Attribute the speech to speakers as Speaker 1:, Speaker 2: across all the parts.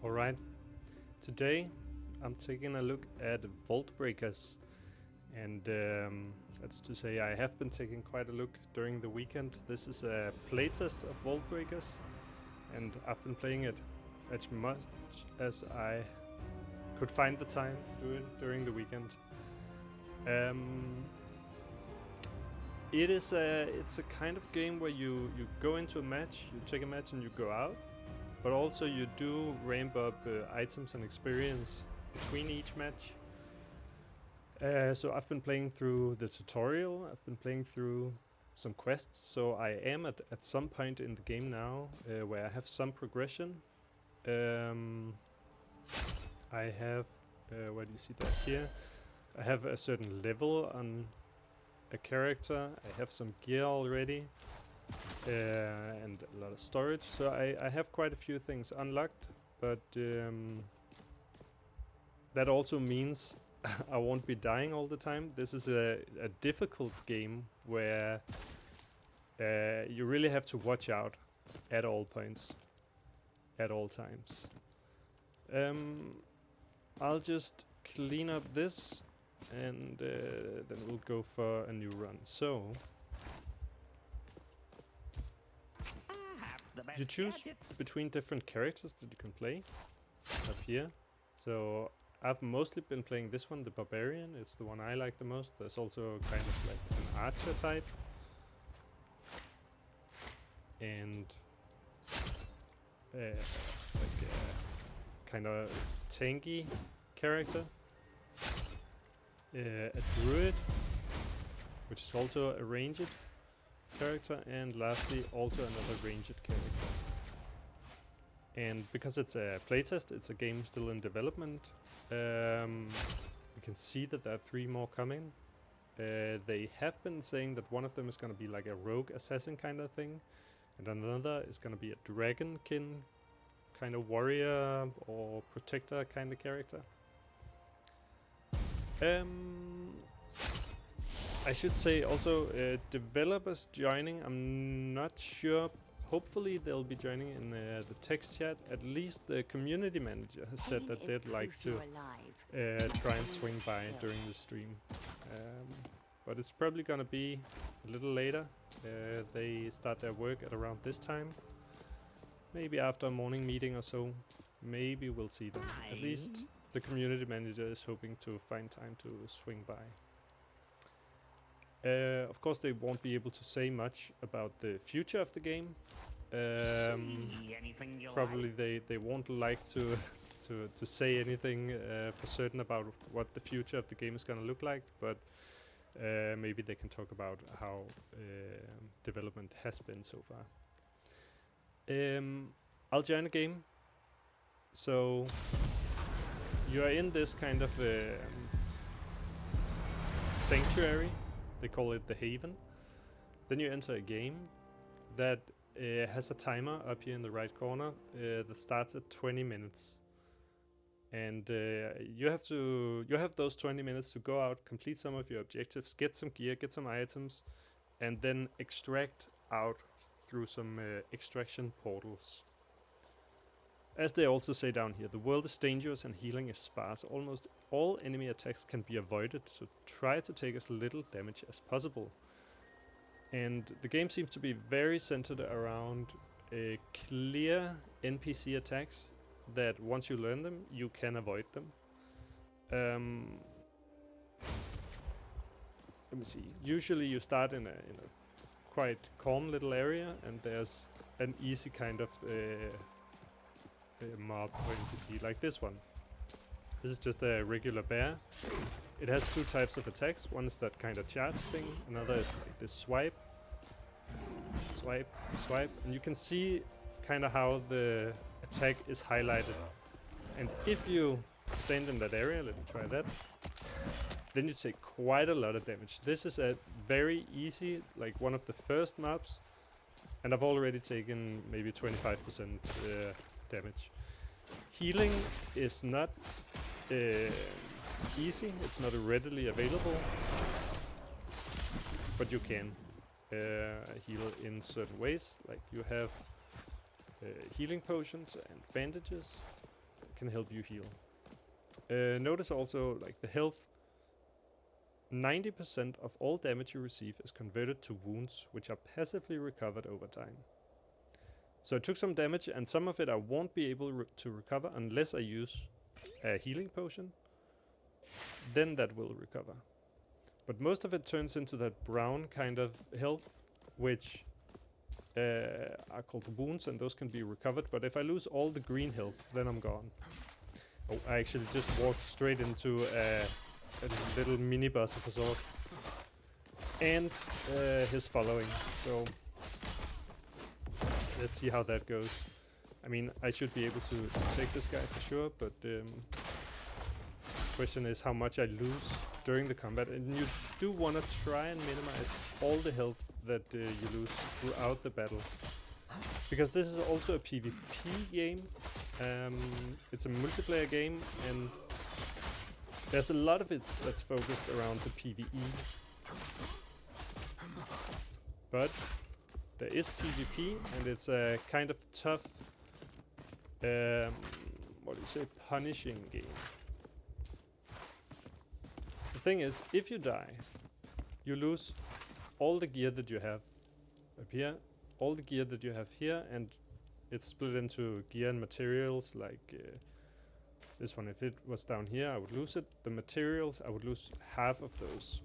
Speaker 1: Alright, today I'm taking a look at Vaultbreakers, and that's to say I have been taking quite a look during the weekend. This is a playtest of Vaultbreakers, and I've been playing it as much as I could find the time to do it during the weekend. It's a kind of game where you go into a match, you take a match and you go out, but also you do ramp up items and experience between each match. So I've been playing through the tutorial, I've been playing through some quests, so I am at some point in the game now where I have some progression. I have, where do you see that here? I have a certain level on a character, I have some gear already, and a lot of storage, so I have quite a few things unlocked, but that also means I won't be dying all the time. This is a difficult game where you really have to watch out at all points, at all times. I'll just clean up this and then we'll go for a new run. So you choose between different characters that you can play up here. So I've mostly been playing this one, the Barbarian. It's the one I like the most. There's also kind of like an archer type and like a kind of tanky character. A druid, which is also a ranged character, and lastly also another ranged character. And because it's a playtest, it's a game still in development, you can see that there are 3 more coming. They have been saying that one of them is going to be like a rogue assassin kind of thing, and another is going to be a dragonkin kind of warrior or protector kind of character. I should say also developers joining, I'm not sure. Hopefully they'll be joining in the text chat. At least the community manager has said that they'd like to try and swing by during the stream. But it's probably gonna be a little later. They start their work at around this time. Maybe after a morning meeting or so. Maybe we'll see them. At least the community manager is hoping to find time to swing by. Of course, they won't be able to say much about the future of the game. Probably they won't like to say anything for certain about what the future of the game is going to look like, but maybe they can talk about how development has been so far. I'll join the game. So you are in this kind of sanctuary. They call it the Haven. Then you enter a game that has a timer up here in the right corner that starts at 20 minutes. And you have those 20 minutes to go out, complete some of your objectives, get some gear, get some items, and then extract out through some extraction portals. As they also say down here, the world is dangerous and healing is sparse. Almost all enemy attacks can be avoided, so try to take as little damage as possible. And the game seems to be very centered around clear NPC attacks that once you learn them, you can avoid them. Let me see. Usually you start in a quite calm little area, and there's an easy kind of mob or NPC like this one. This is just a regular bear. It has 2 types of attacks. One is that kind of charge thing, another is like this swipe, swipe, swipe, and you can see kind of how the attack is highlighted. And if you stand in that area, let me try that, then you take quite a lot of damage. This is a very easy, like one of the first mobs, and I've already taken maybe 25% damage. Healing is not easy, it's not readily available, but you can heal in certain ways. Like you have healing potions and bandages, can help you heal. Notice also, like, the health. 90% of all damage you receive is converted to wounds, which are passively recovered over time. So I took some damage, and some of it I won't be able to recover unless I use a healing potion. Then that will recover. But most of it turns into that brown kind of health, which are called wounds, and those can be recovered. But if I lose all the green health, then I'm gone. Oh, I actually just walked straight into a little mini boss of a sort. And his following. So let's see how that goes. I mean, I should be able to take this guy for sure, but question is how much I lose during the combat. And you do want to try and minimize all the health that you lose throughout the battle, because this is also a PvP game. It's a multiplayer game, and there's a lot of it that's focused around the PvE. But there is PvP, and it's a kind of tough, what do you say, punishing game. The thing is, if you die, you lose all the gear that you have up here, all the gear that you have here, and it's split into gear and materials, like this one. If it was down here, I would lose it. The materials, I would lose half of those.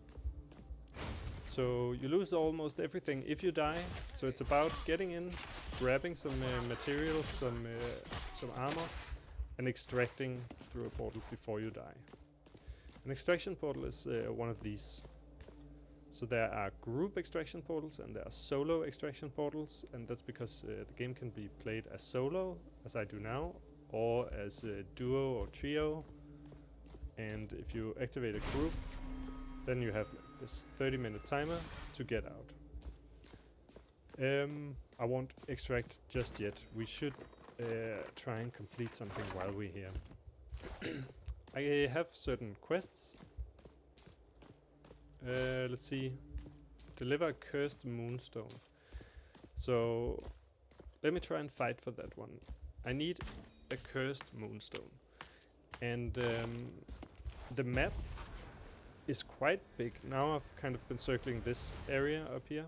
Speaker 1: So you lose almost everything if you die. So it's about getting in, grabbing some materials, some armor, and extracting through a portal before you die. An extraction portal is one of these. So there are group extraction portals and there are solo extraction portals, and that's because the game can be played as solo, as I do now, or as a duo or trio. And if you activate a group, then you have this 30-minute timer to get out. I won't extract just yet. We should try and complete something while we're here. I have certain quests. Let's see. Deliver a cursed moonstone. So let me try and fight for that one. I need a cursed moonstone. And the map is quite big. Now I've kind of been circling this area up here,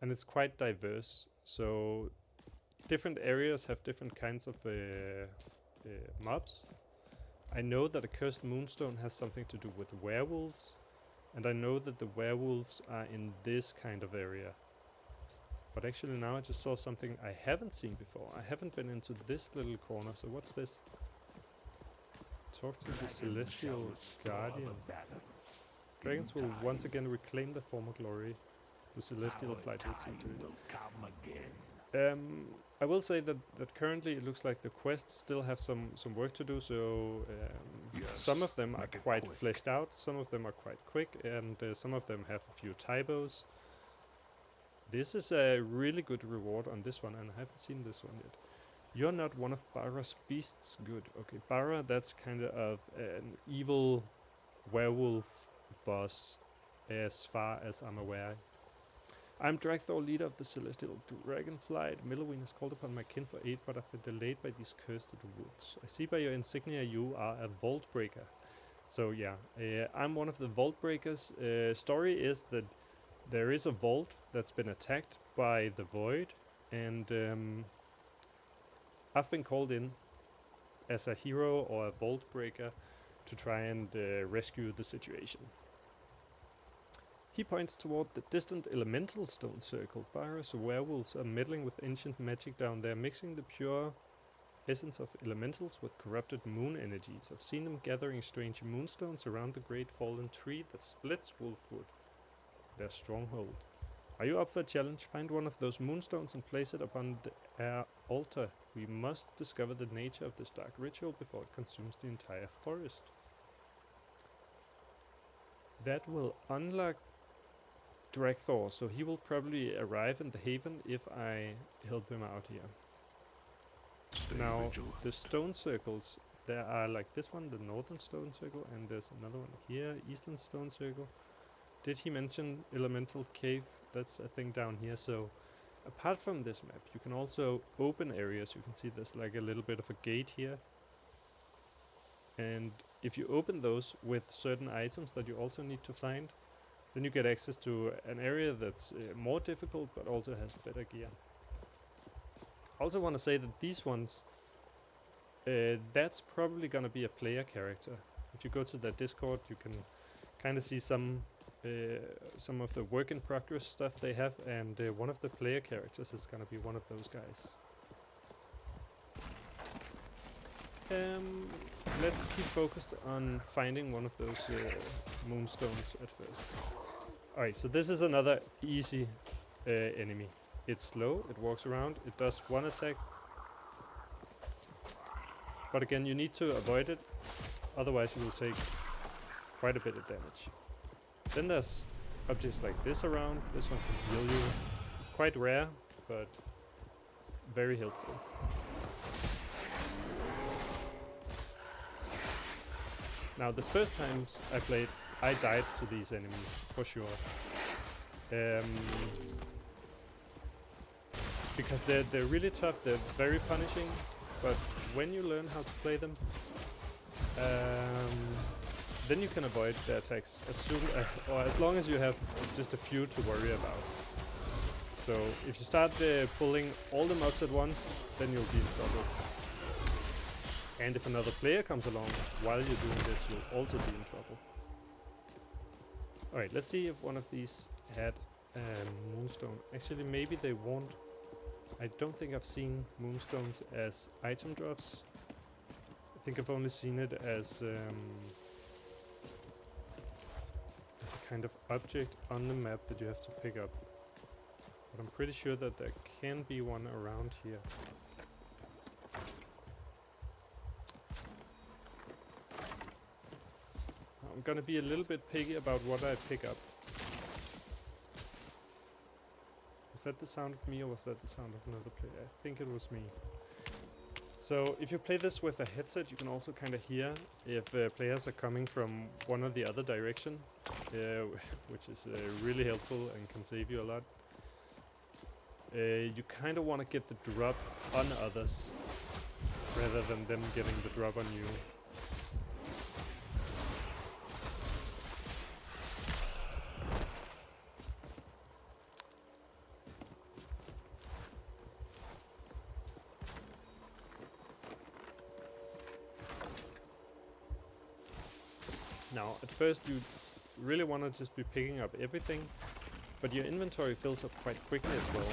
Speaker 1: and it's quite diverse. So different areas have different kinds of mobs. I know that a cursed moonstone has something to do with werewolves, and I know that the werewolves are in this kind of area. But actually now I just saw something I haven't seen before. I haven't been into this little corner, so what's this? Talk to the Celestial Guardian. Dragons will once again reclaim their former glory. The Celestial Flight will see to it. I will say that currently it looks like the quests still have some work to do, so some of them are quite fleshed out, some of them are quite quick, and some of them have a few typos. This is a really good reward on this one, and I haven't seen this one yet. You're not one of Barra's beasts. Good. Okay, Barra, that's kind of an evil werewolf boss, as far as I'm aware. I'm Dragthor, leader of the Celestial Dragonflight. Milloween has called upon my kin for aid, but I've been delayed by these cursed woods. I see by your insignia you are a Vaultbreaker. So yeah, I'm one of the Vaultbreakers. Story is that there is a vault that's been attacked by the Void, and I've been called in as a hero or a Vaultbreaker to try and rescue the situation. He points toward the distant elemental stone circle. Barra's werewolves are meddling with ancient magic down there, mixing the pure essence of elementals with corrupted moon energies. I've seen them gathering strange moonstones around the great fallen tree that splits Wolfwood, their stronghold. Are you up for a challenge? Find one of those moonstones and place it upon the altar. We must discover the nature of this dark ritual before it consumes the entire forest. That will unlock Dragthor, so he will probably arrive in the haven if I help him out here. Now, the stone circles, there are like this one, the northern stone circle, and there's another one here, eastern stone circle. Did he mention elemental cave? That's a thing down here. So apart from this map, you can also open areas. You can see there's like a little bit of a gate here. And if you open those with certain items that you also need to find, then you get access to an area that's more difficult but also has better gear. I also want to say that these ones, that's probably gonna be a player character. If you go to their Discord, you can kind of see some of the work in progress stuff they have, and one of the player characters is gonna be one of those guys. Let's keep focused on finding one of those moonstones at first. Alright, so this is another easy enemy. It's slow, it walks around, it does one attack. But again, you need to avoid it, otherwise you will take quite a bit of damage. Then there's objects like this around. This one can heal you. It's quite rare, but very helpful. Now, the first times I played, I died to these enemies, for sure. Because they're really tough, they're very punishing, but when you learn how to play them, then you can avoid the attacks as long as you have just a few to worry about. So if you start pulling all the mobs at once, then you'll be in trouble. And if another player comes along while you're doing this, you'll also be in trouble. Alright, let's see if one of these had moonstone. Actually, maybe they won't. I don't think I've seen moonstones as item drops. I think I've only seen it as a kind of object on the map that you have to pick up. But I'm pretty sure that there can be one around here. I'm gonna be a little bit picky about what I pick up. Was that the sound of me, or was that the sound of another player? I think it was me. So if you play this with a headset, you can also kind of hear if players are coming from one or the other direction, which is really helpful and can save you a lot. You kind of want to get the drop on others rather than them getting the drop on you. Now, at first you really want to just be picking up everything, but your inventory fills up quite quickly as well.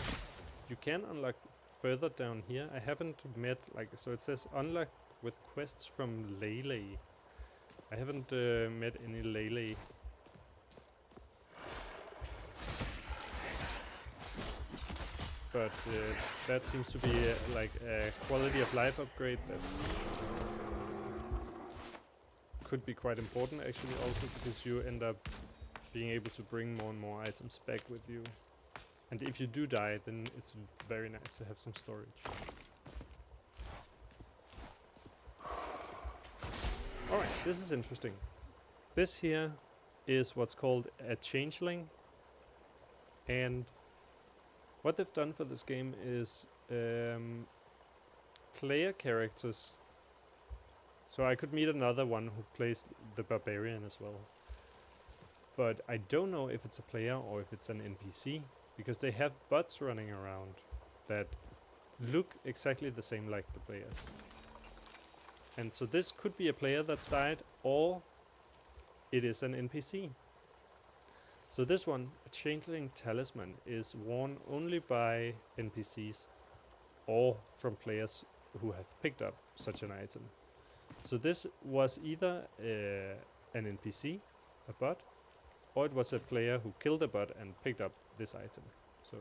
Speaker 1: You can unlock further down here. I haven't met, so it says unlock with quests from Lele. I haven't met any Lele. But that seems to be a quality of life upgrade that's could be quite important actually, also because you end up being able to bring more and more items back with you. And if you do die, then it's very nice to have some storage. Alright, this is interesting. This here is what's called a changeling. And what they've done for this game is player characters. So I could meet another one who plays the barbarian as well. But I don't know if it's a player or if it's an NPC, because they have bots running around that look exactly the same like the players. And so this could be a player that's died, or it is an NPC. So this one, a changeling talisman, is worn only by NPCs or from players who have picked up such an item. So this was either an NPC, a bot, or it was a player who killed a bot and picked up this item. So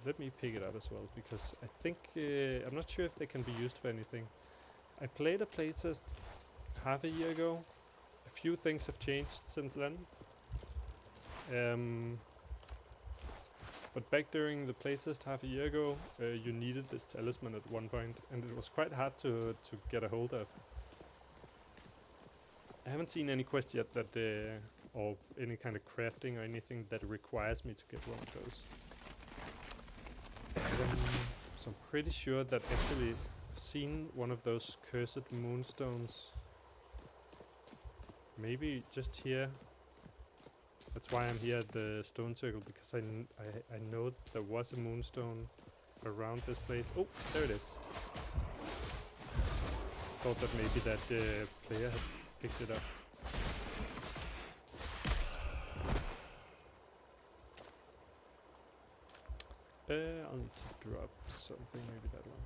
Speaker 1: let me pick it up as well, because I think I'm not sure if they can be used for anything. I played a playtest half a year ago. A few things have changed since then. But back during the playtest half a year ago, you needed this talisman at one point, and it was quite hard to get a hold of. I haven't seen any quest yet that, or any kind of crafting or anything that requires me to get one of those. So I'm pretty sure that actually I've seen one of those cursed moonstones. Maybe just here. That's why I'm here at the stone circle, because I know there was a moonstone around this place. Oh, there it is. Thought that maybe that player had picked it up. I'll need to drop something, maybe that one.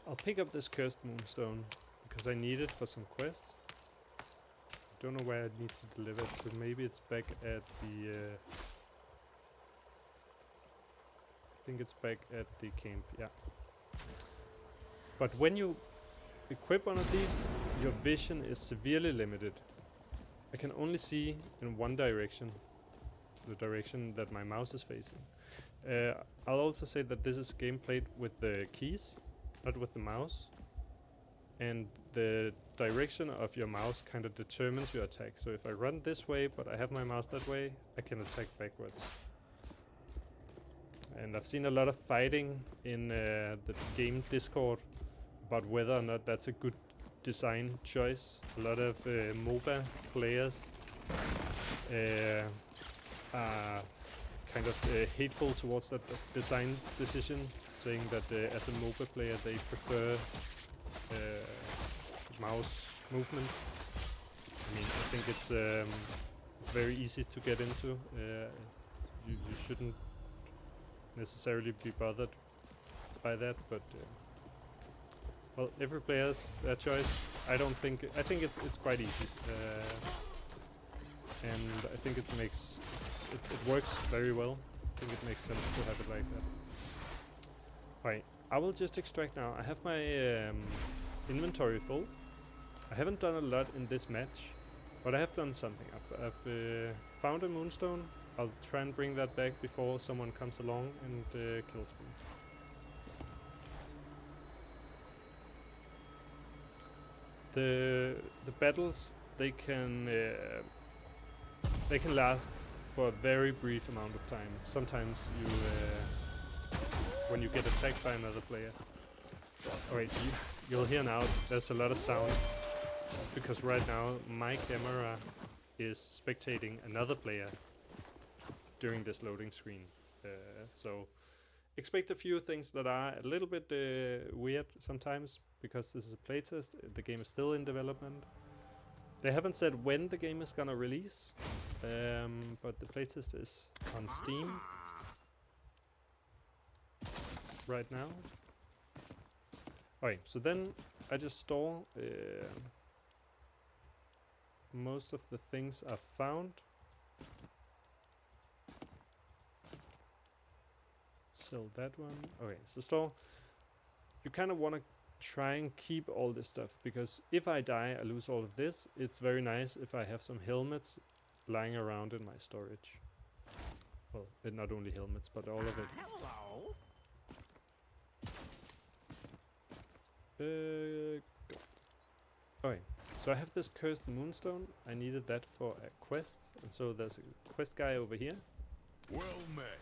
Speaker 1: I'll pick up this cursed moonstone because I need it for some quests. Don't know where I need to deliver it to. Maybe it's back at the I think it's back at the camp, yeah. But when you equip one of these, your vision is severely limited. I can only see in one direction, the direction that my mouse is facing. I'll also say that this is game played with the keys, not with the mouse. And the direction of your mouse kind of determines your attack. So if I run this way, but I have my mouse that way, I can attack backwards. And I've seen a lot of fighting in the game Discord about whether or not that's a good design choice. A lot of MOBA players are kind of hateful towards that design decision, saying that as a MOBA player they prefer mouse movement. I mean, I think it's very easy to get into. You shouldn't necessarily be bothered by that, but well, every player's their choice. I think it's quite easy, and I think it makes it works very well. I think it makes sense to have it like that. Right, I will just extract now. I have my inventory full. I haven't done a lot in this match, but I have done something. I've found a moonstone. I'll try and bring that back before someone comes along and kills me. The battles, they can last for a very brief amount of time. Sometimes you when you get attacked by another player. Alright, so you'll hear now there's a lot of sound. That's because right now my camera is spectating another player during this loading screen. So expect a few things that are a little bit weird sometimes, because this is a playtest. The game is still in development. They haven't said when the game is gonna release, but the playtest is on Steam right now. Alright, so then I just store most of the things I've found. Sell that one. Okay, so store. You kind of want to try and keep all this stuff, because if I die, I lose all of this. It's very nice if I have some helmets lying around in my storage. Well, not only helmets, but all of it.
Speaker 2: Hello.
Speaker 1: Go. Okay, so I have this cursed moonstone. I needed that for a quest, and so there's a quest guy over here.
Speaker 2: Well met.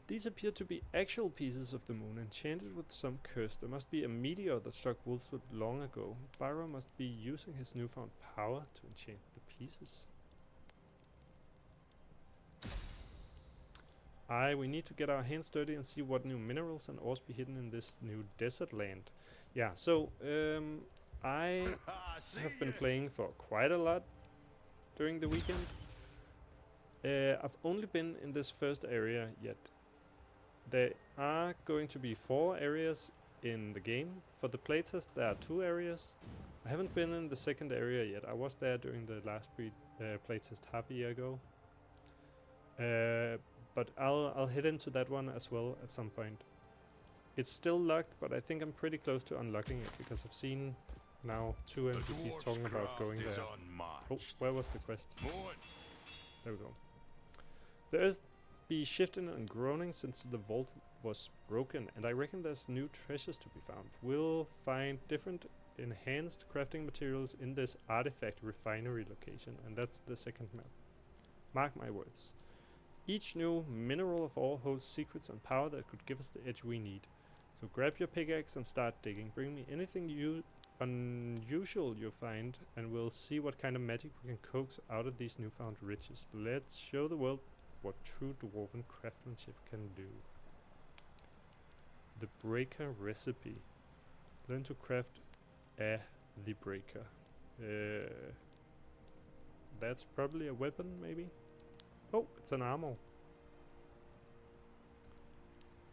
Speaker 1: These appear to be actual pieces of the moon, enchanted with some curse. There must be a meteor that struck Wolfswood long ago. Byro must be using his newfound power to enchant the pieces. We need to get our hands dirty and see what new minerals and ores be hidden in this new desert land. Yeah, so I have been playing for quite a lot during the weekend. I've only been in this first area yet. There are going to be 4 areas in the game. For the playtest there are 2 areas. I haven't been in the second area yet. I was there during the last playtest half a year ago. But I'll head into that one as well at some point. It's still locked, but I think I'm pretty close to unlocking it, because I've seen now 2 NPCs talking about going there. Oh, where was the quest? There we go. There is be shifting and groaning since the vault was broken, and I reckon there's new treasures to be found. We'll find different enhanced crafting materials in this artifact refinery location, and that's the second map. Mark my words. Each new mineral of ore holds secrets and power that could give us the edge we need. So grab your pickaxe and start digging. Bring me anything unusual you find, and we'll see what kind of magic we can coax out of these newfound riches. Let's show the world what true dwarven craftsmanship can do. The breaker recipe. Learn to craft the breaker. That's probably a weapon, maybe? Oh, it's an armor.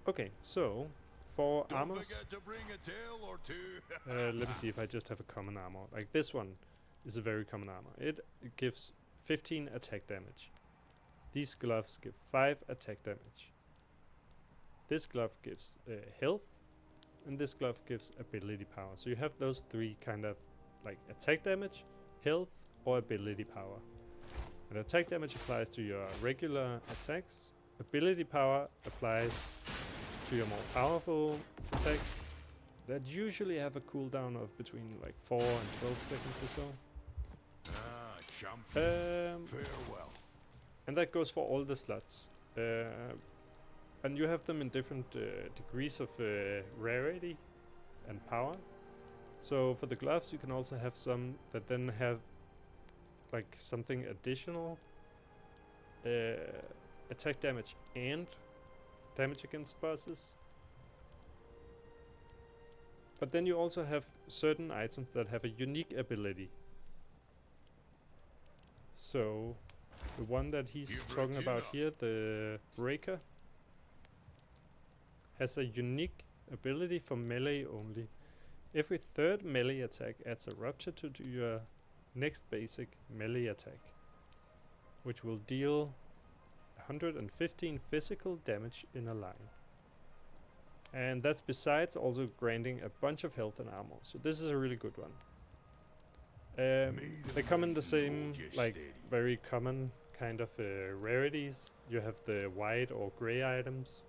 Speaker 1: Okay, so for armors,
Speaker 2: to bring a tail or two.
Speaker 1: let me see if I just have a common armor. Like this one is a very common armor. It gives 15 attack damage. These gloves give 5 attack damage. This glove gives health, and this glove gives ability power. So you have those 3 kind of like attack damage, health, or ability power. And attack damage applies to your regular attacks. Ability power applies to your more powerful attacks that usually have a cooldown of between like 4 and 12 seconds or so.
Speaker 2: Farewell.
Speaker 1: And that goes for all the slots. And you have them in different degrees of rarity and power. So for the gloves you can also have some that then have like something additional attack damage and damage against bosses. But then you also have certain items that have a unique ability. So the one that he's talking about here, the breaker, has a unique ability for melee only. Every third melee attack adds a rupture to your next basic melee attack, which will deal 115 physical damage in a line. And that's besides also granting a bunch of health and armor. So this is a really good one. They come in the same, like, very common kind of rarities. You have the white or grey items,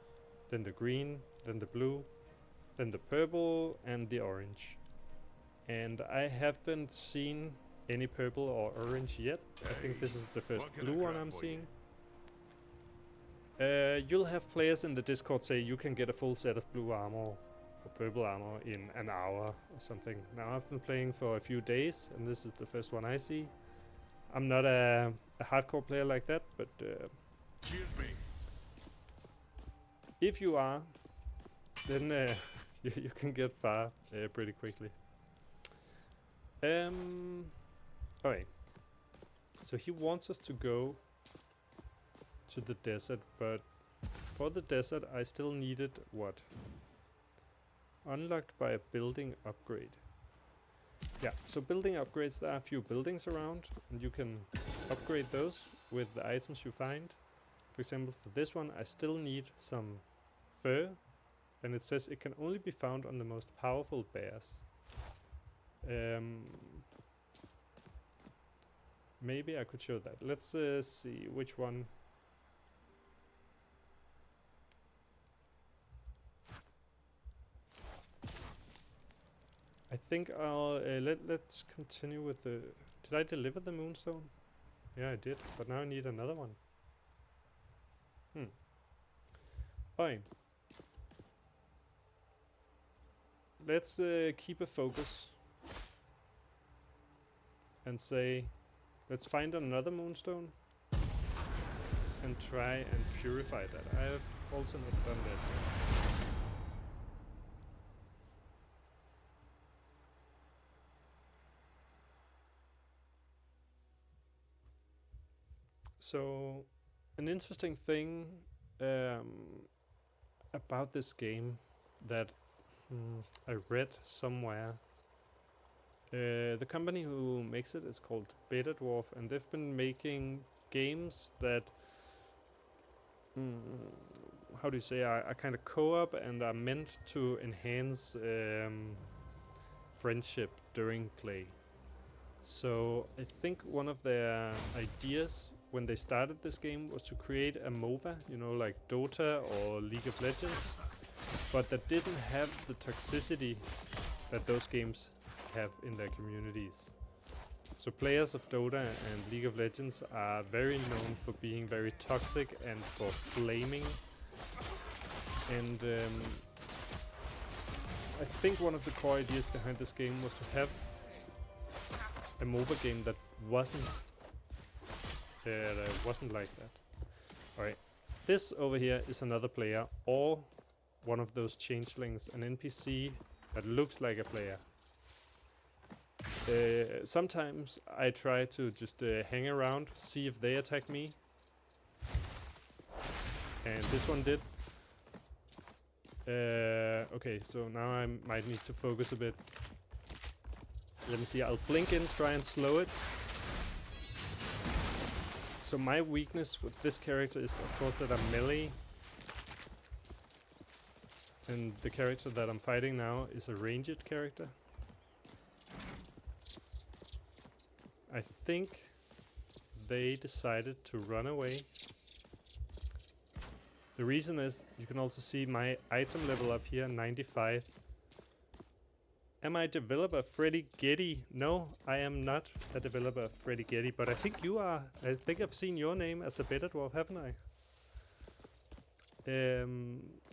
Speaker 1: then the green, then the blue, then the purple, and the orange. And I haven't seen any purple or orange yet. I think this is the first blue one I'm seeing. You'll have players in the Discord say you can get a full set of blue armor or purple armor in an hour or something. Now I've been playing for a few days and this is the first one I see. I'm not a hardcore player like that, but if you are, then you can get far pretty quickly. Okay, so he wants us to go to the desert, but for the desert I still needed what? Unlocked by a building upgrade. Yeah, so building upgrades, there are a few buildings around and you can upgrade those with the items you find. For example, for this one I still need some fur, and it says it can only be found on the most powerful bears. Maybe I could show that. Let's see which one. I think I'll let's continue with the. Did I deliver the moonstone? Yeah, I did, but now I need another one. Fine. Let's keep a focus and say, let's find another moonstone and try and purify that. I have also not done that yet. So, an interesting thing about this game that I read somewhere. The company who makes it is called Beta Dwarf, and they've been making games that, how do you say, are kind of co-op and are meant to enhance friendship during play. So I think one of their ideas when they started this game was to create a MOBA, you know, like Dota or League of Legends, but that didn't have the toxicity that those games have in their communities. So players of Dota and League of Legends are very known for being very toxic and for flaming. And I think one of the core ideas behind this game was to have a MOBA game that wasn't like that. Alright, this over here is another player, or one of those changelings, an NPC that looks like a player. Sometimes I try to just hang around, see if they attack me. And this one did. Okay, so now I might need to focus a bit. Let me see, I'll blink in, try and slow it. So my weakness with this character is of course that I'm melee. And the character that I'm fighting now is a ranged character. I think they decided to run away. The reason is, you can also see my item level up here, 95. Am I developer Freddy Getty? No, I am not a developer Freddy Getty, but I think you are. I think I've seen your name as a beta dwarf, haven't I?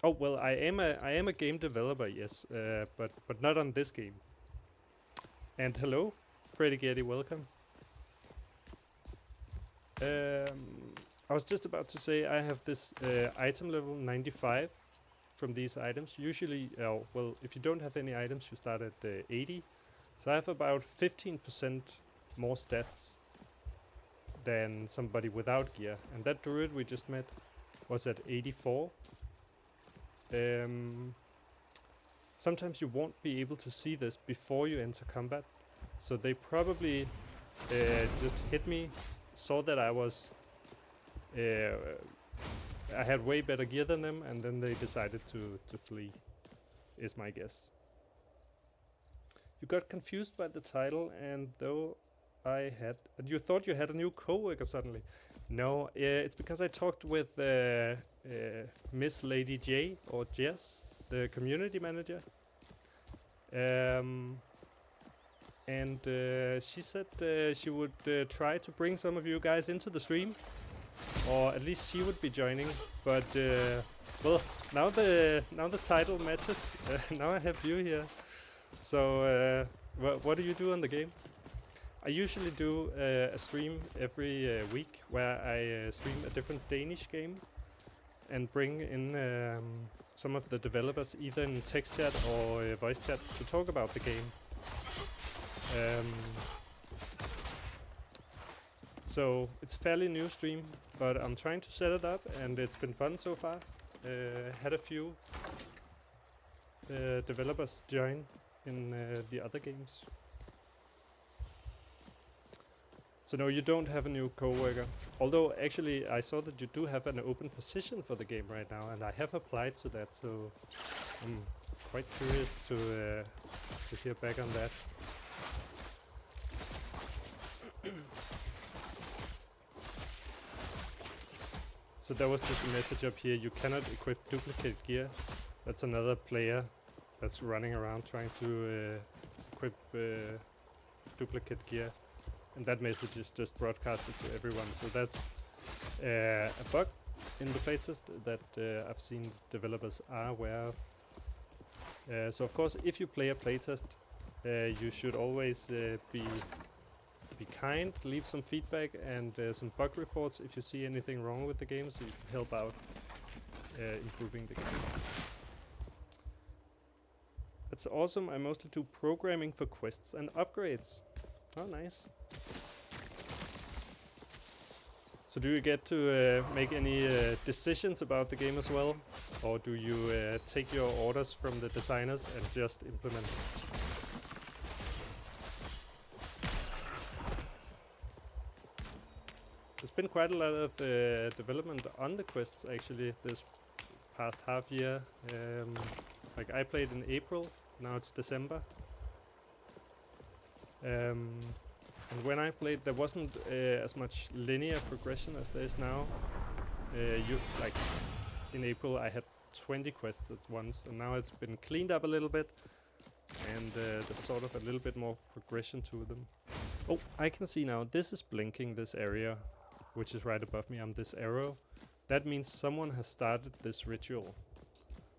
Speaker 1: Oh well, I am a game developer, yes, but not on this game. And hello, Freddy Getty, welcome. I was just about to say I have this item level 95 from these items. Usually, well, if you don't have any items, you start at 80. So I have about 15% more stats than somebody without gear. And that druid we just met was at 84. Sometimes you won't be able to see this before you enter combat. So they probably just hit me, saw that I was I had way better gear than them, and then they decided to flee, is my guess. You got confused by the title, and you thought you had a new coworker suddenly. No, it's because I talked with Miss Lady J, or Jess, the community manager. And she said she would try to bring some of you guys into the stream, or at least she would be joining. But well, now the title matches. Now I have you here. So what do you do on the game? I usually do a stream every week where I stream a different Danish game and bring in some of the developers, either in text chat or voice chat, to talk about the game. So it's a fairly new stream, but I'm trying to set it up, and it's been fun so far. Had a few developers join in the other games. So no, you don't have a new coworker. Although actually I saw that you do have an open position for the game right now, and I have applied to that, so I'm quite curious to hear back on that. So there was just a message up here, you cannot equip duplicate gear. That's another player that's running around trying to equip duplicate gear. And that message is just broadcasted to everyone. So that's a bug in the playtest that I've seen developers are aware of. So of course, if you play a playtest, you should always be kind, leave some feedback and some bug reports if you see anything wrong with the game, so you can help out improving the game. That's awesome. I mostly do programming for quests and upgrades. Oh, nice. So do you get to make any decisions about the game as well? Or do you take your orders from the designers and just implement? There's been quite a lot of development on the quests actually this past half year. Like I played in April, now it's December. And when I played, there wasn't as much linear progression as there is now. Like in April, I had 20 quests at once, and now it's been cleaned up a little bit, and there's sort of a little bit more progression to them. Oh, I can see now. This is blinking, this area, which is right above me. I'm this arrow. That means someone has started this ritual.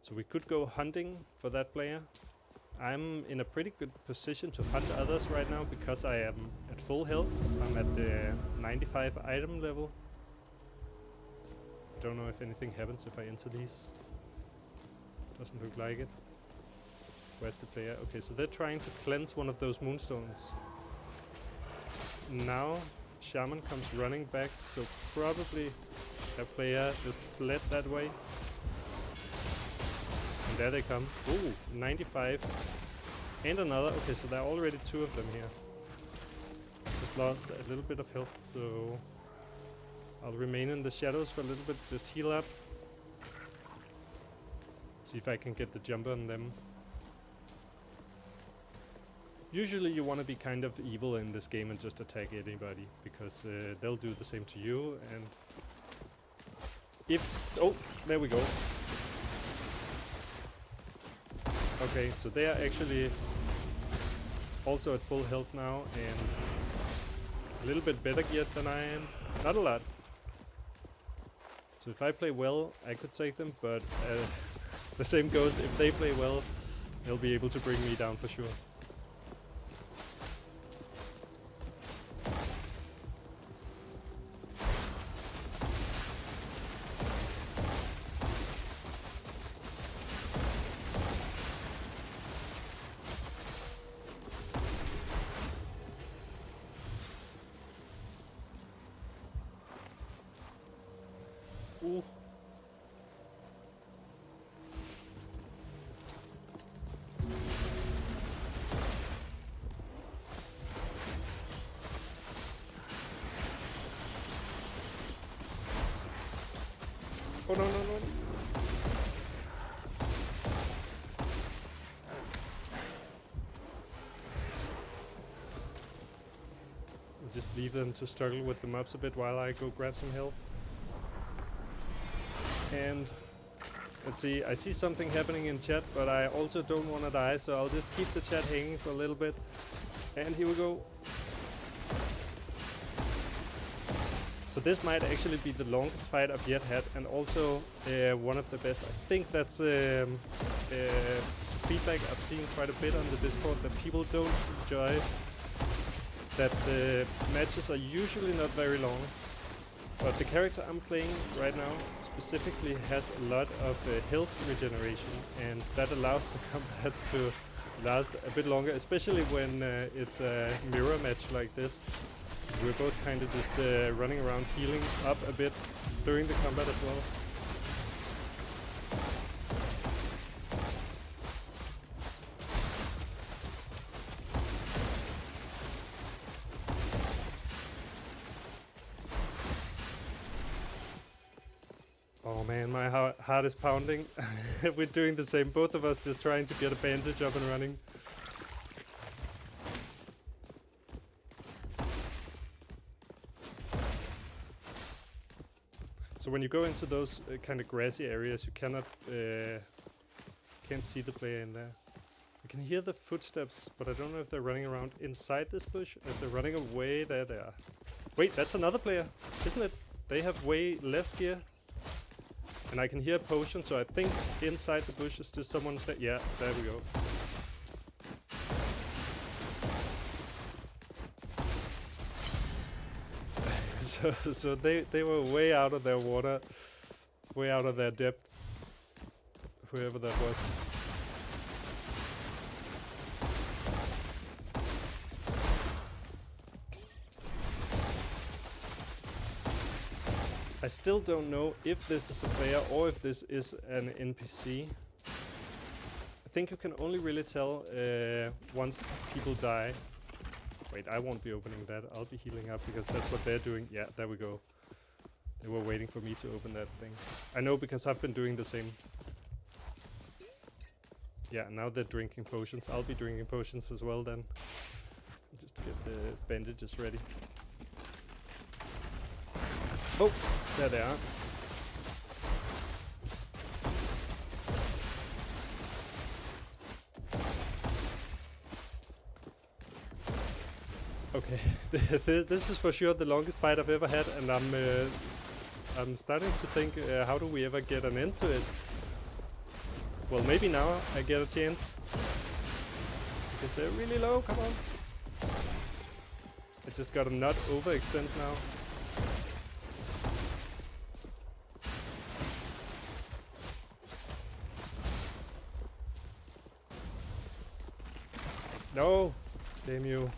Speaker 1: So we could go hunting for that player. I'm in a pretty good position to hunt others right now because I am at full health. I'm at 95 item level. Don't know if anything happens if I enter these. Doesn't look like it. Where's the player? Okay, so they're trying to cleanse one of those moonstones. Now Shaman comes running back, so probably a player just fled that way. And there they come. Ooh, 95. And another. Okay, so there are already 2 of them here. Just lost a little bit of health, so I'll remain in the shadows for a little bit, just heal up. See if I can get the jump on them. Usually you want to be kind of evil in this game and just attack anybody, because they'll do the same to you, and if... Oh, there we go. Okay, so they are actually also at full health now, and a little bit better geared than I am. Not a lot. So if I play well, I could take them, but the same goes, if they play well, they'll be able to bring me down for sure. Ooh. Oh no, no, no. I'll just leave them to struggle with the mobs a bit while I go grab some help. And let's see, I see something happening in chat, but I also don't want to die, so I'll just keep the chat hanging for a little bit. And here we go. So this might actually be the longest fight I've yet had, and also one of the best. I think that's some feedback I've seen quite a bit on the Discord, that people don't enjoy that the matches are usually not very long. But the character I'm playing right now specifically has a lot of health regeneration, and that allows the combats to last a bit longer, especially when it's a mirror match like this. We're both kind of just running around healing up a bit during the combat as well. Oh man, my heart is pounding. We're doing the same, both of us just trying to get a bandage up and running. So when you go into those kind of grassy areas, you can't see the player in there. You can hear the footsteps, but I don't know if they're running around inside this bush. If they're running away, there they are. Wait, that's another player, isn't it? They have way less gear. And I can hear a potion, so I think inside the bush is just someone yeah, there we go. So they were way out of their water, way out of their depth, whoever that was. I still don't know if this is a player or if this is an NPC. I think you can only really tell once people die. Wait, I won't be opening that. I'll be healing up because that's what they're doing. Yeah, there we go. They were waiting for me to open that thing. I know because I've been doing the same. Yeah, now they're drinking potions. I'll be drinking potions as well then. Just to get the bandages ready. Oh, there they are. Okay, this is for sure the longest fight I've ever had, and I'm starting to think, how do we ever get an end to it? Well, maybe now I get a chance. Because they're really low, come on. I just gotta not overextend now. No! Damn you.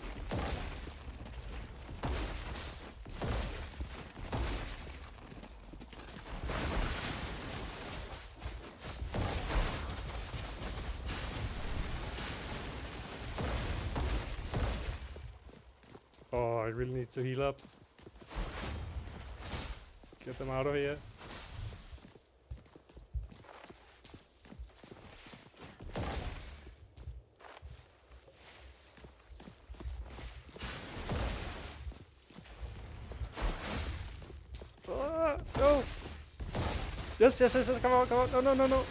Speaker 1: Oh, I really need to heal up. Get them out of here. No! Yes, yes, yes, yes, come on, come on. No, no, no, no.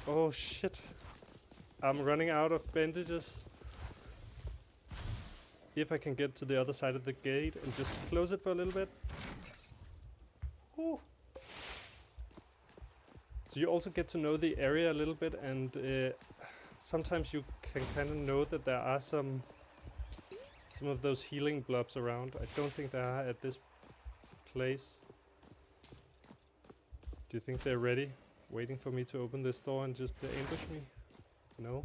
Speaker 1: Oh, shit. I'm running out of bandages. If I can get to the other side of the gate and just close it for a little bit. Ooh. So you also get to know the area a little bit, and sometimes you can kind of know that there are some of those healing blobs around. I don't think there are at this place. Do you think they're ready? Waiting for me to open this door and just ambush me? No?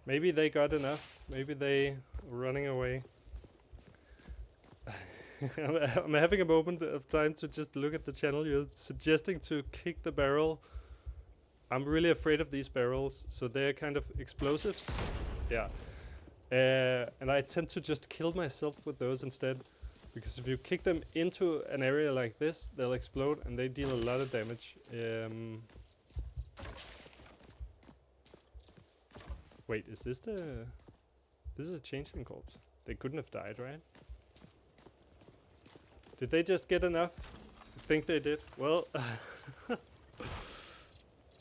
Speaker 1: Maybe they got enough. Maybe they running away. I'm having a moment of time to just look at the channel. You're suggesting to kick the barrel. I'm really afraid of these barrels, so they're kind of explosives. Yeah. And I tend to just kill myself with those instead. Because if you kick them into an area like this, they'll explode and they deal a lot of damage. Wait, is this the... This is a changeling corpse. They couldn't have died, right? Did they just get enough? I think they did. Well...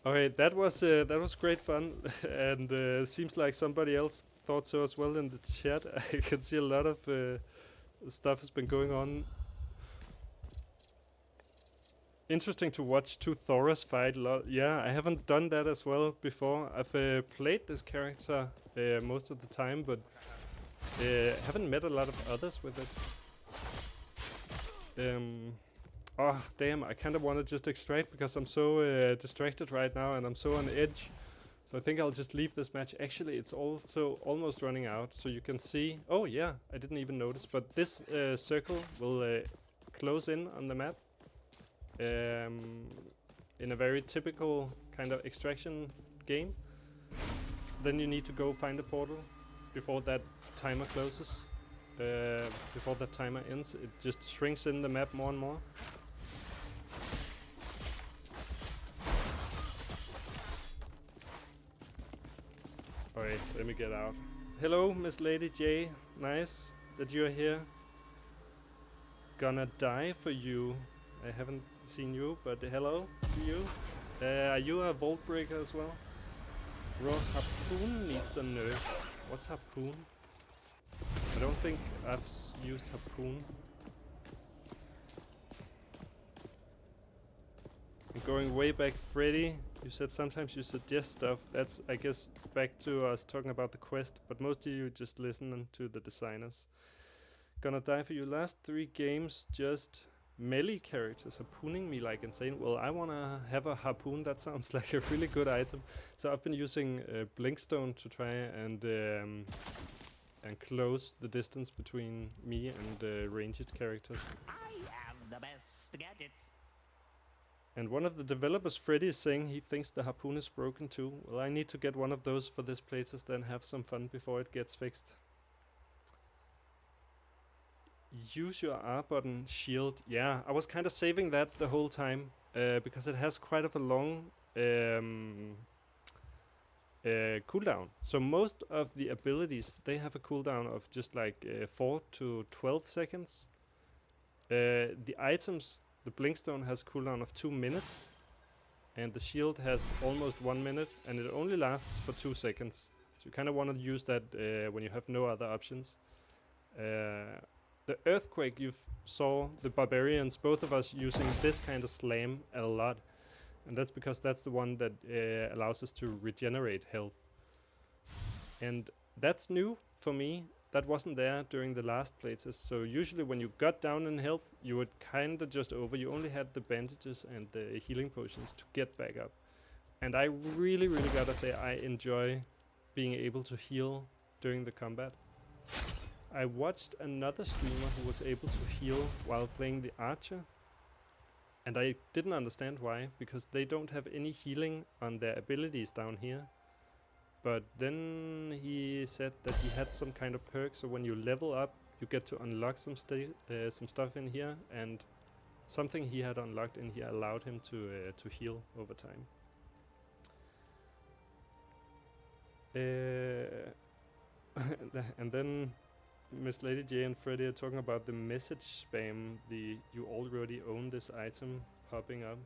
Speaker 1: Okay, that was great fun. And seems like somebody else thought so as well in the chat. I can see a lot of stuff has been going on. Interesting to watch two Thoras fight. Yeah, I haven't done that as well before. I've played this character most of the time, but haven't met a lot of others with it. Oh, damn, I kind of want to just extract because I'm so distracted right now and I'm so on edge. So I think I'll just leave this match. Actually, it's also almost running out, so you can see... Oh, yeah, I didn't even notice, but this circle will close in on the map. In a very typical kind of extraction game. So then you need to go find a portal before that timer closes. Before that timer ends, it just shrinks in the map more and more. Alright, let me get out. Hello, Miss Lady J. Nice that you're here. Gonna die for you. I haven't seen you, but hello to you. Are you a Vaultbreaker as well? Bro, Harpoon needs a nerf. What's Harpoon? I don't think I've used Harpoon. I'm going way back, Freddy. You said sometimes you suggest stuff. That's, I guess, back to us talking about the quest, but most of you just listen to the designers. Gonna die for you. Last 3 games, just melee characters harpooning me like insane. Well, I wanna have a harpoon. That sounds like a really good item. So I've been using Blinkstone to try and close the distance between me and ranged characters.
Speaker 3: I am the best gadgets.
Speaker 1: And one of the developers, Freddy, is saying he thinks the harpoon is broken too. Well, I need to get one of those for this playtest and have some fun before it gets fixed. Use your R button shield. Yeah, I was kind of saving that the whole time because it has quite of a long cooldown. So most of the abilities, they have a cooldown of just like 4 to 12 seconds. The items, the Blinkstone has a cooldown of 2 minutes. and the shield has almost 1 minute, and it only lasts for 2 seconds. So you kind of want to use that when you have no other options. The earthquake, you saw the barbarians, both of us using this kind of slam a lot, and that's because that's the one that allows us to regenerate health. And that's new for me. That wasn't there during the last playtest. So usually when you got down in health, you would kind of just over. You only had the bandages and the healing potions to get back up. And I really, really gotta say I enjoy being able to heal during the combat. I watched another streamer who was able to heal while playing the archer. And I didn't understand why, because they don't have any healing on their abilities down here. But then he said that he had some kind of perk, so when you level up, you get to unlock some stuff in here, and something he had unlocked in here allowed him to heal over time. And then Miss Lady J and Freddy are talking about the message spam, the "you already own this item" popping up.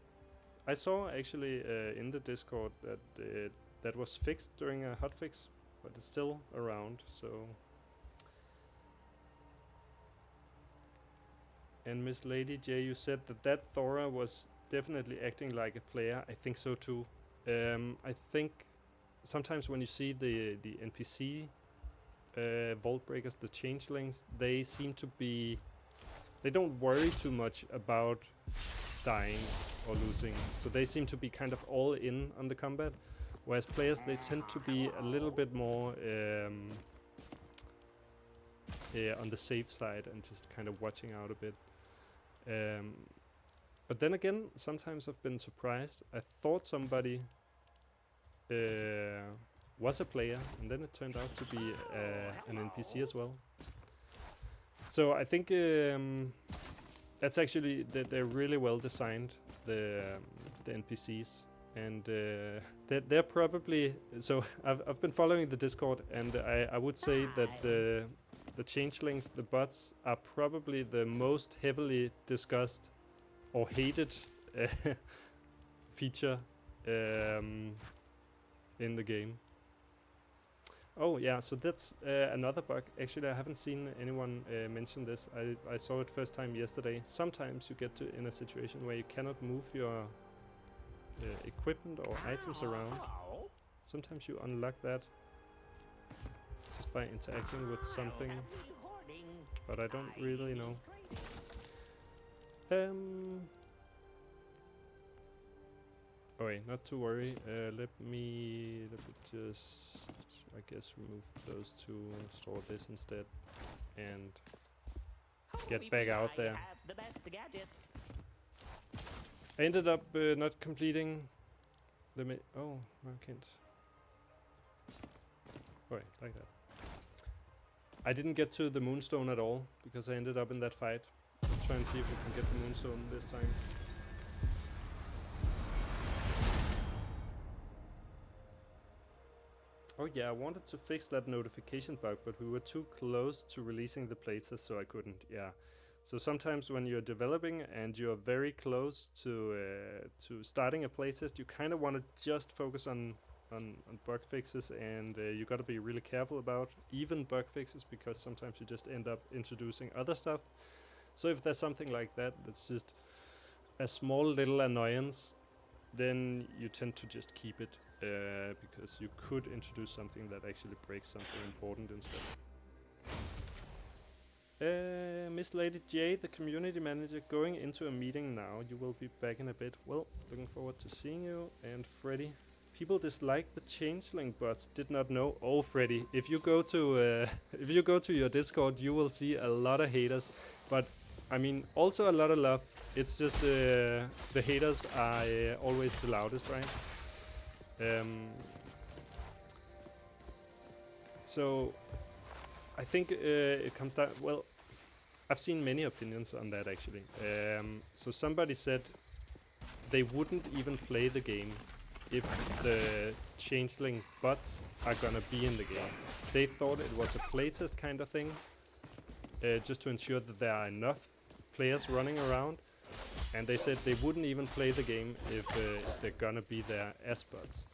Speaker 1: I saw actually in the Discord that that was fixed during a hotfix, but it's still around, so. And Miss Lady J, you said that Thora was definitely acting like a player. I think so too. I think sometimes when you see the NPC Vaultbreakers, the changelings, they seem to be, they don't worry too much about dying or losing, so they seem to be kind of all in on the combat. Whereas players, they tend to be a little bit more on the safe side and just kind of watching out a bit. But then again, sometimes I've been surprised. I thought somebody was a player, and then it turned out to be an NPC as well. So I think that's actually they're really well designed, the NPCs. And they're probably, so I've been following the Discord, and I would say that the changelings, the bots, are probably the most heavily discussed or hated feature in the game. Oh yeah, so that's another bug. Actually, I haven't seen anyone mention this. I saw it first time yesterday. Sometimes you get in a situation where you cannot move your equipment or items around. Sometimes you unlock that just by interacting with something, but I don't really know. Oh wait, not to worry. Let me just, I guess, remove those two, store this instead, and get back out there. I ended up not completing the oh, no, I can't. Oh, wait, like that. I didn't get to the moonstone at all because I ended up in that fight. Let's try and see if we can get the moonstone this time. Oh yeah, I wanted to fix that notification bug, but we were too close to releasing the playtest, so I couldn't. Yeah. So sometimes when you're developing and you're very close to starting a playtest, you kind of want to just focus on bug fixes, and you got to be really careful about even bug fixes, because sometimes you just end up introducing other stuff. So if there's something like that that's just a small little annoyance, then you tend to just keep it, because you could introduce something that actually breaks something important instead. Miss Lady J, the community manager, going into a meeting now. You will be back in a bit. Well, looking forward to seeing you. And Freddy, people dislike the changeling bots. Did not know. Oh, Freddy, if you go to your Discord, you will see a lot of haters. But I mean, also a lot of love. It's just the haters are always the loudest, right? So I think it comes down. Well, I've seen many opinions on that actually. So somebody said they wouldn't even play the game if the changeling bots are gonna be in the game. They thought it was a playtest kind of thing, just to ensure that there are enough players running around. and they said they wouldn't even play the game if they're gonna be there as bots.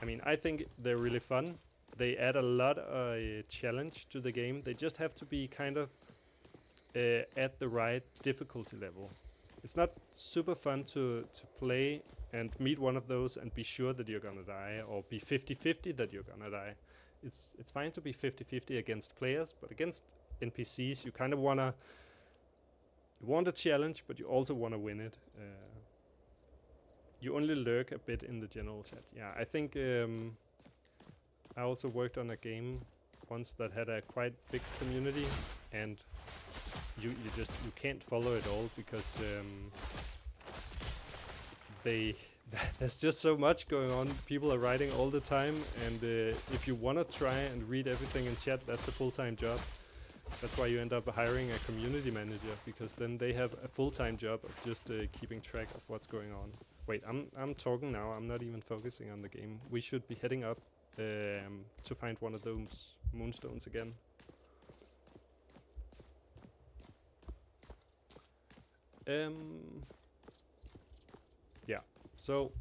Speaker 1: I mean, I think they're really fun. They add a lot of challenge to the game. They just have to be kind of at the right difficulty level. It's not super fun to play and meet one of those and be sure that you're gonna die, or be 50-50 that you're gonna die. It's fine to be 50-50 against players, but against NPCs you kind of want a challenge, but you also want to win it. You only lurk a bit in the general chat. Yeah, I think I also worked on a game once that had a quite big community, and you can't follow it all because there's just so much going on. People are writing all the time, and if you want to try and read everything in chat, that's a full-time job. That's why you end up hiring a community manager, because then they have a full-time job of just keeping track of what's going on. Wait, I'm talking now. I'm not even focusing on the game. We should be heading up to find one of those moonstones again. Yeah. So,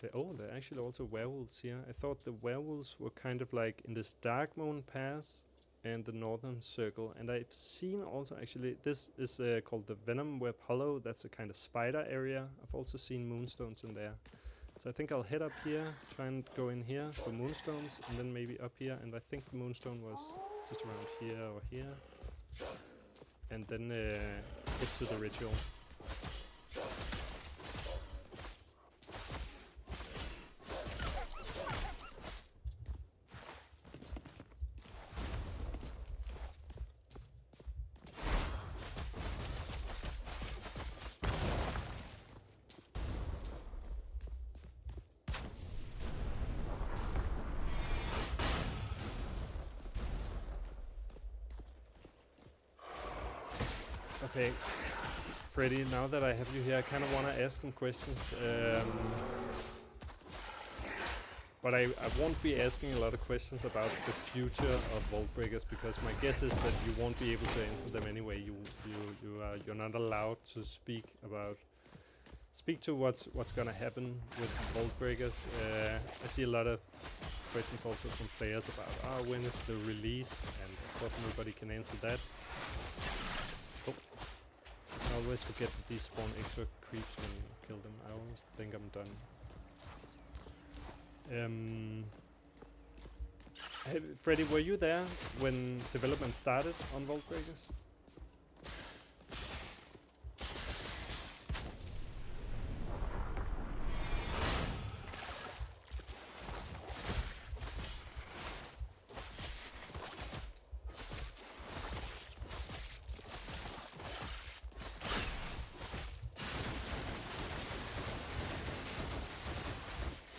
Speaker 1: there are actually also werewolves here. I thought the werewolves were kind of like in this Dark Moon Pass and the Northern Circle, and I've seen also actually this is called the Venom Web Hollow. That's a kind of spider area. I've also seen moonstones in there, so I think I'll head up here, try and go in here for moonstones, and then maybe up here. And I think the moonstone was just around here or here, and then head to the ritual. Okay, Freddy, now that I have you here, I kind of want to ask some questions. But I won't be asking a lot of questions about the future of Vaultbreakers, because my guess is that you won't be able to answer them anyway. You're not allowed to speak to what's gonna happen with Vaultbreakers. I see a lot of questions also from players about when is the release, and of course nobody can answer that. I always forget that these spawn extra creeps when you kill them. I always think I'm done. Freddy, were you there when development started on Vaultbreakers?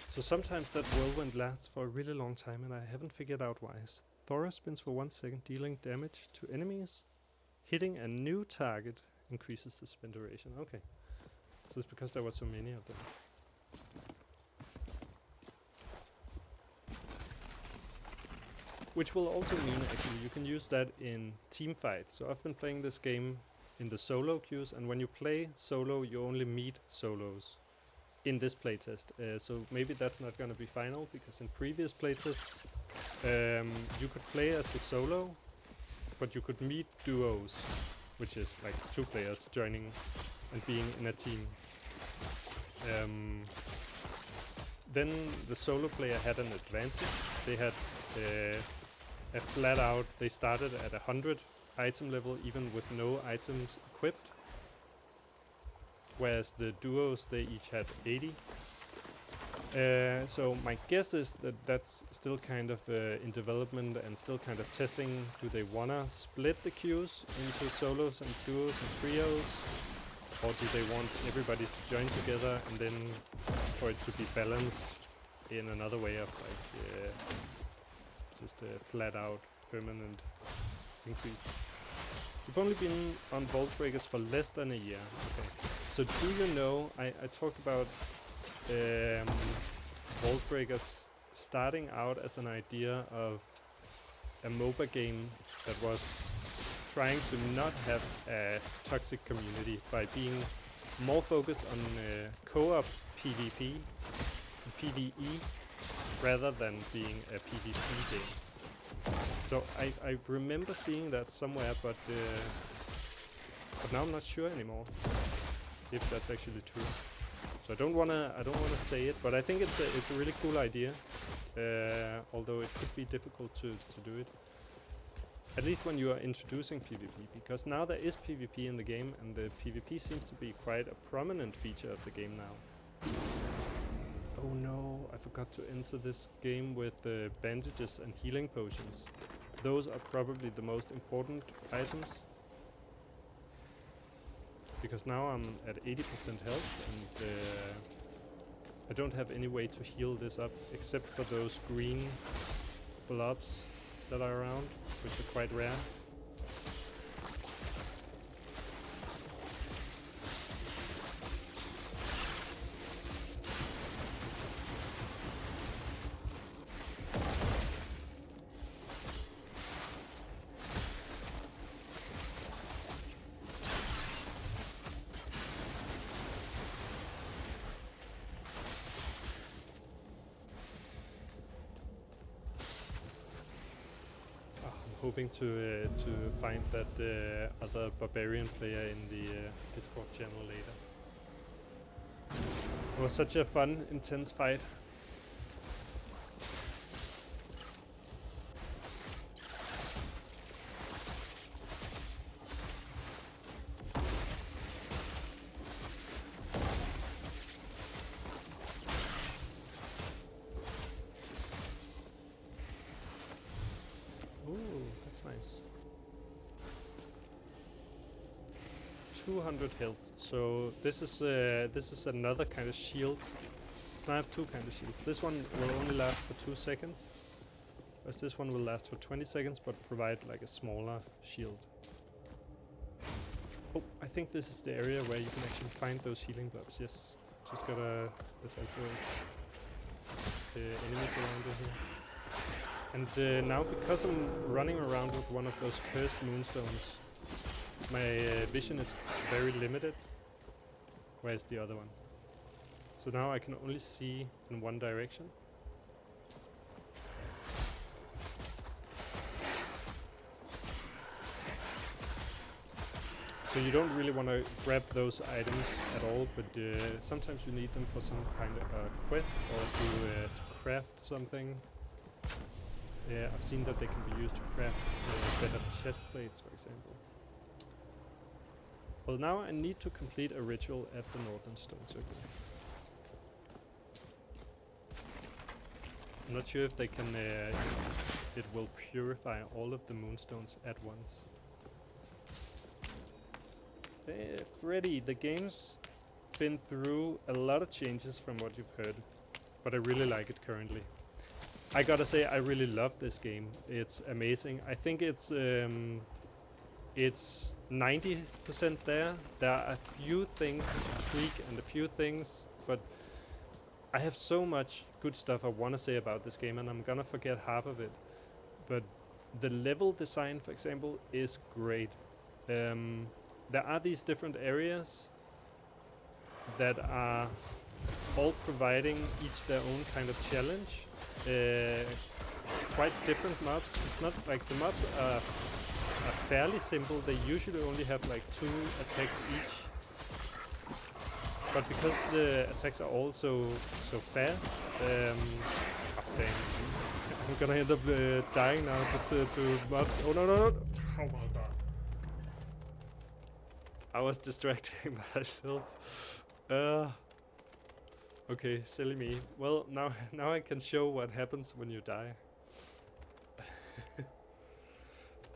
Speaker 1: So sometimes that whirlwind lasts for a really long time, and I haven't figured out why. Thora spins for 1 second, dealing damage to enemies. Hitting a new target increases the spin duration. Okay. So it's because there were so many of them. Which will also mean actually you can use that in team fights. So I've been playing this game in the solo queues, and when you play solo, you only meet solos in this playtest. So maybe that's not going to be final, because in previous playtest you could play as a solo, but you could meet duos, which is like 2 players joining and being in a team. Then the solo player had an advantage. They had a flat out, they started at 100 item level even with no items equipped, whereas the duos, they each had 80. So my guess is that that's still kind of in development and still kind of testing. Do they wanna split the queues into solos and duos and trios, or do they want everybody to join together and then for it to be balanced in another way of like just a flat out permanent increase? You've only been on Vaultbreakers for less than a year. Okay. So do you know, I talked about Vaultbreakers starting out as an idea of a MOBA game that was trying to not have a toxic community by being more focused on co-op PvP, PvE, rather than being a PvP game. So I remember seeing that somewhere, but now I'm not sure anymore if that's actually true. So I don't wanna say it, but I think it's a really cool idea. Although it could be difficult to do it. At least when you are introducing PvP, because now there is PvP in the game, and the PvP seems to be quite a prominent feature of the game now. Oh no, I forgot to enter this game with bandages and healing potions. Those are probably the most important items. Because now I'm at 80% health, and I don't have any way to heal this up except for those green blobs that are around, which are quite rare. Hoping to find that other barbarian player in the Discord channel later. It was such a fun, intense fight. That's nice. 200 health. So this is another kind of shield. So now I have two kind of shields. This one will only last for 2 seconds, whereas this one will last for 20 seconds, but provide like a smaller shield. Oh, I think this is the area where you can actually find those healing blobs. Yes, just gotta. There's also enemies around in here. And now, because I'm running around with one of those cursed moonstones, my vision is very limited. Where's the other one? So now I can only see in one direction. So you don't really want to grab those items at all, but sometimes you need them for some kind of quest or to craft something. Yeah, I've seen that they can be used to craft better chest plates, for example. Well, now I need to complete a ritual at the Northern Stone Circle. I'm not sure if they can. It will purify all of the moonstones at once. Freddy, the game's been through a lot of changes from what you've heard, but I really like it currently. I gotta say, I really love this game. It's amazing. I think it's 90% there. There are a few things to tweak and a few things, but I have so much good stuff I want to say about this game, and I'm gonna forget half of it. But the level design, for example, is great. There are these different areas that are all providing each their own kind of challenge. Quite different mobs. It's not like the mobs are fairly simple. They usually only have like 2 attacks each. But because the attacks are all so fast, oh dang. I'm gonna end up dying now just to mobs. Oh no. Oh my god. I was distracting myself. Okay, silly me. Well, now I can show what happens when you die.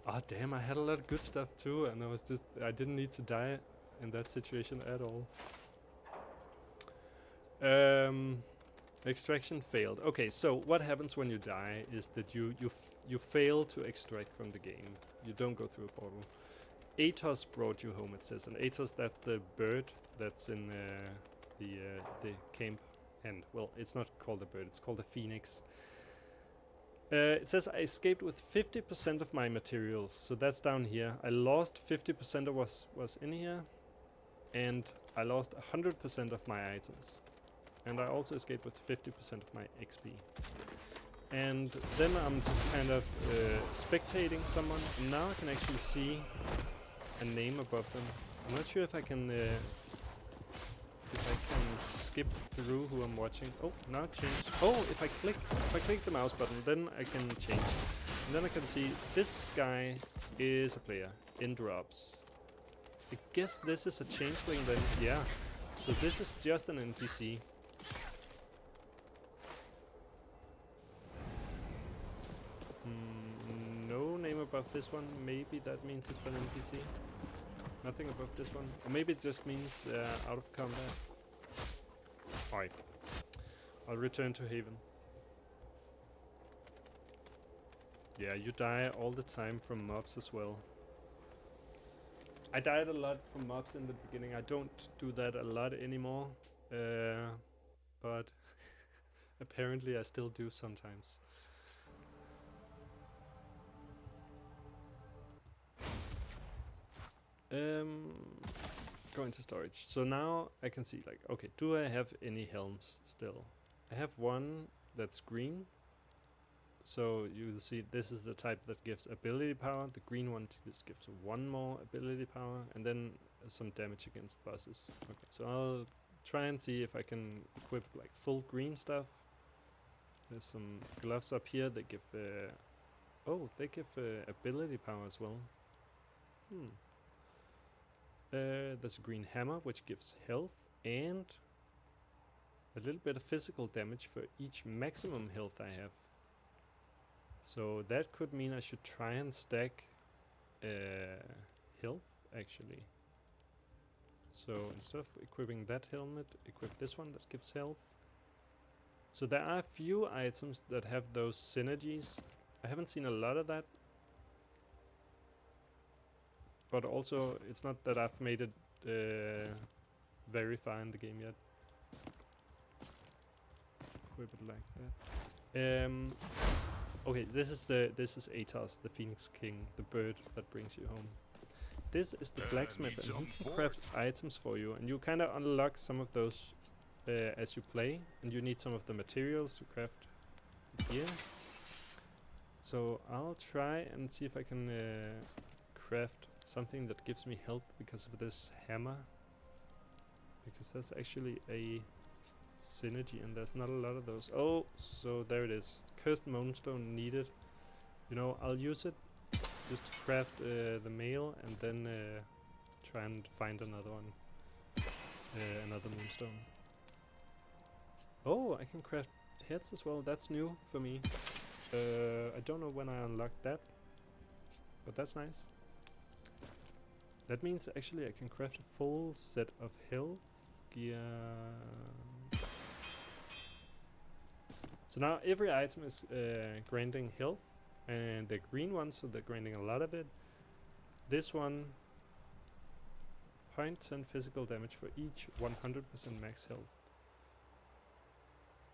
Speaker 1: Oh damn, I had a lot of good stuff too, and I didn't need to die in that situation at all. Extraction failed. Okay, so what happens when you die is that you fail to extract from the game. You don't go through a portal. Atos brought you home, it says, and Atos, that's the bird that's in the camp. And well, it's not called a bird, it's called a phoenix. It says I escaped with 50% of my materials, so that's down here. I lost 50% of what was in here, and I lost 100% of my items. And I also escaped with 50% of my XP. And then I'm just kind of spectating someone. And now I can actually see a name above them. I'm not sure if I can skip through who I'm watching. Oh, now it changed. Oh, if I click the mouse button, then I can change. And then I can see this guy is a player in drops. I guess this is a changeling then. Yeah. So this is just an NPC. No name above this one. Maybe that means it's an NPC. Nothing above this one. Or maybe it just means they're out of combat. Alright. I'll return to Haven. Yeah, you die all the time from mobs as well. I died a lot from mobs in the beginning. I don't do that a lot anymore. But apparently I still do sometimes. Go into storage. So now I can see, like, okay, do I have any helms still? I have one that's green. So you'll see this is the type that gives ability power. The green one just gives one more ability power, and then some damage against bosses. Okay, so I'll try and see if I can equip like full green stuff. There's some gloves up here that give they give ability power as well. There's a green hammer which gives health and a little bit of physical damage for each maximum health I have. So that could mean I should try and stack health actually. So instead of equipping that helmet, equip this one that gives health. So there are a few items that have those synergies. I haven't seen a lot of that. But also, it's not that I've made it very far in the game yet. Equip it like that. Okay, this is Atos, the Phoenix King, the bird that brings you home. This is the blacksmith, and he can craft items for you, and you kind of unlock some of those as you play, and you need some of the materials to craft gear. So I'll try and see if I can craft something that gives me health because of this hammer, because that's actually a synergy and there's not a lot of those. Oh, so there it is. Cursed moonstone needed. You know, I'll use it just to craft the mail and then try and find another one, another moonstone. Oh, I can craft heads as well. That's new for me. I don't know when I unlocked that, but that's nice. That means actually I can craft a full set of health gear. So now every item is granting health, and the green ones, so they're granting a lot of it. This one, 0.10 physical damage for each 100% max health.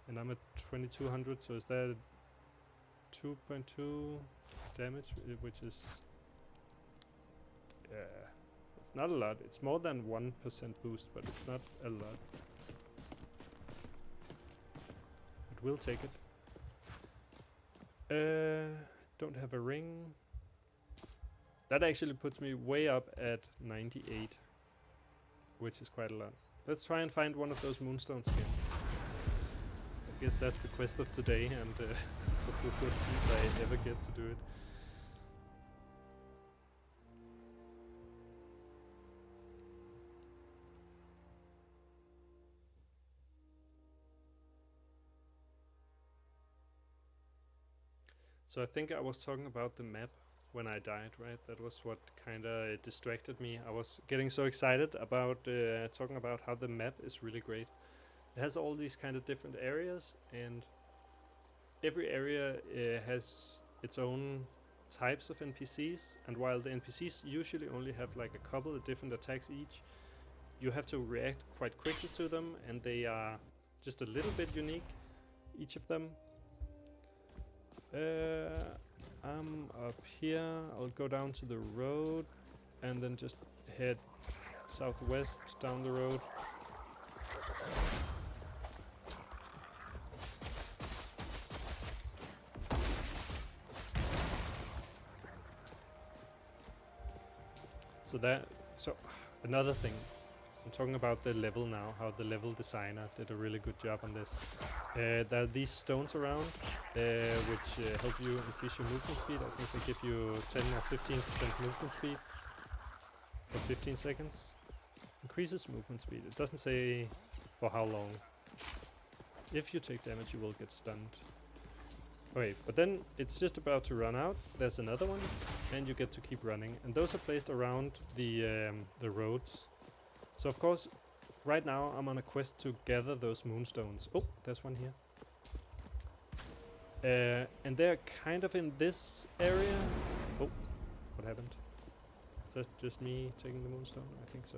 Speaker 1: And I'm at 2200, so is that 2.2 damage, which is it's not a lot. It's more than 1% boost, but it's not a lot. But we'll take it. Don't have a ring. That actually puts me way up at 98, which is quite a lot. Let's try and find one of those moonstones again. I guess that's the quest of today, and we'll see if I ever get to do it. So I think I was talking about the map when I died, right? That was what kind of distracted me. I was getting so excited about talking about how the map is really great. It has all these kind of different areas, and every area has its own types of NPCs, and while the NPCs usually only have like a couple of different attacks each, you have to react quite quickly to them, and they are just a little bit unique, each of them. I'm up here. I'll go down to the road and then just head southwest down the road. So another thing, I'm talking about the level now, how the level designer did a really good job on this. There are these stones around, which help you increase your movement speed. I think they give you 10 or 15% movement speed for 15 seconds. Increases movement speed. It doesn't say for how long. If you take damage, you will get stunned. Okay, but then it's just about to run out. There's another one, and you get to keep running. And those are placed around the roads. So of course, right now I'm on a quest to gather those moonstones. Oh, there's one here. And they're kind of in this area. Oh, what happened? Is that just me taking the moonstone? I think so.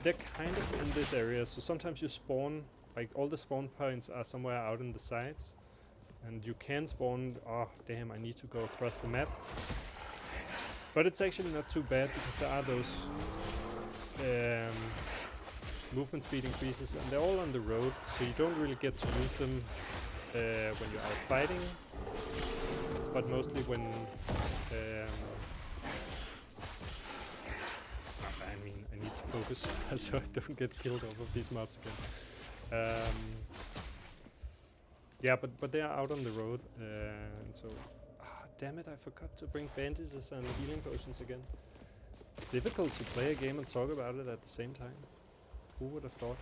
Speaker 1: They're kind of in this area, so sometimes you spawn, like all the spawn points are somewhere out in the sides. And you can spawn, oh damn, I need to go across the map. But it's actually not too bad because there are those movement speed increases and they're all on the road, so you don't really get to use them when you're out fighting, but mostly when I mean, I need to focus so I don't get killed off of these mobs again. Yeah, but they are out on the road, and so damn it, I forgot to bring bandages and healing potions again. It's difficult to play a game and talk about it at the same time. Who would have thought?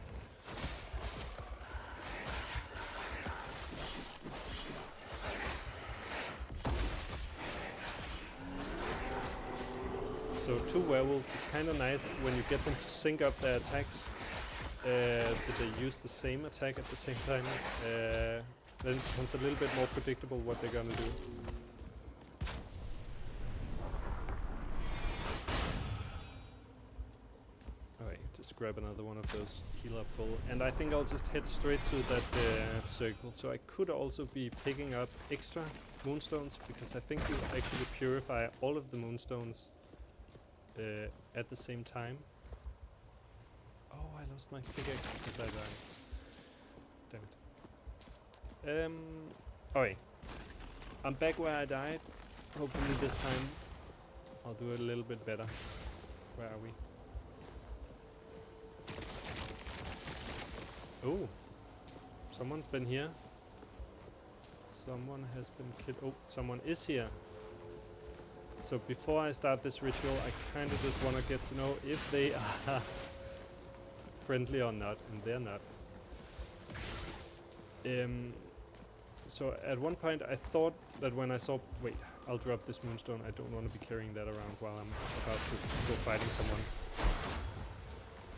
Speaker 1: So 2 werewolves, it's kind of nice when you get them to sync up their attacks, so they use the same attack at the same time. Then it becomes a little bit more predictable what they're gonna do. Alright, just grab another one of those, heal up full. And I think I'll just head straight to that circle. So I could also be picking up extra moonstones, because I think you actually purify all of the moonstones at the same time. Oh, I lost my pickaxe because I died. Damn it. Alright. I'm back where I died. Hopefully this time I'll do it a little bit better. Where are we? Oh, someone's been here. Someone has been killed. Oh, someone is here. So before I start this ritual, I kind of just want to get to know if they are friendly or not, and they're not. So at one point I thought that when I saw... Wait, I'll drop this moonstone. I don't want to be carrying that around while I'm about to go fighting someone.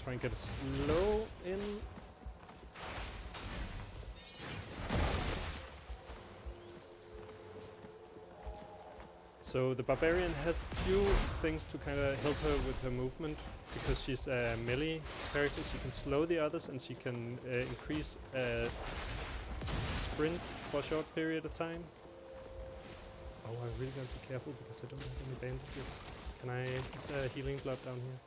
Speaker 1: Try and get a slow in. So the barbarian has a few things to kind of help her with her movement, because she's a melee character. She can slow the others and she can increase sprint for a short period of time. Oh, I really gotta be careful because I don't have any bandages. Can I... Is there a healing blood down here?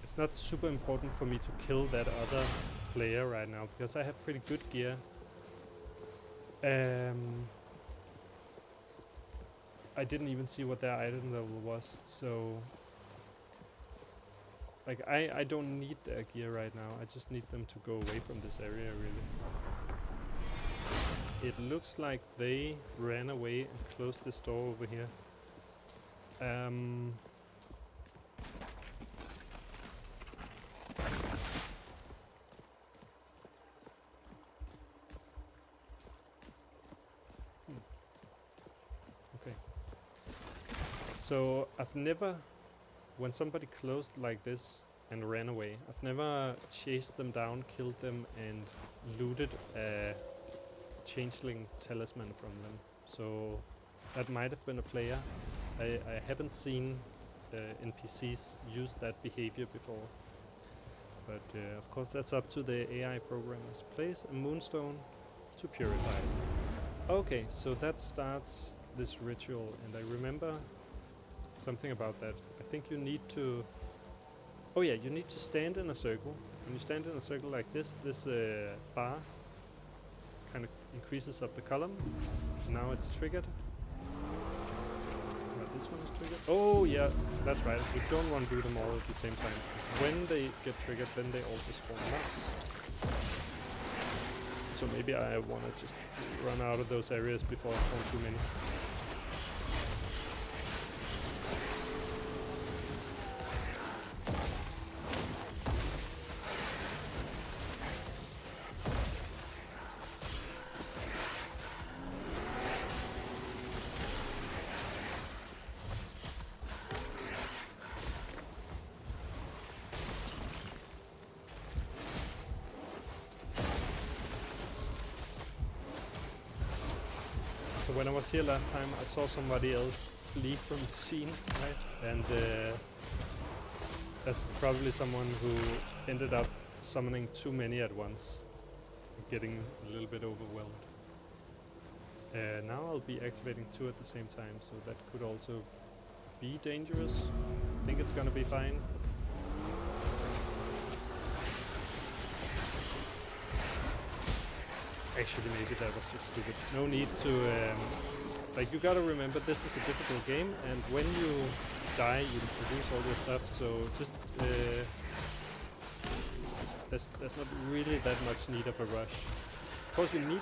Speaker 1: It's not super important for me to kill that other player right now, because I have pretty good gear. I didn't even see what their item level was, so... Like, I don't need their gear right now, I just need them to go away from this area, really. It looks like they ran away and closed this door over here. Okay. So I've never, when somebody closed like this and ran away, I've never chased them down, killed them, and looted a changeling talisman from them. So that might have been a player. I haven't seen NPCs use that behavior before. But of course that's up to the AI programmers. Place a moonstone to purify. Okay, so that starts this ritual, and I remember something about that. I think you need to... Oh yeah, you need to stand in a circle. When you stand in a circle like this, this bar kind of increases up the column. Now it's triggered. This one is triggered. Oh yeah, that's right. You don't want to do them all at the same time, because when they get triggered, then they also spawn mobs. So maybe I want to just run out of those areas before I spawn too many. So when I was here last time, I saw somebody else flee from the scene, right? And that's probably someone who ended up summoning too many at once, getting a little bit overwhelmed. Now I'll be activating 2 at the same time, so that could also be dangerous. I think it's gonna be fine. Actually, maybe that was just stupid. No need to... like, you gotta remember, this is a difficult game, and when you die, you produce all your stuff, so just... there's not really that much need of a rush. Of course, you need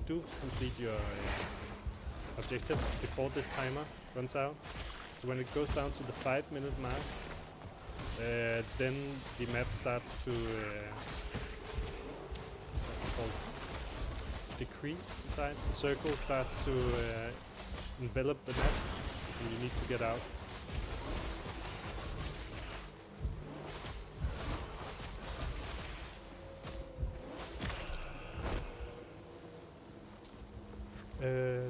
Speaker 1: to complete your objectives before this timer runs out. So when it goes down to the 5-minute mark, then the map starts to... what's it called? Decrease inside. The circle starts to envelop the map, and you need to get out.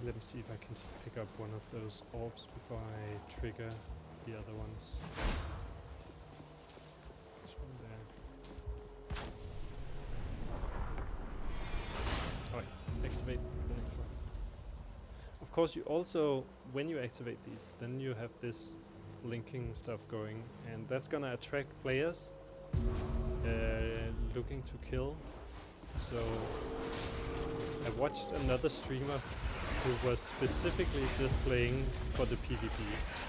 Speaker 1: Let me see if I can just pick up one of those orbs before I trigger the other ones. This one there. Alright, activate the next one. Of course, you also, when you activate these, then you have this linking stuff going, and that's gonna attract players looking to kill. So I watched another streamer who was specifically just playing for the PvP.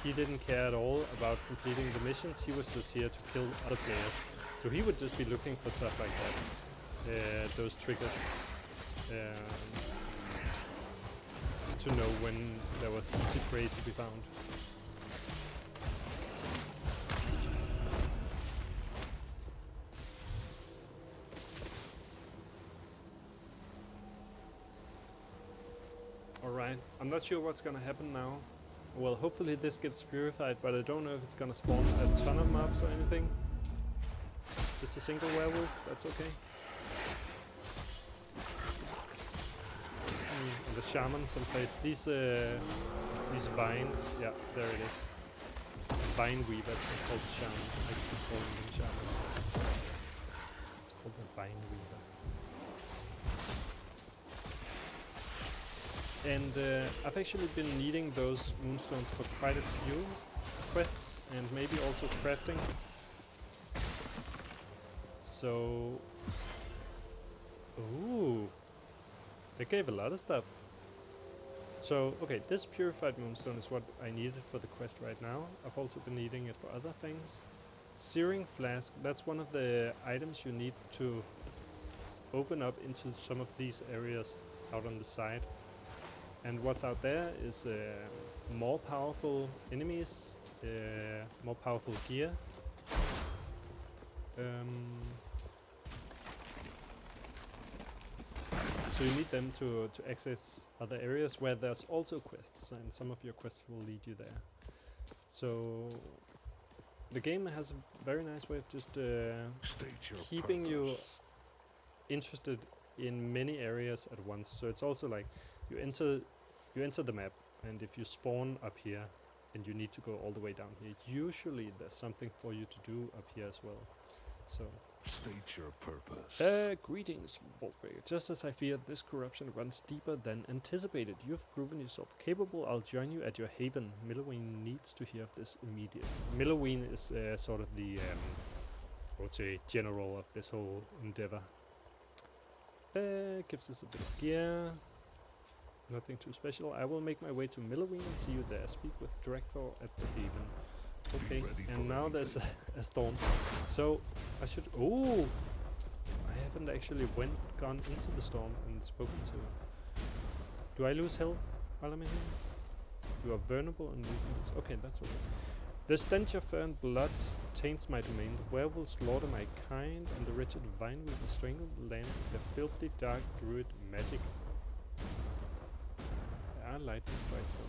Speaker 1: He didn't care at all about completing the missions, he was just here to kill other players. So he would just be looking for stuff like that, those triggers, to know when there was easy prey to be found. Alright, I'm not sure what's gonna happen now. Well, hopefully this gets purified, but I don't know if it's gonna spawn a ton of mobs or anything. Just a single werewolf, that's okay. And the shaman someplace. These vines, yeah, there it is. Vine weavers, it's called the shaman. I keep calling them shamans. It's called the vine weaver. And I've actually been needing those moonstones for quite a few quests, and maybe also crafting. So... Ooh! They gave a lot of stuff. So, okay, this purified moonstone is what I needed for the quest right now. I've also been needing it for other things. Searing flask, that's one of the items you need to open up into some of these areas out on the side. And what's out there is more powerful enemies, more powerful gear. So you need them to access other areas where there's also quests, and some of your quests will lead you there. So the game has a very nice way of just keeping you interested in many areas at once. So it's also like you enter the map, and if you spawn up here and you need to go all the way down here, usually there's something for you to do up here as well. So,
Speaker 2: State your purpose.
Speaker 1: greetings, Vaultbreaker. Just as I feared, this corruption runs deeper than anticipated. You've proven yourself capable. I'll join you at your haven. Milloween needs to hear of this immediately. Milloween is sort of the, I would say, general of this whole endeavor. Gives us a bit of gear. Nothing too special. I will make my way to Milloween and see you there. Speak with Director at the haven. Okay, and now there's a storm. So I should. Oh, I haven't actually gone into the storm and spoken to her. Do I lose health while I'm in here? You are vulnerable and weakness. Okay, that's okay. The stench of fur and blood taints my domain. The werewolves slaughter my kind, and the wretched vineweaver strangle the land with their filthy dark druid magic. Lightning strikes them.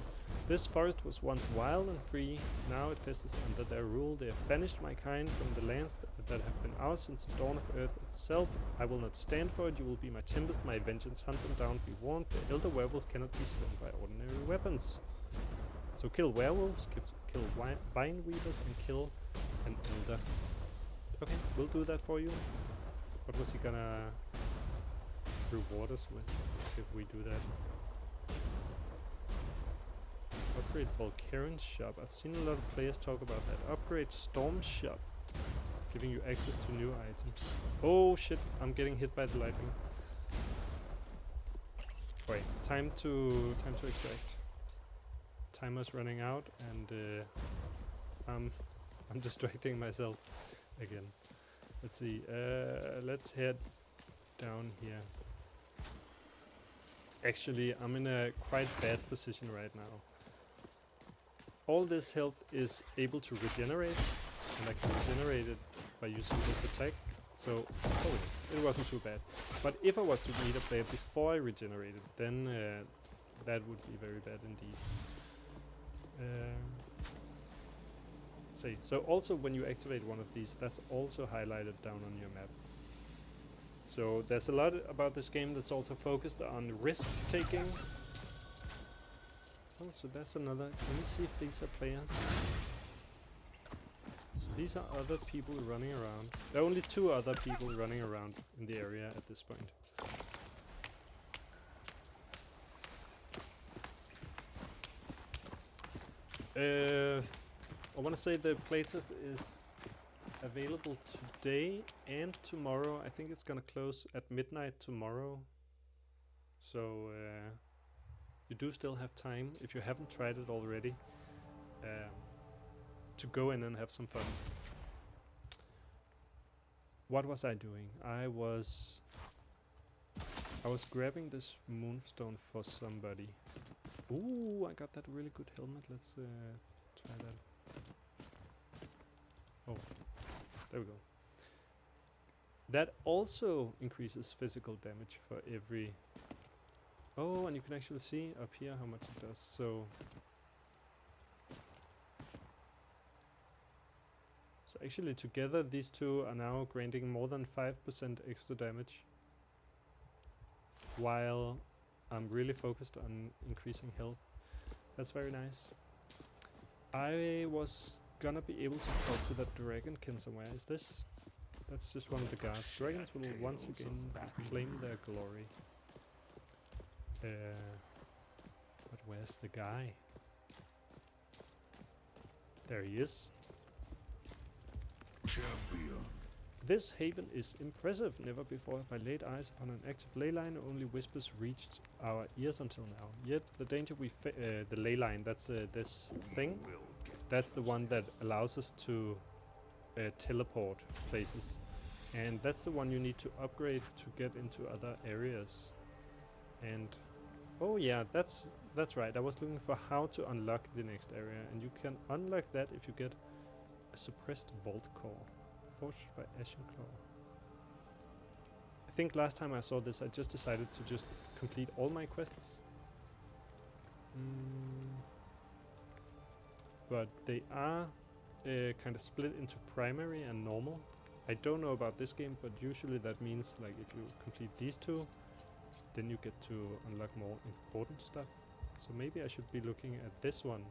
Speaker 1: This forest was once wild and free, now it festers under their rule. They have banished my kind from the lands that have been ours since the dawn of Earth itself. I will not stand for it. You will be my tempest, my vengeance. Hunt them down, be warned. The elder werewolves cannot be slain by ordinary weapons. So kill werewolves, kill vine weavers, and kill an elder. Okay, we'll do that for you. What was he gonna reward us with if we do that? Upgrade Volcaron's shop. I've seen a lot of players talk about that. Upgrade Storm shop, giving you access to new items. Oh shit! I'm getting hit by the lightning. Wait, time to extract. Timer's running out, and I'm distracting myself again. Let's see. Let's head down here. Actually, I'm in a quite bad position right now. All this health is able to regenerate, and I can regenerate it by using this attack. So, oh, it wasn't too bad. But if I was to meet a player before I regenerated, then that would be very bad indeed. Let's see. So also when you activate one of these, that's also highlighted down on your map. So there's a lot about this game that's also focused on risk taking. Oh, so that's another. Let me see if these are players. So these are other people running around. There are only 2 other people running around in the area at this point. I want to say the playtest is available today and tomorrow. I think it's gonna close at midnight tomorrow. So you do still have time, if you haven't tried it already, to go in and have some fun. What was I doing? I was grabbing this moonstone for somebody. Ooh, I got that really good helmet. Let's try that. Oh, there we go. That also increases physical damage for every... Oh, and you can actually see up here how much it does. So actually together these two are now granting more than 5% extra damage, while I'm really focused on increasing health. That's very nice. I was gonna be able to talk to that dragonkin somewhere. Is this? That's just one of the guards. Dragons will once again claim their glory. But where's the guy? There he is.
Speaker 2: Champion.
Speaker 1: This haven is impressive. Never before have I laid eyes upon an active ley line. Only whispers reached our ears until now. Yet the danger we the ley line, that's this thing. That's the one that allows us to teleport places. And that's the one you need to upgrade to get into other areas. And oh yeah, that's right. I was looking for how to unlock the next area, and you can unlock that if you get a suppressed vault core, forged by Ashen Claw. I think last time I saw this, I just decided to just complete all my quests. But they are kind of split into primary and normal. I don't know about this game, but usually that means like if you complete these two, then you get to unlock more important stuff. So maybe I should be looking at this one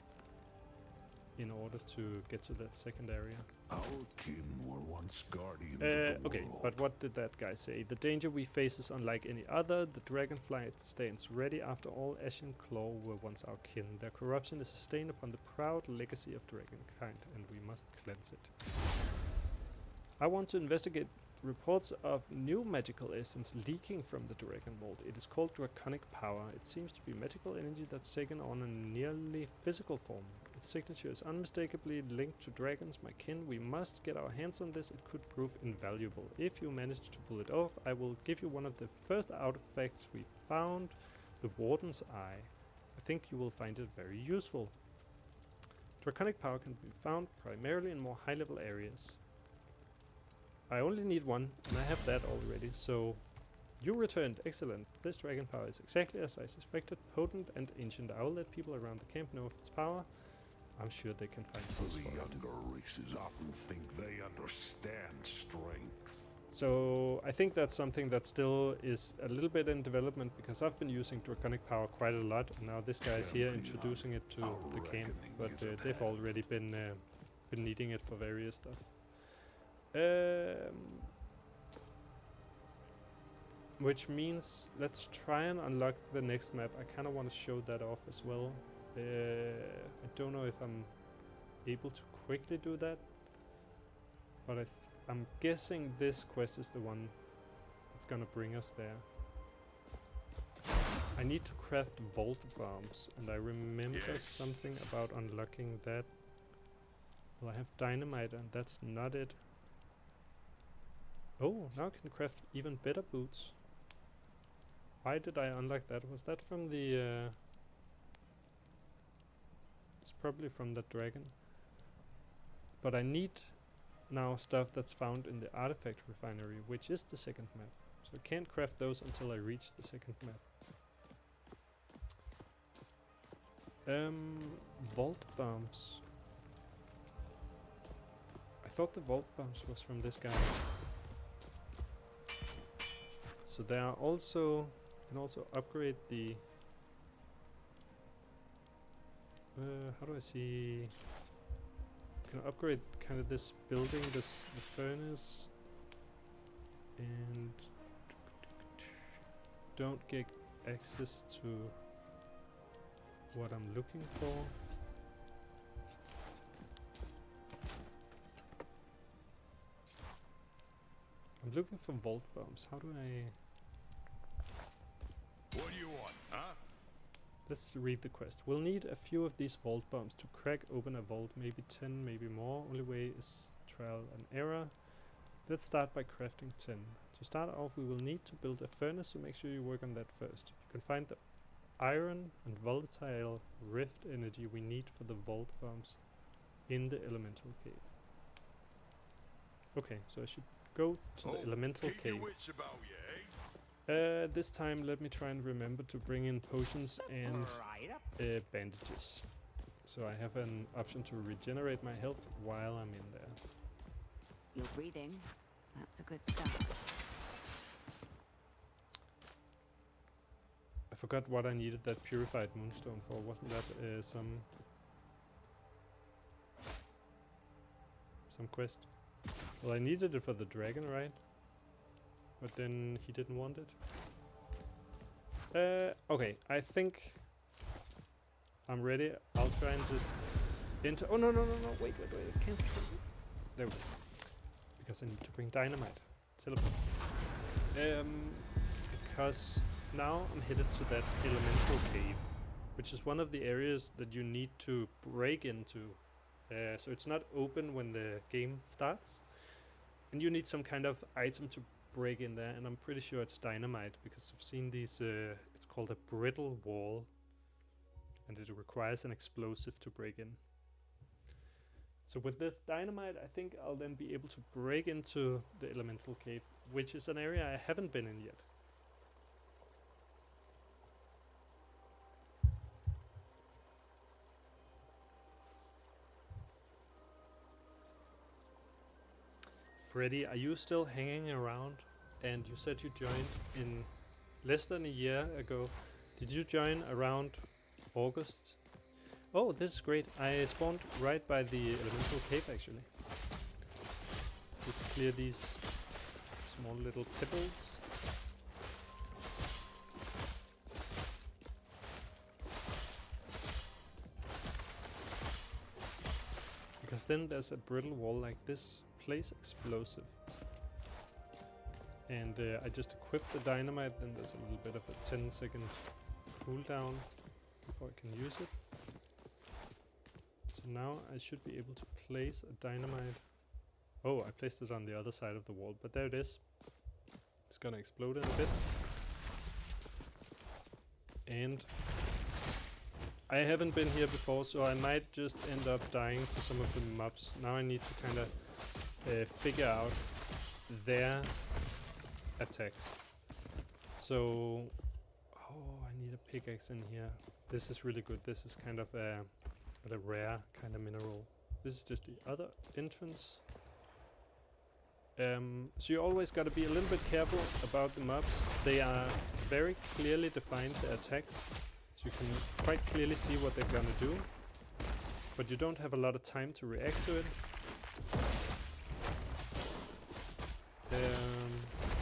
Speaker 1: in order to get to that second area.
Speaker 2: Our kin were once guardians of the
Speaker 1: Okay,
Speaker 2: world.
Speaker 1: but what did that guy say? The danger we face is unlike any other. The dragonfly stands ready. After all, Ashen Claw were once our kin. Their corruption is a stain upon the proud legacy of dragonkind, and we must cleanse it. I want to investigate reports of new magical essence leaking from the Dragon Vault. It is called Draconic Power. It seems to be magical energy that's taken on a nearly physical form. Its signature is unmistakably linked to dragons, my kin. We must get our hands on this. It could prove invaluable. If you manage to pull it off, I will give you one of the first artifacts we found, the Warden's Eye. I think you will find it very useful. Draconic Power can be found primarily in more high-level areas. I only need one, and I have that already, so... You returned, excellent. This dragon power is exactly as I suspected, potent and ancient. I will let people around the camp know of its power. I'm sure they can find use
Speaker 2: The
Speaker 1: for it.
Speaker 2: younger races often think they understand strength.
Speaker 1: So I think that's something that still is a little bit in development, because I've been using Draconic Power quite a lot, and now this guy is here introducing it to the camp, but they've already been needing it for various stuff. Which means let's try and unlock the next map. I kind of want to show that off as well. I don't know if I'm able to quickly do that, but I'm guessing this quest is the one that's gonna bring us there. I need to craft vault bombs, and I remember something about unlocking that. Well, I have dynamite, and that's not it. Oh, now I can craft even better boots. Why did I unlock that? Was that from the... it's probably from that dragon. But I need now stuff that's found in the artifact refinery, which is the second map. So I can't craft those until I reach the second map. Vault bombs. I thought the vault bombs was from this guy. So there are also, you can also upgrade the, how do I see, you can upgrade kind of this building, the furnace, and don't get access to what I'm looking for. I'm looking for vault bombs. How do I...
Speaker 2: What do you want, huh?
Speaker 1: Let's read the quest. We'll need a few of these vault bombs to crack open a vault. Maybe 10, maybe more. Only way is trial and error. Let's start by crafting 10. To start off, we will need to build a furnace, so make sure you work on that first. You can find the iron and volatile rift energy we need for the vault bombs in the elemental cave. Okay, so I should go to the elemental
Speaker 2: keep your
Speaker 1: cave.
Speaker 2: wits about you,
Speaker 1: This time let me try and remember to bring in potions and
Speaker 3: Right up.
Speaker 1: bandages. So I have an option to regenerate my health while I'm in there.
Speaker 4: You're breathing. That's a good start.
Speaker 1: I forgot what I needed that purified moonstone for. Wasn't that some quest? Well, I needed it for the dragon, right? But then he didn't want it. Okay, I think I'm ready. I'll try and just enter. Oh no! Wait! Cancel. There we go. Because I need to bring dynamite. Teleport. Because now I'm headed to that elemental cave, which is one of the areas that you need to break into. So it's not open when the game starts, and you need some kind of item to break in there, and I'm pretty sure it's dynamite, because I've seen these, it's called a brittle wall, and it requires an explosive to break in. So with this dynamite, I think I'll then be able to break into the elemental cave, which is an area I haven't been in yet. Freddy, are you still hanging around? And you said you joined in less than a year ago. Did you join around August? Oh, this is great. I spawned right by the elemental cave actually. Let's just clear these small little pebbles. Because then there's a brittle wall like this. Place explosive. And I just equipped the dynamite, then there's a little bit of a 10-second cooldown before I can use it. So now I should be able to place a dynamite. Oh, I placed it on the other side of the wall, but there it is. It's gonna explode in a bit. And I haven't been here before, so I might just end up dying to some of the mobs. Now I need to kind of figure out their attacks. So, oh, I need a pickaxe in here. This is really good. This is kind of a rare kind of mineral. This is just the other entrance. So you always got to be a little bit careful about the mobs. They are very clearly defined, the attacks. So you can quite clearly see what they're gonna do. But you don't have a lot of time to react to it.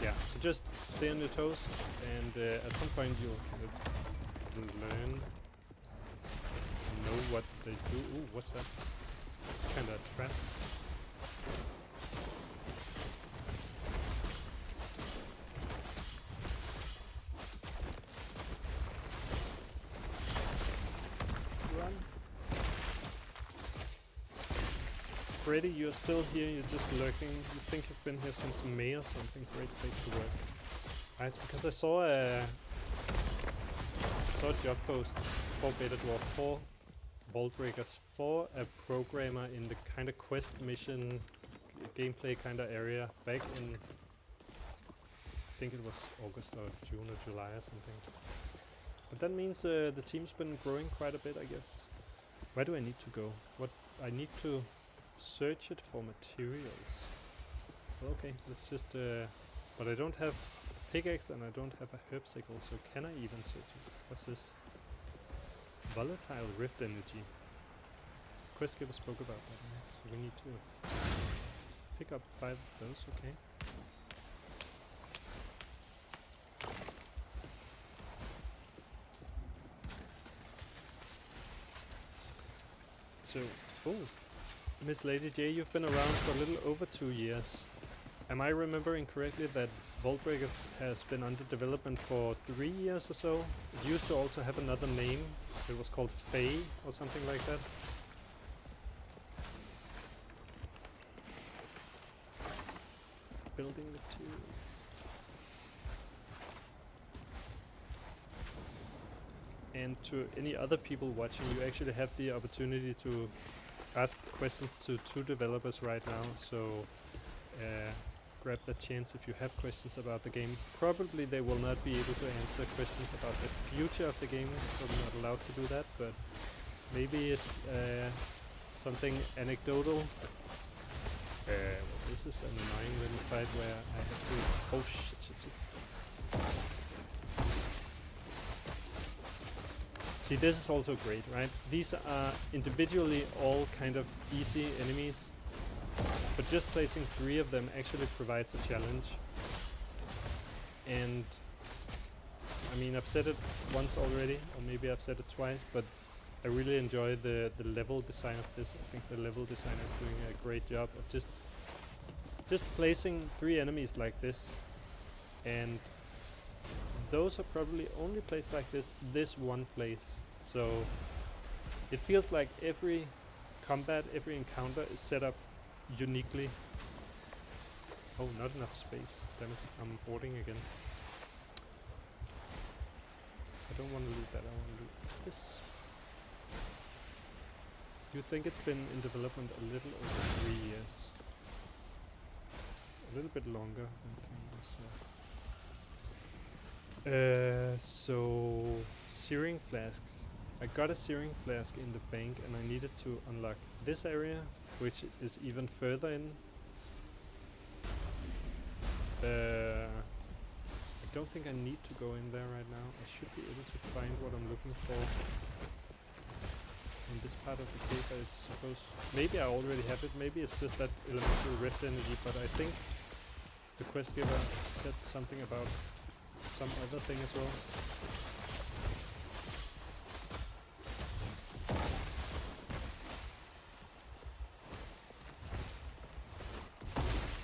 Speaker 1: Yeah, so just stay on your toes, and at some point you'll kind of just learn, know what they do. Ooh, what's that? It's kind of a trap. Run. Freddy, you're still here, you're just lurking. You think you've been here since May or something. Great place to work. It's because I saw a job post for Beta Dwarf, for Vaultbreakers, for a programmer in the kind of quest mission gameplay kind of area back in, I think it was August or June or July or something. But that means the team's been growing quite a bit, I guess. Where do I need to go? What I need to search it for materials. Well, okay, let's just but I don't have pickaxe and I don't have a herb sickle, so can I even search it? What's this? Volatile rift energy. Quest giver spoke about that, right? So we need to pick up 5 of those, okay. So, oh, Miss Lady J, you've been around for a little over 2 years. Am I remembering correctly that Vaultbreakers has been under development for 3 years or so? It used to also have another name. It was called Faye or something like that. Building materials. And to any other people watching, you actually have the opportunity to ask questions to 2 developers right now, so grab that chance if you have questions about the game. Probably they will not be able to answer questions about the future of the game, so I'm not allowed to do that, but maybe it's something anecdotal. Well, this is an annoying little fight where I have to... Oh shit. See, this is also great, right? These are individually all kind of easy enemies, but just placing 3 of them actually provides a challenge. And I mean, I've said it once already, or maybe I've said it twice, but I really enjoy the level design of this. I think the level designer is doing a great job of just placing 3 enemies like this, and those are probably only placed like this one place. So it feels like every combat, every encounter is set up uniquely. Oh, not enough space. Damn it, I'm boarding again. I don't want to loot that, I want to loot this. You think it's been in development a little over 3 years. A little bit longer than 3 years, yeah. So searing flasks. I got a searing flask in the bank and I needed to unlock this area, which is even further in. I don't think I need to go in there right now. I should be able to find what I'm looking for in this part of the cave, I suppose. Maybe I already have it. Maybe it's just that elemental rift energy. But I think the quest giver said something about some other thing as well.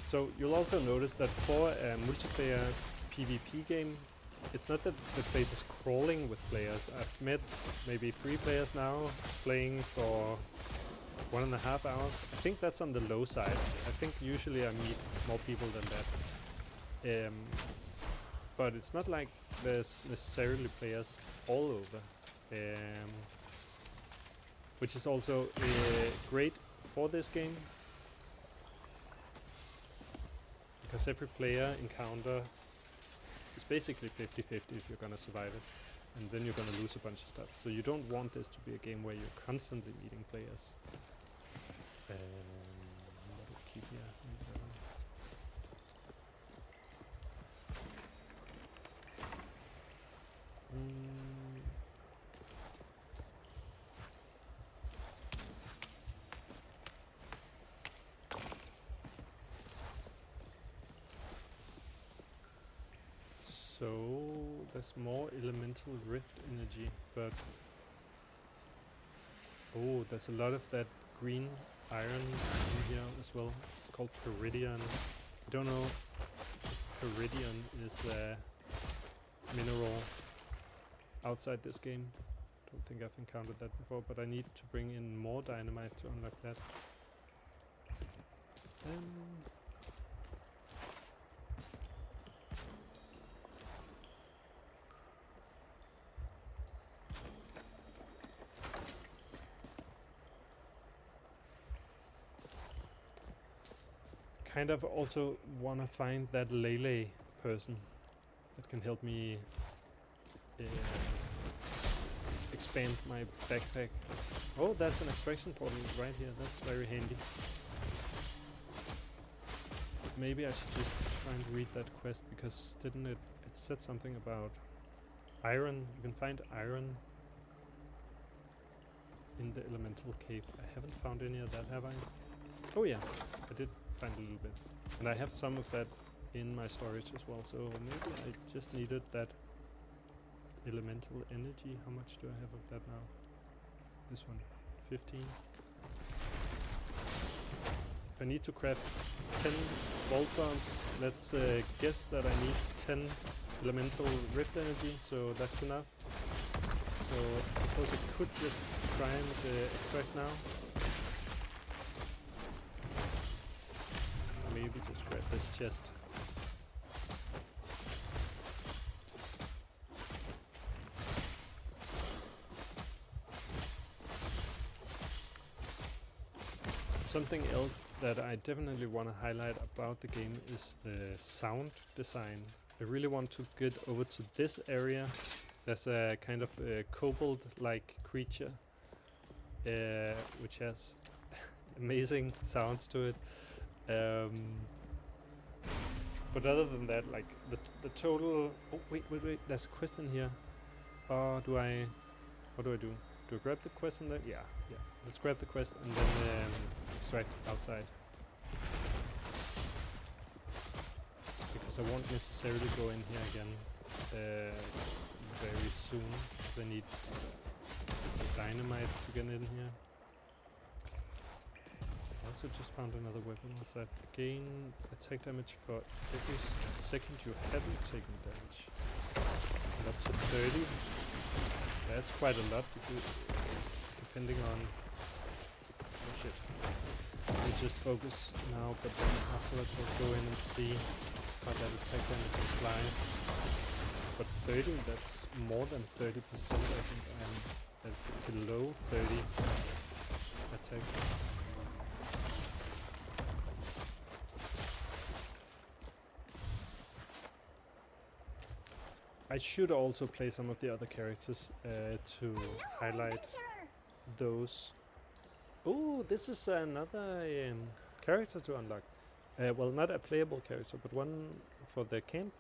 Speaker 1: So you'll also notice that for a multiplayer PvP game, it's not that the place is crawling with players. I've met maybe 3 players now playing for 1.5 hours. I think that's on the low side. I think usually I meet more people than that. But it's not like there's necessarily players all over. Which is also great for this game. Because every player encounter is basically 50-50 if you're gonna survive it. And then you're gonna lose a bunch of stuff. So you don't want this to be a game where you're constantly meeting players. What do we keep here? So there's more elemental rift energy, but oh, there's a lot of that green iron in here as well. It's called Peridion. I don't know if Peridion is a mineral outside this game. Don't think I've encountered that before, but I need to bring in more dynamite to unlock that. Kind of also want to find that Lele person that can help me expand my backpack. Oh, that's an extraction portal right here. That's very handy. Maybe I should just try and read that quest, because didn't it said something about iron. You can find iron in the elemental cave. I haven't found any of that, have I? Oh yeah, I did find a little bit. And I have some of that in my storage as well, so maybe I just needed that elemental energy. How much do I have of that now? This one, 15. If I need to craft 10 vault bombs, let's guess that I need 10 elemental rift energy, so that's enough. So I suppose I could just try and extract now. Maybe just grab this chest. Something else that I definitely want to highlight about the game is the sound design. I really want to get over to this area. There's a kind of kobold-like creature which has amazing sounds to it. But other than that, like the total... Oh, wait, there's a quest in here. What do I do? Do I grab the quest in there? Yeah. Let's grab the quest and then extract outside. Because I won't necessarily go in here again very soon, because I need dynamite to get in here. I also just found another weapon. What's that? Gain attack damage for every second you haven't taken damage. And up to 30. That's quite a lot, depending on... Oh shit. Let me just focus now, but then afterwards I'll go in and see how that attack damage applies. But 30, that's more than 30%. I think I'm at below 30 attack. I should also play some of the other characters to highlight those. Oh, this is another character to unlock. Well, not a playable character, but one for the camp.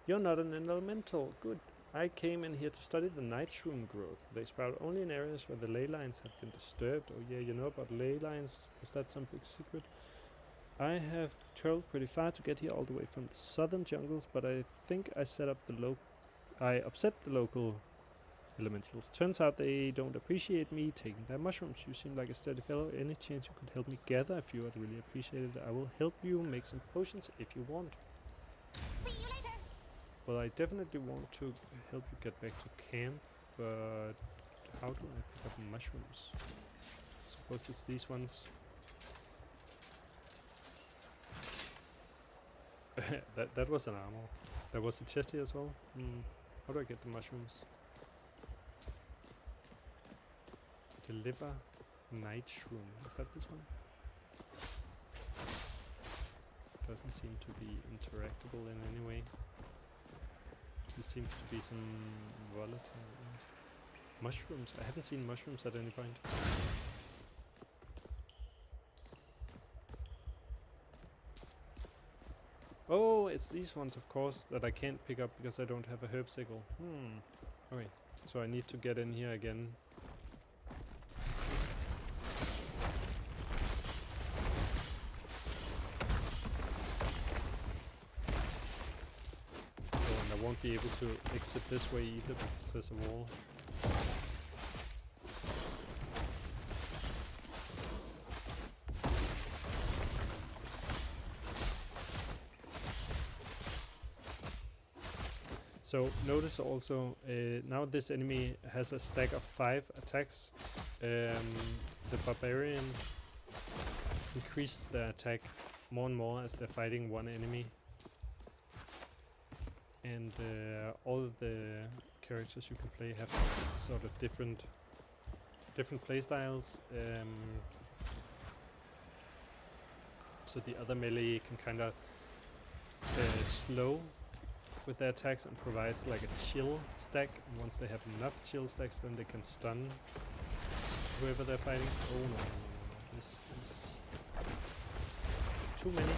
Speaker 1: You're not an elemental. Good. I came in here to study the night shroom growth. They sprout only in areas where the ley lines have been disturbed. Oh yeah, you know about ley lines? Was that some big secret? I have traveled pretty far to get here all the way from the southern jungles, but I think I upset the local elementals. Turns out they don't appreciate me taking their mushrooms. You seem like a sturdy fellow. Any chance you could help me gather a few? I'd really appreciate it. I will help you make some potions if you want.
Speaker 5: See you later.
Speaker 1: Well, I definitely want to help you get back to camp, but how do I pick up mushrooms? Suppose it's these ones. that was an armor. There was a chest here as well. How do I get the mushrooms? Deliver night shroom. Is that this one? Doesn't seem to be interactable in any way. There seems to be some volatile ones. Mushrooms. I haven't seen mushrooms at any point. Oh, it's these ones, of course, that I can't pick up because I don't have a herb sickle. Okay, so I need to get in here again. Oh, and I won't be able to exit this way either because there's a wall. So notice also, now this enemy has a stack of 5 attacks. The barbarian increases their attack more and more as they're fighting one enemy. And all of the characters you can play have sort of different playstyles. So the other melee can kind of slow with their attacks and provides like a chill stack, and once they have enough chill stacks then they can stun whoever they're fighting. Oh no, this is too many.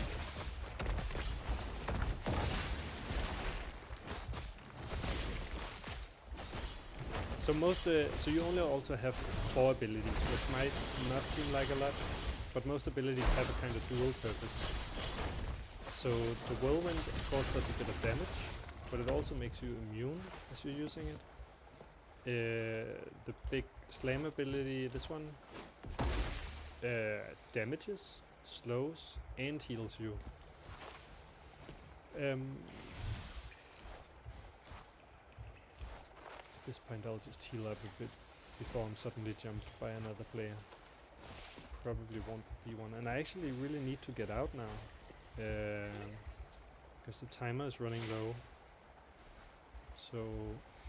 Speaker 1: So you only also have 4 abilities, which might not seem like a lot, but most abilities have a kind of dual purpose. So the whirlwind of course does a bit of damage, but it also makes you immune as you're using it. The big slam ability, this one, damages, slows, and heals you. At this point I'll just heal up a bit before I'm suddenly jumped by another player. Probably won't be one, and I actually really need to get out now. Because the timer is running low. So,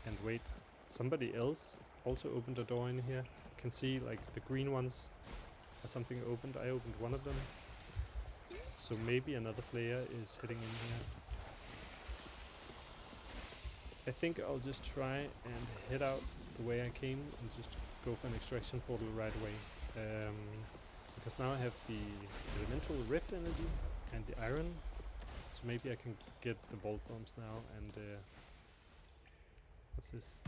Speaker 1: and wait, somebody else also opened a door in here. You can see like the green ones has something opened. I opened one of them. So maybe another player is heading in here. I think I'll just try and head out the way I came and just go for an extraction portal right away. Because now I have the elemental rift energy and the iron, so maybe I can get the vault bombs now. And what's this?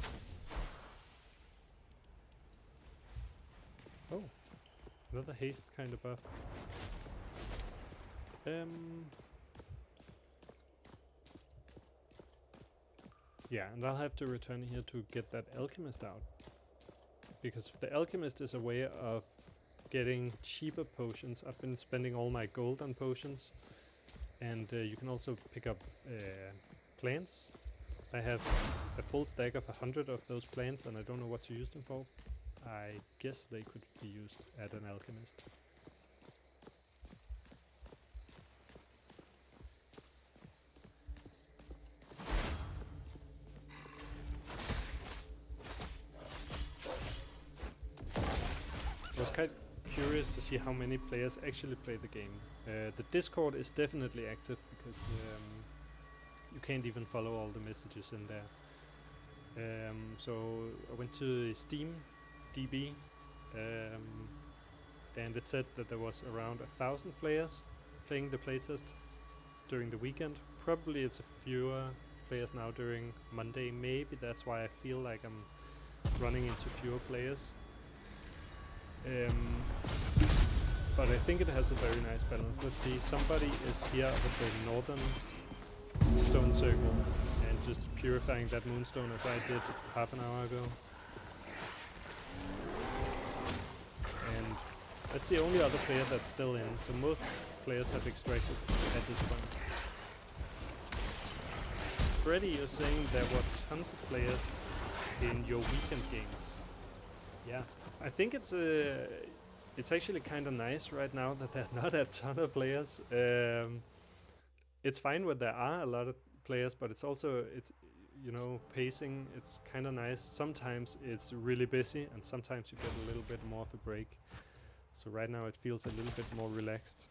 Speaker 1: Oh, another haste kind of buff. Yeah, and I'll have to return here to get that alchemist out, because the alchemist is a way of getting cheaper potions. I've been spending all my gold on potions, and you can also pick up plants. I have a full stack of 100 of those plants, and I don't know what to use them for. I guess they could be used at an alchemist. I was quite curious to see how many players actually play the game. The Discord is definitely active because you can't even follow all the messages in there. So I went to Steam DB, and it said that there was around 1,000 players playing the playtest during the weekend. Probably it's fewer players now during Monday. Maybe that's why I feel like I'm running into fewer players. But I think it has a very nice balance. Let's see, somebody is here with the northern stone circle and just purifying that moonstone as I did half an hour ago. And that's the only other player that's still in, so most players have extracted at this point. Freddy, you're saying there were tons of players in your weekend games. Yeah, I think it's actually kind of nice right now that there are not a ton of players. It's fine when there are a lot of players, but it's also, you know, pacing. It's kind of nice. Sometimes it's really busy, and sometimes you get a little bit more of a break. So right now it feels a little bit more relaxed.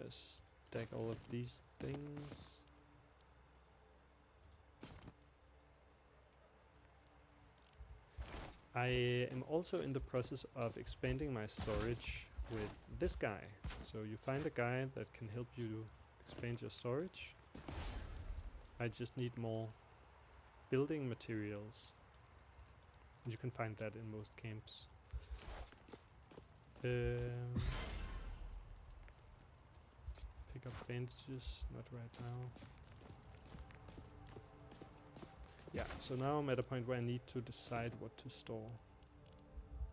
Speaker 1: Stack all of these things. I am also in the process of expanding my storage with this guy. So you find a guy that can help you expand your storage. I just need more building materials. You can find that in most camps. Pick up bandages, not right now. Yeah, so now I'm at a point where I need to decide what to store.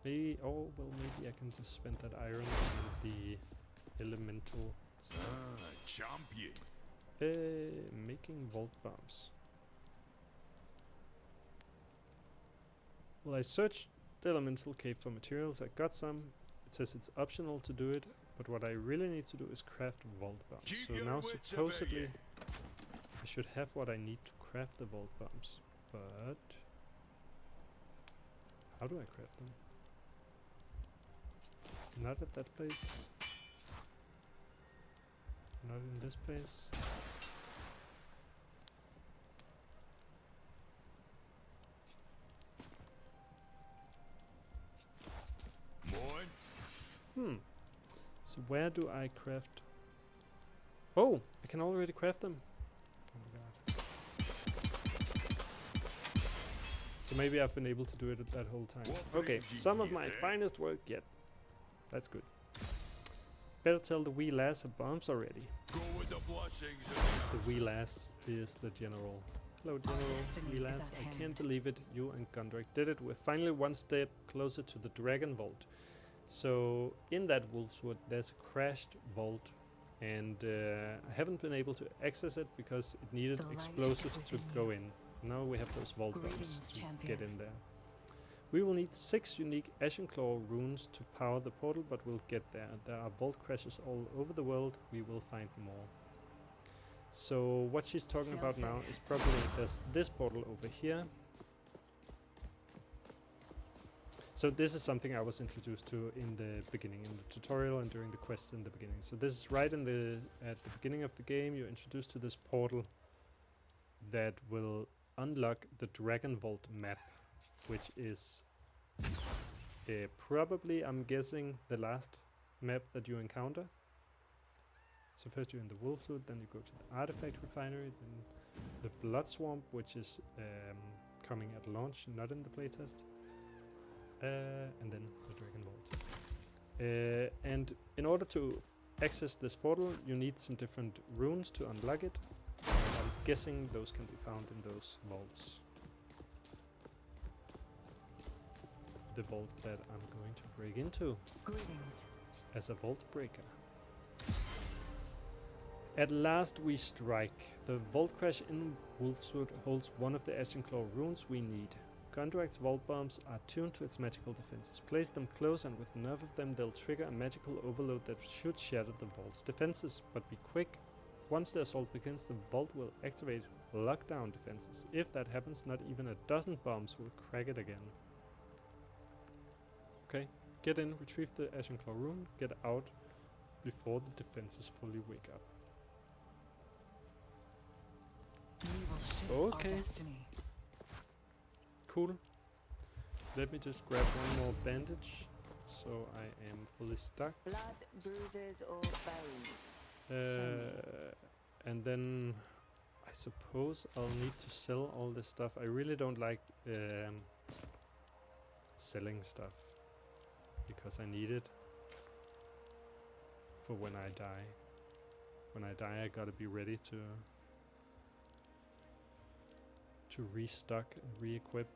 Speaker 1: Maybe, oh, well, maybe I can just spend that iron on the elemental stuff.
Speaker 2: Champion.
Speaker 1: Making vault bombs. Well, I searched the elemental cave for materials. I got some. It says it's optional to do it, but what I really need to do is craft vault bombs.
Speaker 2: Keep
Speaker 1: So
Speaker 2: your
Speaker 1: now
Speaker 2: wits
Speaker 1: supposedly
Speaker 2: about
Speaker 1: I should have what I need to craft the vault bombs. But how do I craft them? Not at that place. Not in this place. So where do I craft? Oh, I can already craft them. Oh my god. So maybe I've been able to do it that whole time. Okay, some of my finest work yet. That's good. Better tell the wee lass her bombs already.
Speaker 2: Go with the blessings.
Speaker 1: The wee lass is the general. Hello, General wee lass. I can't believe it. You and Gondrak did it. We're finally one step closer to the Dragon Vault. So in that Wolfswood, there's a crashed vault, and I haven't been able to access it because it needed explosives to go in. Now we have those vault bombs to get in there. We will need 6 unique Ashenclaw runes to power the portal, but we'll get there. There are vault crashes all over the world. We will find more. So what she's talking about now is probably there's this portal over here. So this is something I was introduced to in the beginning, in the tutorial and during the quest in the beginning. So this is right in at the beginning of the game. You're introduced to this portal that will unlock the Dragon Vault map, which is probably, I'm guessing, the last map that you encounter. So first you're in the Wolfswood, then you go to the Artifact Refinery, then the Blood Swamp, which is coming at launch, not in the playtest. And then the Dragon Vault. And in order to access this portal, you need some different runes to unlock it. I'm guessing those can be found in those vaults. The vault that I'm going to break into.
Speaker 4: Greetings.
Speaker 1: As a vault breaker. At last we strike. The vault crash in Wolfswood holds one of the Ashenclaw runes we need. Gondrak's vault bombs are tuned to its magical defenses. Place them close, and with enough of them they'll trigger a magical overload that should shatter the vault's defenses. But be quick. Once the assault begins, the vault will activate lockdown defenses. If that happens, not even a dozen bombs will crack it again. Okay, get in, retrieve the Ashenclaw rune, get out before the defenses fully wake up. Okay. Cool. Let me just grab one more bandage, so I am fully stocked.
Speaker 4: Blood, bruises, or bones.
Speaker 1: And then I suppose I'll need to sell all this stuff. I really don't like selling stuff because I need it for when I die. When I die, I gotta be ready to restock and re-equip.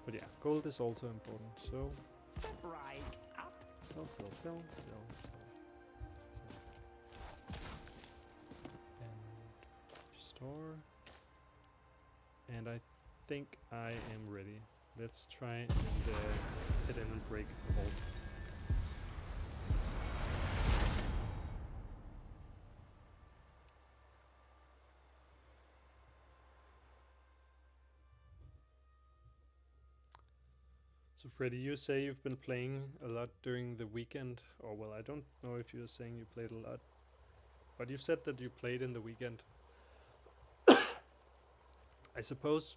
Speaker 1: But yeah, gold is also important. So
Speaker 3: Step right up.
Speaker 1: sell. And store. And I think I am ready. Let's try and head in and break the vault. So Freddy, you say you've been playing a lot during the weekend, or well, I don't know if you're saying you played a lot, but you've said that you played in the weekend. I suppose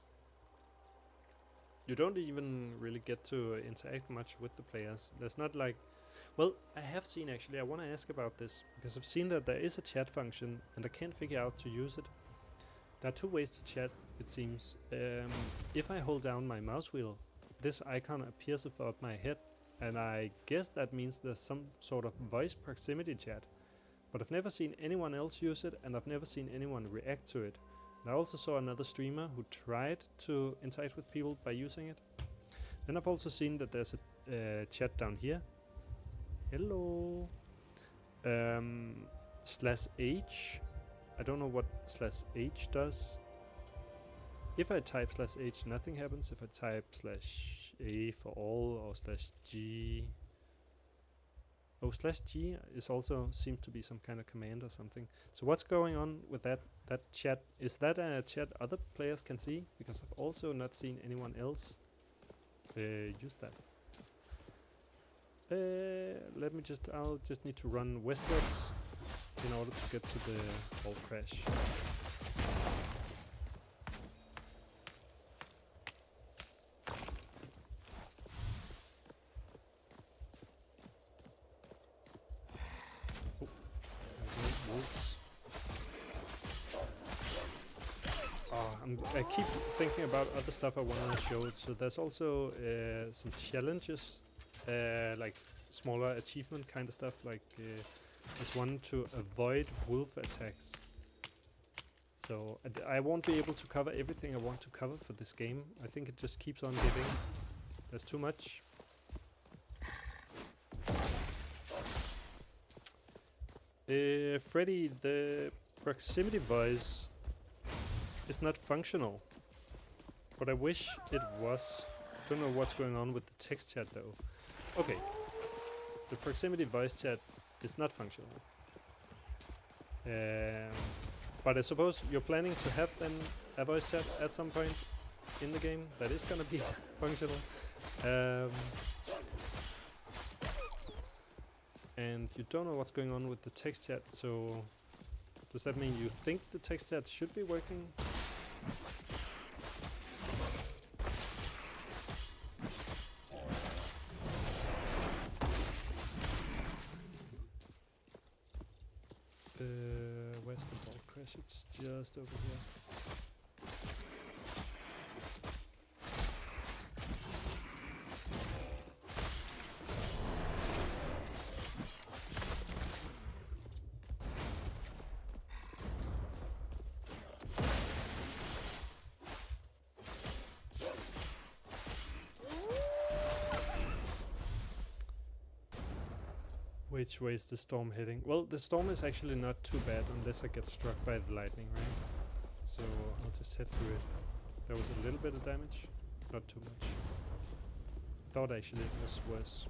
Speaker 1: you don't even really get to interact much with the players. There's not like, well, I have seen actually, I want to ask about this, because I've seen that there is a chat function, and I can't figure out to use it. There are two ways to chat, it seems. If I hold down my mouse wheel, this icon appears above my head, and I guess that means there's some sort of voice proximity chat. But I've never seen anyone else use it, and I've never seen anyone react to it. And I also saw another streamer who tried to interact with people by using it. Then I've also seen that there's a chat down here. Hello. /H. I don't know what /H does. If I type /H, nothing happens. If I type /A for all or /G. Oh, /G is also seems to be some kind of command or something. So what's going on with that chat? Is that a chat other players can see? Because I've also not seen anyone else use that. I'll just need to run westwards in order to get to the vault crash. I keep thinking about other stuff I want to show. So there's also some challenges, like smaller achievement kind of stuff, like this one to avoid wolf attacks. So I won't be able to cover everything I want to cover for this game. I think it just keeps on giving. There's too much. Freddy, the proximity voice is not functional, but I wish it was. Don't know what's going on with the text chat though. Okay, the proximity voice chat is not functional. But I suppose you're planning to have then a voice chat at some point in the game that is gonna be functional. And you don't know what's going on with the text chat, so does that mean you think the text chat should be working? Where's the vault crash? It's just over here. Which way is the storm heading? Well, the storm is actually not too bad unless I get struck by the lightning, right? So I'll just head through it. There was a little bit of damage, not too much. Thought actually it was worse.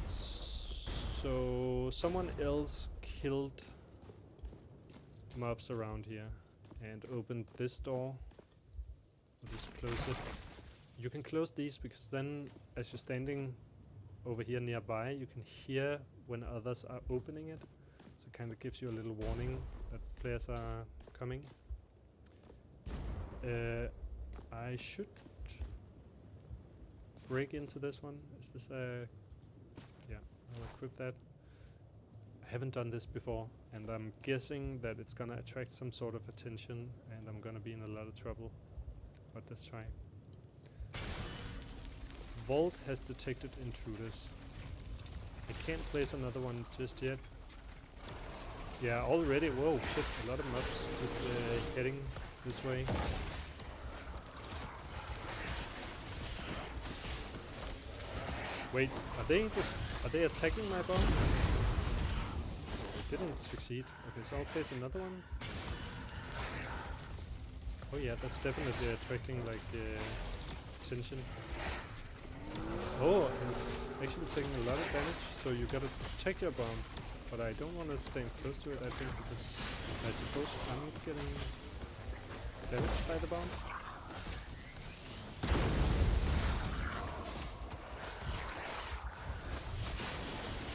Speaker 1: So someone else killed mobs around here and opened this door. I'll just close it. You can close these because then as you're standing over here nearby, you can hear when others are opening it. So it kind of gives you a little warning that players are coming. I should break into this one. Is this a... Yeah, I'll equip that. I haven't done this before, and I'm guessing that it's gonna attract some sort of attention, and I'm gonna be in a lot of trouble. But let's try. Vault has detected intruders. I can't place another one just yet. Yeah, already. Whoa, shit! A lot of mobs just heading this way. Wait, are they attacking my bomb? It didn't succeed. Okay, so I'll place another one. Oh yeah, that's definitely attracting like attention. Oh, and it's actually taking a lot of damage, so you gotta protect your bomb. But I don't want to stand close to it, I think, because I suppose I'm getting damaged by the bomb.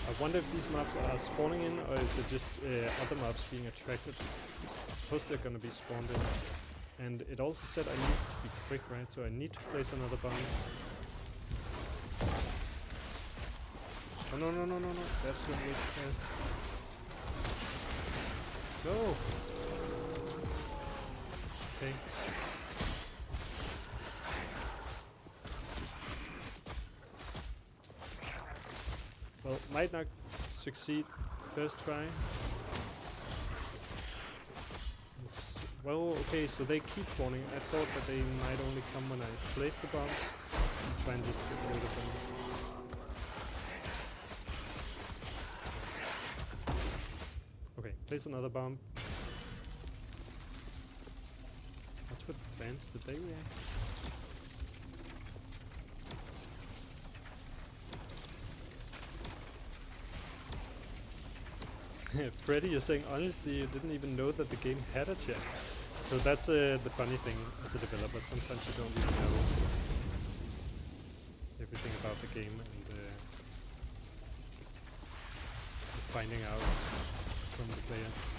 Speaker 1: I wonder if these mobs are spawning in, or if they're just other mobs being attracted. I suppose they're gonna be spawned in. And it also said I need to be quick, right? So I need to place another bomb. Oh, no, no, no, no, no. That's going way too fast. No! Okay. Well, might not succeed first try. Well, okay, so they keep spawning. I thought that they might only come when I place the bombs and try and just get rid of them. Okay, place another bomb. What's with the fans? Did they react? Freddy is saying, honestly, you didn't even know that the game had a chat. So that's the funny thing as a developer. Sometimes you don't even know everything about the game, and you're finding out from the players.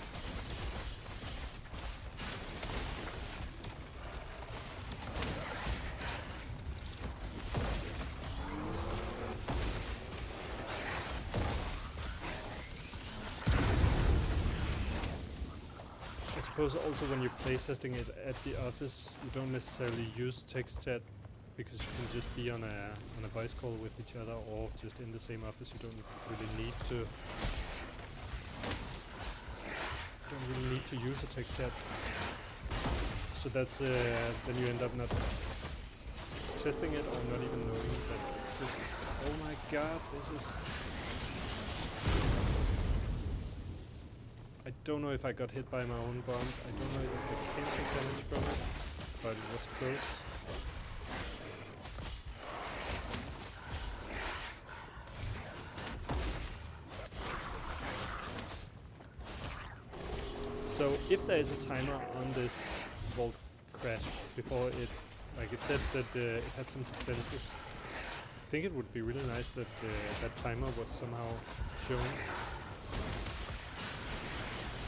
Speaker 1: I suppose also when you're playtesting it at the office, you don't necessarily use text chat because you can just be on a voice call with each other, or just in the same office. You don't really need to use a text chat. So that's then you end up not testing it or not even knowing that it exists. Oh my god, this is... I don't know if I got hit by my own bomb. I don't know if I can take damage from it, but it was close. So if there is a timer on this vault crash before it, like it said that it had some defenses, I think it would be really nice that that timer was somehow shown.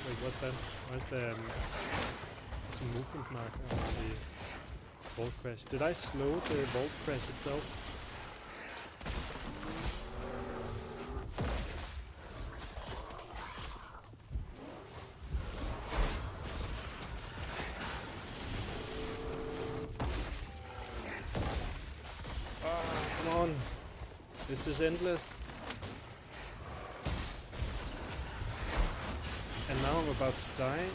Speaker 1: Wait, what's that? Why is there some movement marker on the vault crash? Did I slow the vault crash itself? Ah, come on! This is endless. And now I'm about to die.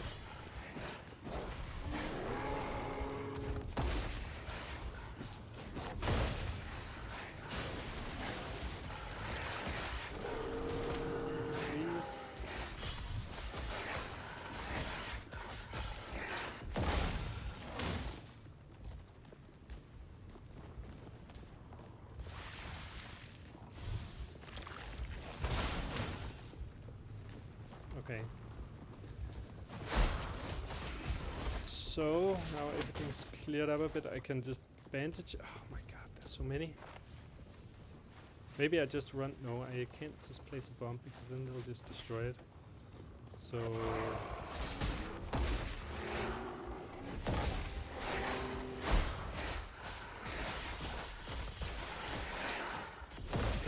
Speaker 1: Please. Okay. So, now everything's cleared up a bit, I can just bandage. Oh my god, there's so many. Maybe I just run. No, I can't just place a bomb because then they'll just destroy it. So.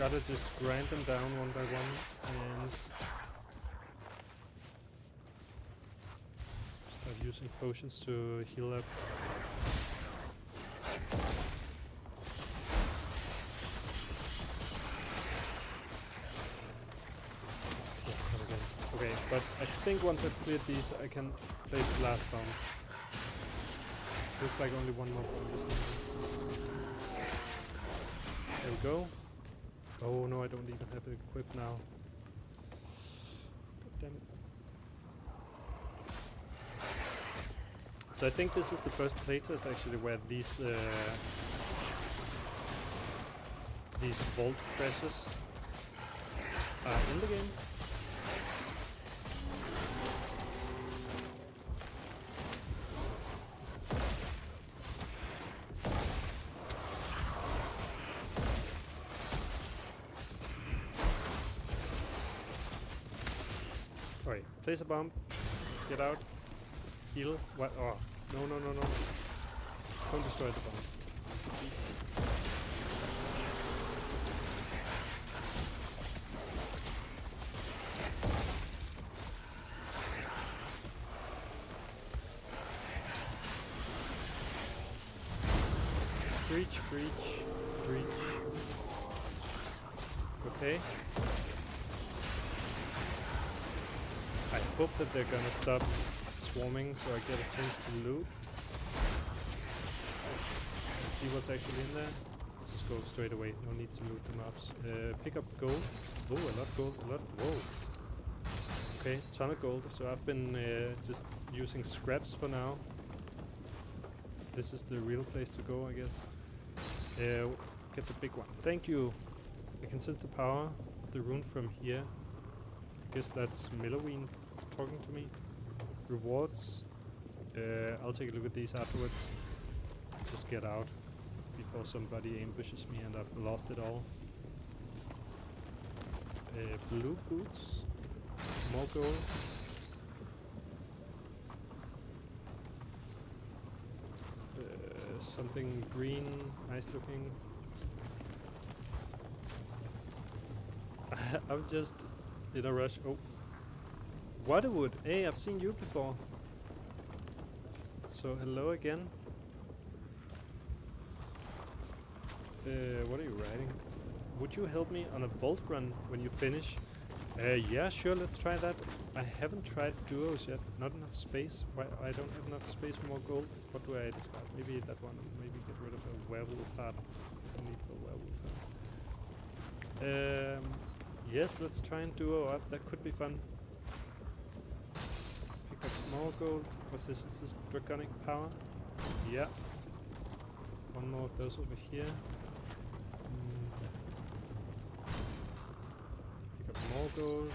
Speaker 1: Gotta just grind them down one by one and start using potions to heal up. Yeah, come again. Okay, but I think once I've cleared these, I can play the last bomb. Looks like only one more bomb is needed. There we go. Oh no, I don't even have it equipped now. God damn it. So I think this is the first playtest actually where these vault crashes are in the game. Alright, place a bomb, get out, heal, what? Oh, no. Don't destroy the bomb, please. Breach. Okay. I hope that they're gonna stop swarming so I get a chance to loot. And see what's actually in there. Let's just go straight away, no need to loot the mobs. Pick up gold. Oh, a lot gold, a lot. Whoa. Okay, ton of gold. So I've been just using scraps for now. This is the real place to go, I guess. Get the big one. Thank you. I can sense the power of the rune from here. I guess that's Milloween talking to me. Rewards. I'll take a look at these afterwards. Just get out before somebody ambushes me and I've lost it all. Blue boots. More gold. Something green, nice looking. I'm just in a rush. Oh. Waterwood. Hey, I've seen you before. So hello again. What are you writing? Would you help me on a vault run when you finish? Yeah, sure, let's try that. I haven't tried duos yet. Not enough space. Why I don't have enough space for more gold? What do I discard? Maybe that one. Maybe get rid of a werewolf heart. No need for a werewolf heart. Yes, let's try and duo up. That could be fun. Pick up more gold. What's this? Is this draconic power? Yeah. One more of those over here. Pick up more gold.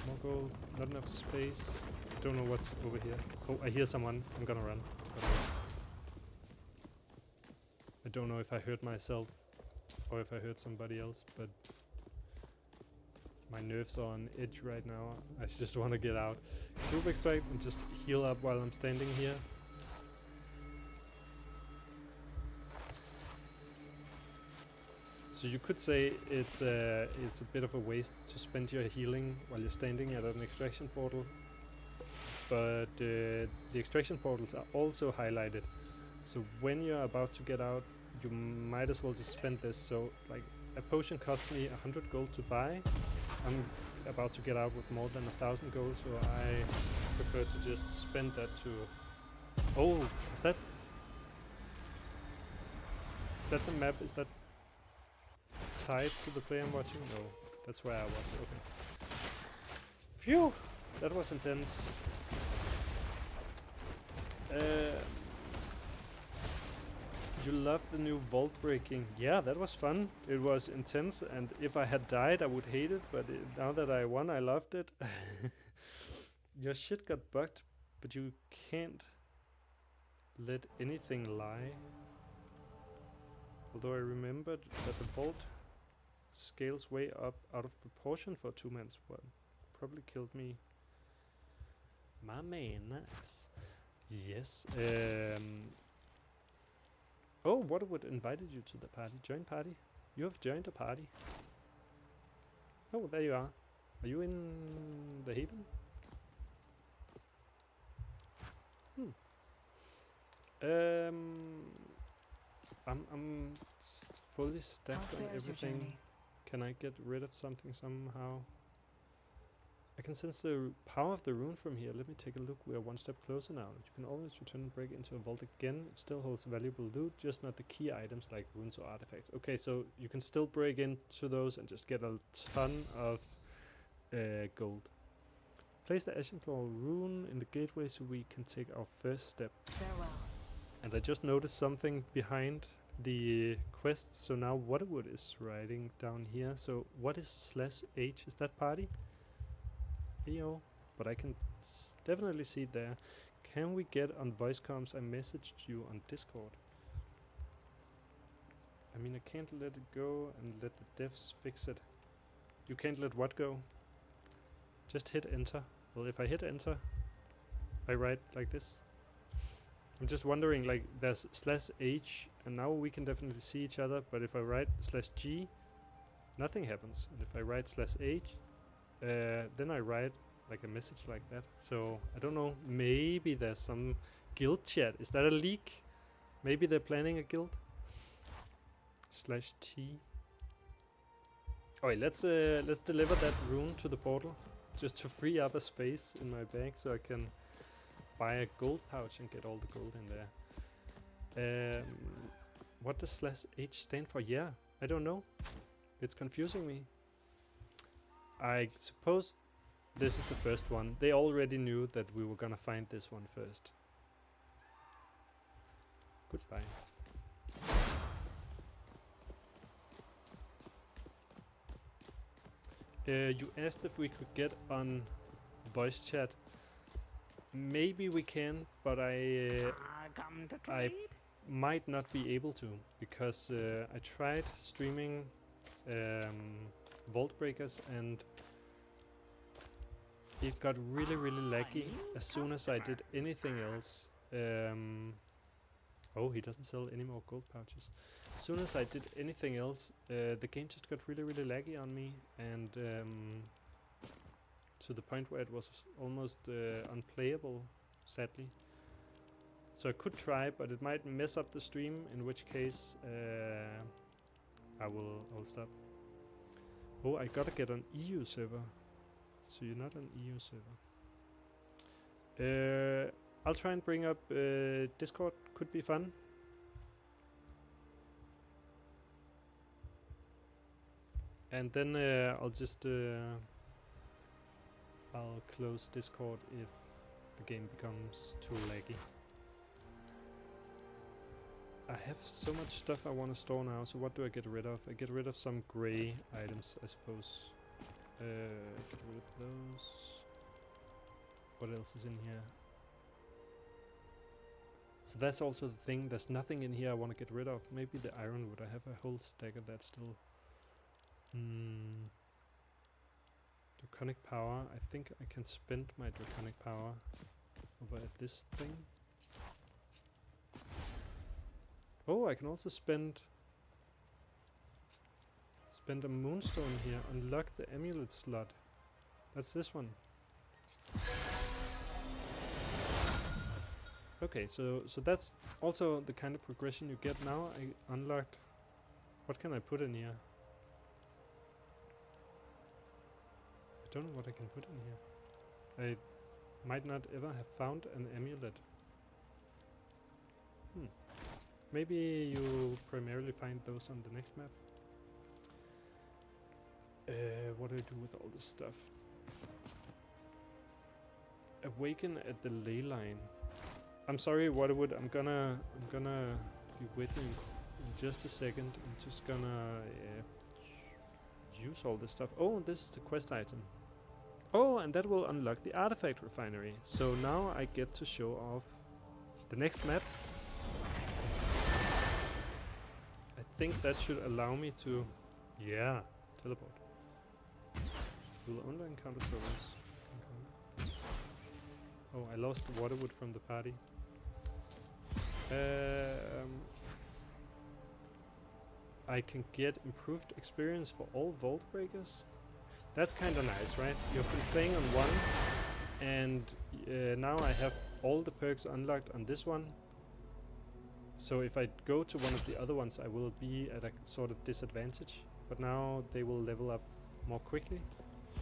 Speaker 1: More gold. Not enough space. Don't know what's over here. Oh, I hear someone. I'm gonna run. I don't know if I hurt myself or if I hurt somebody else, but my nerves are on edge right now. I just want to get out. Group extract and just heal up while I'm standing here. So you could say it's a bit of a waste to spend your healing while you're standing at an extraction portal, but the extraction portals are also highlighted. So when you're about to get out, you might as well just spend this. So like a potion cost me 100 gold to buy. I'm about to get out with more than 1,000 gold, so I prefer to just spend that to... Oh, is that the map? Is that tied to the play I'm watching? No, that's where I was. Okay. Phew! That was intense. You loved the new vault breaking. Yeah, that was fun. It was intense, and if I had died, I would hate it, but now that I won, I loved it. Your shit got bugged, but you can't let anything lie. Although I remembered that the vault scales way up out of proportion for a two-man squad. Probably killed me. My man, nice. Yes. Oh, Waterwood invited you to the party. Join party. You have joined a party. Oh, there you are. Are you in the haven? I'm just fully stacked on everything. Can I get rid of something somehow? I can sense the power of the rune from here. Let me take a look. We are one step closer now. You can always return and break into a vault again. It still holds valuable loot, just not the key items like runes or artifacts. Okay, so you can still break into those and just get a ton of gold. Place the Ashen Claw rune in the gateway so we can take our first step.
Speaker 4: Farewell.
Speaker 1: And I just noticed something behind the quest. So now Waterwood is writing down here. So what is /H? Is that party? Yo, but I can definitely see it there. Can we get on voice comms? I messaged you on Discord. I mean, I can't let it go and let the devs fix it. You can't let what go? Just hit enter. Well, if I hit enter, I write like this. I'm just wondering, like, there's /H, and now we can definitely see each other, but if I write /G, nothing happens. And if I write /H, then I write like a message like that. So I don't know, maybe there's some guild chat. Is that a leak? Maybe they're planning a guild? /T. Alright, let's deliver that rune to the portal, just to free up a space in my bag so I can buy a gold pouch and get all the gold in there. What does /H stand for? Yeah, I don't know. It's confusing me. I suppose this is the first one. They already knew that we were gonna find this one first. Goodbye. You asked if we could get on voice chat. Maybe we can, but I
Speaker 3: Come to
Speaker 1: I
Speaker 3: trade?
Speaker 1: might not be able to, because I tried streaming Vaultbreakers and it got really laggy as soon as I did anything else. Oh, he doesn't sell any more gold pouches. As soon as I did anything else, the game just got really laggy on me, and to the point where it was almost unplayable, sadly. So I could try, but it might mess up the stream, in which case I will stop. Oh, I gotta get on EU server. So you're not on EU server. I'll try and bring up Discord. Could be fun. And then I'll just I'll close Discord if the game becomes too laggy. I have so much stuff I want to store now, so what do I get rid of? I get rid of some grey items, I suppose. Get rid of those. What else is in here? So that's also the thing, there's nothing in here I want to get rid of. Maybe the ironwood, I have a whole stack of that still. Draconic power, I think I can spend my draconic power over at this thing. Oh, I can also spend a moonstone here, unlock the amulet slot. That's this one. Okay, so that's also the kind of progression you get now. I unlocked. What can I put in here? I don't know what I can put in here. I might not ever have found an amulet. Maybe you primarily find those on the next map. What do I do with all this stuff? Awaken at the ley line. I'm sorry, Waterwood. I'm gonna be with you in just a second. I'm just gonna use all this stuff. Oh, this is the quest item. Oh, and that will unlock the artifact refinery. So now I get to show off the next map. I think that should allow me to, yeah, teleport. We'll only encounter souls. Oh, I lost Waterwood from the party. I can get improved experience for all Vaultbreakers. That's kind of nice, right? You've been playing on one, and now I have all the perks unlocked on this one. So if I go to one of the other ones, I will be at a sort of disadvantage. But now they will level up more quickly.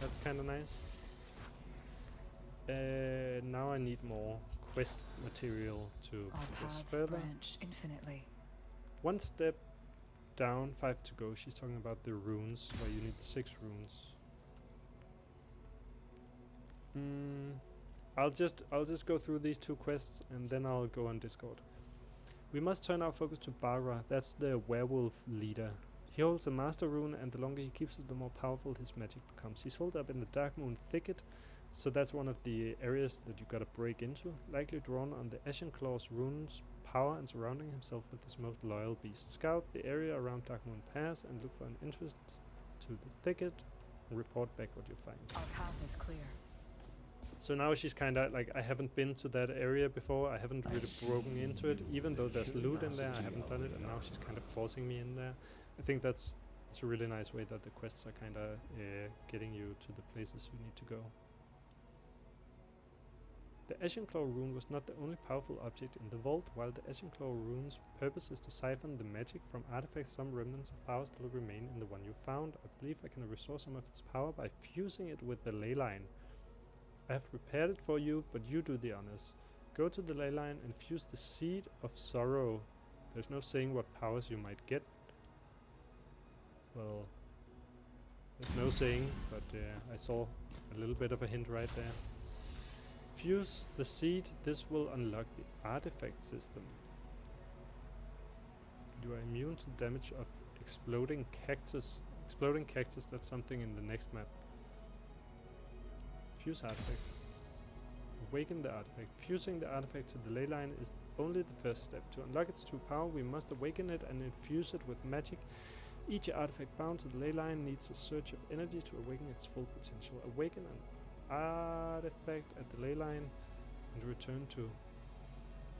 Speaker 1: That's kind of nice. Now I need more quest material to
Speaker 6: Our
Speaker 1: progress
Speaker 6: paths
Speaker 1: further.
Speaker 6: branch infinitely.
Speaker 1: One step down, 5 to go. She's talking about the runes, where you need 6 runes. I'll just go through these 2 quests and then I'll go on Discord. We must turn our focus to Bara. That's the werewolf leader. He holds a master rune, and the longer he keeps it, the more powerful his magic becomes. He's holed up in the Dark Moon thicket, so that's one of the areas that you gotta break into. Likely drawn on the Ashen Claw's runes power and surrounding himself with his most loyal beast. Scout the area around Dark Moon Pass and look for an entrance to the thicket and report back what you find.
Speaker 6: Our path is clear.
Speaker 1: So now she's kinda like, I haven't been to that area before, I haven't really broken into it, even though there's loot in there, I haven't done it, and now she's kind of forcing me in there. I think that's a really nice way that the quests are kinda getting you to the places you need to go. The Ashenclaw rune was not the only powerful object in the vault. While the Ashenclaw rune's purpose is to siphon the magic from artifacts, some remnants of power still remain in the one you found. I believe I can restore some of its power by fusing it with the ley line. I have prepared it for you, but you do the honors. Go to the ley line and fuse the seed of sorrow. There's no saying what powers you might get. Well, there's no saying, but I saw a little bit of a hint right there. Fuse the seed. This will unlock the artifact system. You are immune to damage of exploding cactus. Exploding cactus, that's something in the next map. Fuse artifact. Awaken the artifact. Fusing the artifact to the ley line is only the first step. To unlock its true power, we must awaken it and infuse it with magic. Each artifact bound to the ley line needs a surge of energy to awaken its full potential. Awaken an artifact at the ley line and return to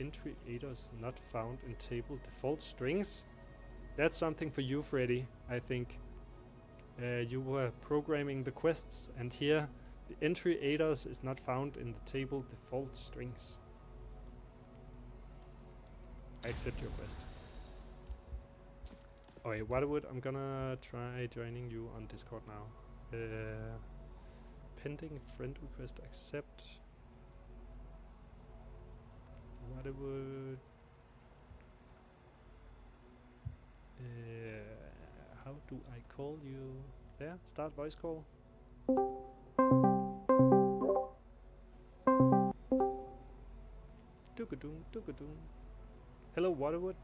Speaker 1: entry aiders not found in table default strings. That's something for you, Freddy, I think. You were programming the quests, and here the entry aiders is not found in the table default strings. I accept your quest. Okay, Waterwood, I'm gonna try joining you on Discord now. Pending friend request accept. Waterwood. How do I call you? There, start voice call. Dookadoon, dookadoon. Hello, Waterwood.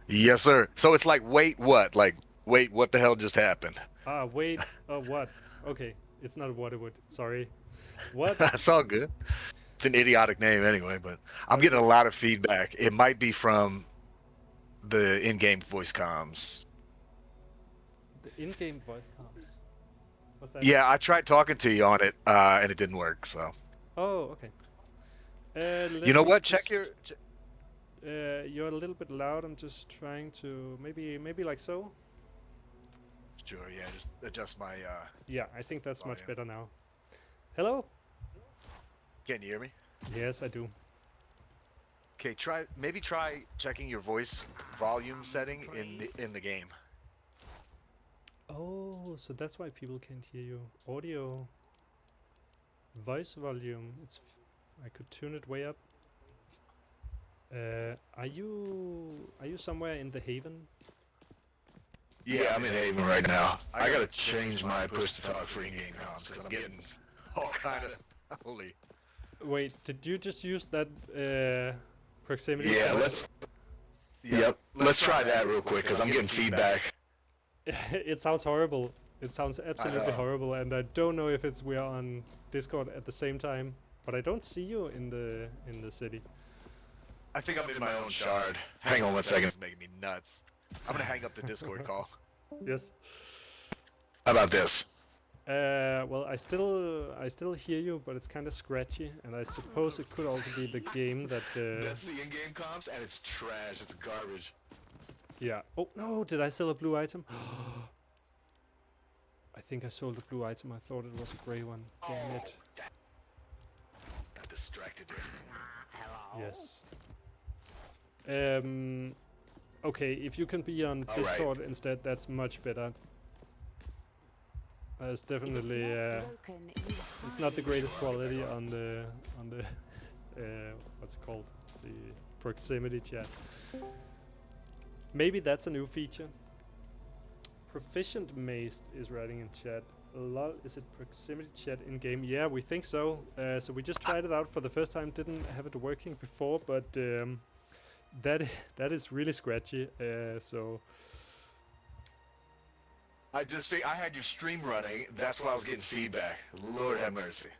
Speaker 7: Yes, sir. So it's like, wait, what? Like, wait, what the hell just happened?
Speaker 1: Ah, wait, what? Okay, it's not Waterwood, sorry. What?
Speaker 7: That's all good. It's an idiotic name anyway, but I'm getting a lot of feedback. It might be from the in-game voice comms.
Speaker 1: The in-game voice comms. What's that?
Speaker 7: Yeah, I tried talking to you on it, and it didn't work, so.
Speaker 1: Oh, okay.
Speaker 7: You know what? Check your...
Speaker 1: You're a little bit loud. I'm just trying to maybe like so.
Speaker 7: Sure, yeah, just adjust my...
Speaker 1: Yeah, I think that's much
Speaker 7: yeah.
Speaker 1: better now. Hello?
Speaker 7: Can you hear me?
Speaker 1: Yes, I do.
Speaker 7: Okay, maybe try checking your voice volume setting in the game.
Speaker 1: Oh, so that's why people can't hear you. Audio, voice volume. I could tune it way up. Are you somewhere in the Haven?
Speaker 7: Yeah, I'm in Haven right now. I gotta change my push to talk for in-game comms because I'm getting all kind of holy.
Speaker 1: Wait, did you just use that proximity?
Speaker 7: Yeah, let's try that real quick because I'm getting feedback.
Speaker 1: It sounds horrible. It sounds absolutely horrible, and I don't know if we are on Discord at the same time, but I don't see you in the city.
Speaker 7: I think I'm in my own shard. Hang on one second. It's making me nuts. I'm gonna hang up the Discord call.
Speaker 1: Yes.
Speaker 7: How about this?
Speaker 1: Well, I still hear you, but it's kind of scratchy, and I suppose it could also be the game that.
Speaker 7: That's the in-game comms, and it's trash. It's garbage.
Speaker 1: Yeah. Oh no! Did I sell a blue item? I think I sold a blue item. I thought it was a grey one. Damn it.
Speaker 7: Got distracted there.
Speaker 3: Hello.
Speaker 1: Yes. Okay, if you can be on
Speaker 7: All
Speaker 1: Discord instead, that's much better. It's definitely it's not the greatest quality on the what's it called, the proximity chat. Maybe that's a new feature. Proficient Mazed is writing in chat. Lol, is it proximity chat in game? Yeah, we think so. So we just tried it out for the first time. Didn't have it working before, but that is really scratchy. So
Speaker 7: I just I had your stream running. That's why I was getting feedback. Lord have mercy.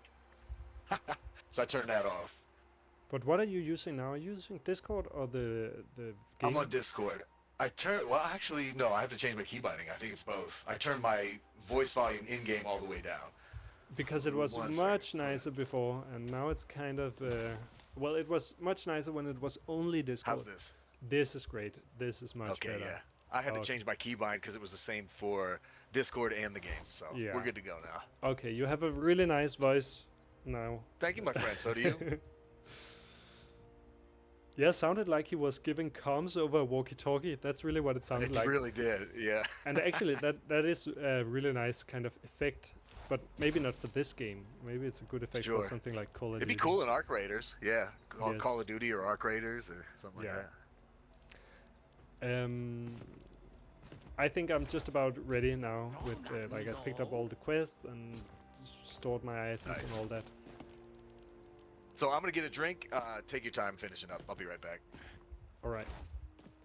Speaker 7: So I turned that off.
Speaker 1: But what are you using now? Are you using Discord or the game?
Speaker 7: I'm on Discord. Well, actually, no, I have to change my key binding. I think it's both. I turned my voice volume in-game all the way down.
Speaker 1: Because it was
Speaker 7: One
Speaker 1: much
Speaker 7: second.
Speaker 1: nicer before, and now it's kind of... well, it was much nicer when it was only Discord.
Speaker 7: How's this?
Speaker 1: This is great. This is much
Speaker 7: Okay,
Speaker 1: better.
Speaker 7: yeah. I had to
Speaker 1: Okay.
Speaker 7: change my keybind because it was the same for Discord and the game. So
Speaker 1: Yeah.
Speaker 7: we're good to go now.
Speaker 1: Okay, you have a really nice voice now.
Speaker 7: Thank you, my friend. So do you.
Speaker 1: Yeah, sounded like he was giving comms over a walkie-talkie. That's really what it sounded
Speaker 7: It
Speaker 1: like.
Speaker 7: really did, yeah.
Speaker 1: And actually, that is a really nice kind of effect. But maybe not for this game. Maybe it's a good effect
Speaker 7: Sure.
Speaker 1: for something like Call of
Speaker 7: It'd be
Speaker 1: Duty.
Speaker 7: cool in Arc Raiders, yeah. Call
Speaker 1: Yes.
Speaker 7: of Duty or Arc Raiders or something
Speaker 1: Yeah.
Speaker 7: like that.
Speaker 1: I think I'm just about ready now with like I picked up all the quests and stored my items and
Speaker 7: Nice.
Speaker 1: all that.
Speaker 7: So I'm gonna get a drink. Take your time finishing up. I'll be right back.
Speaker 1: All right.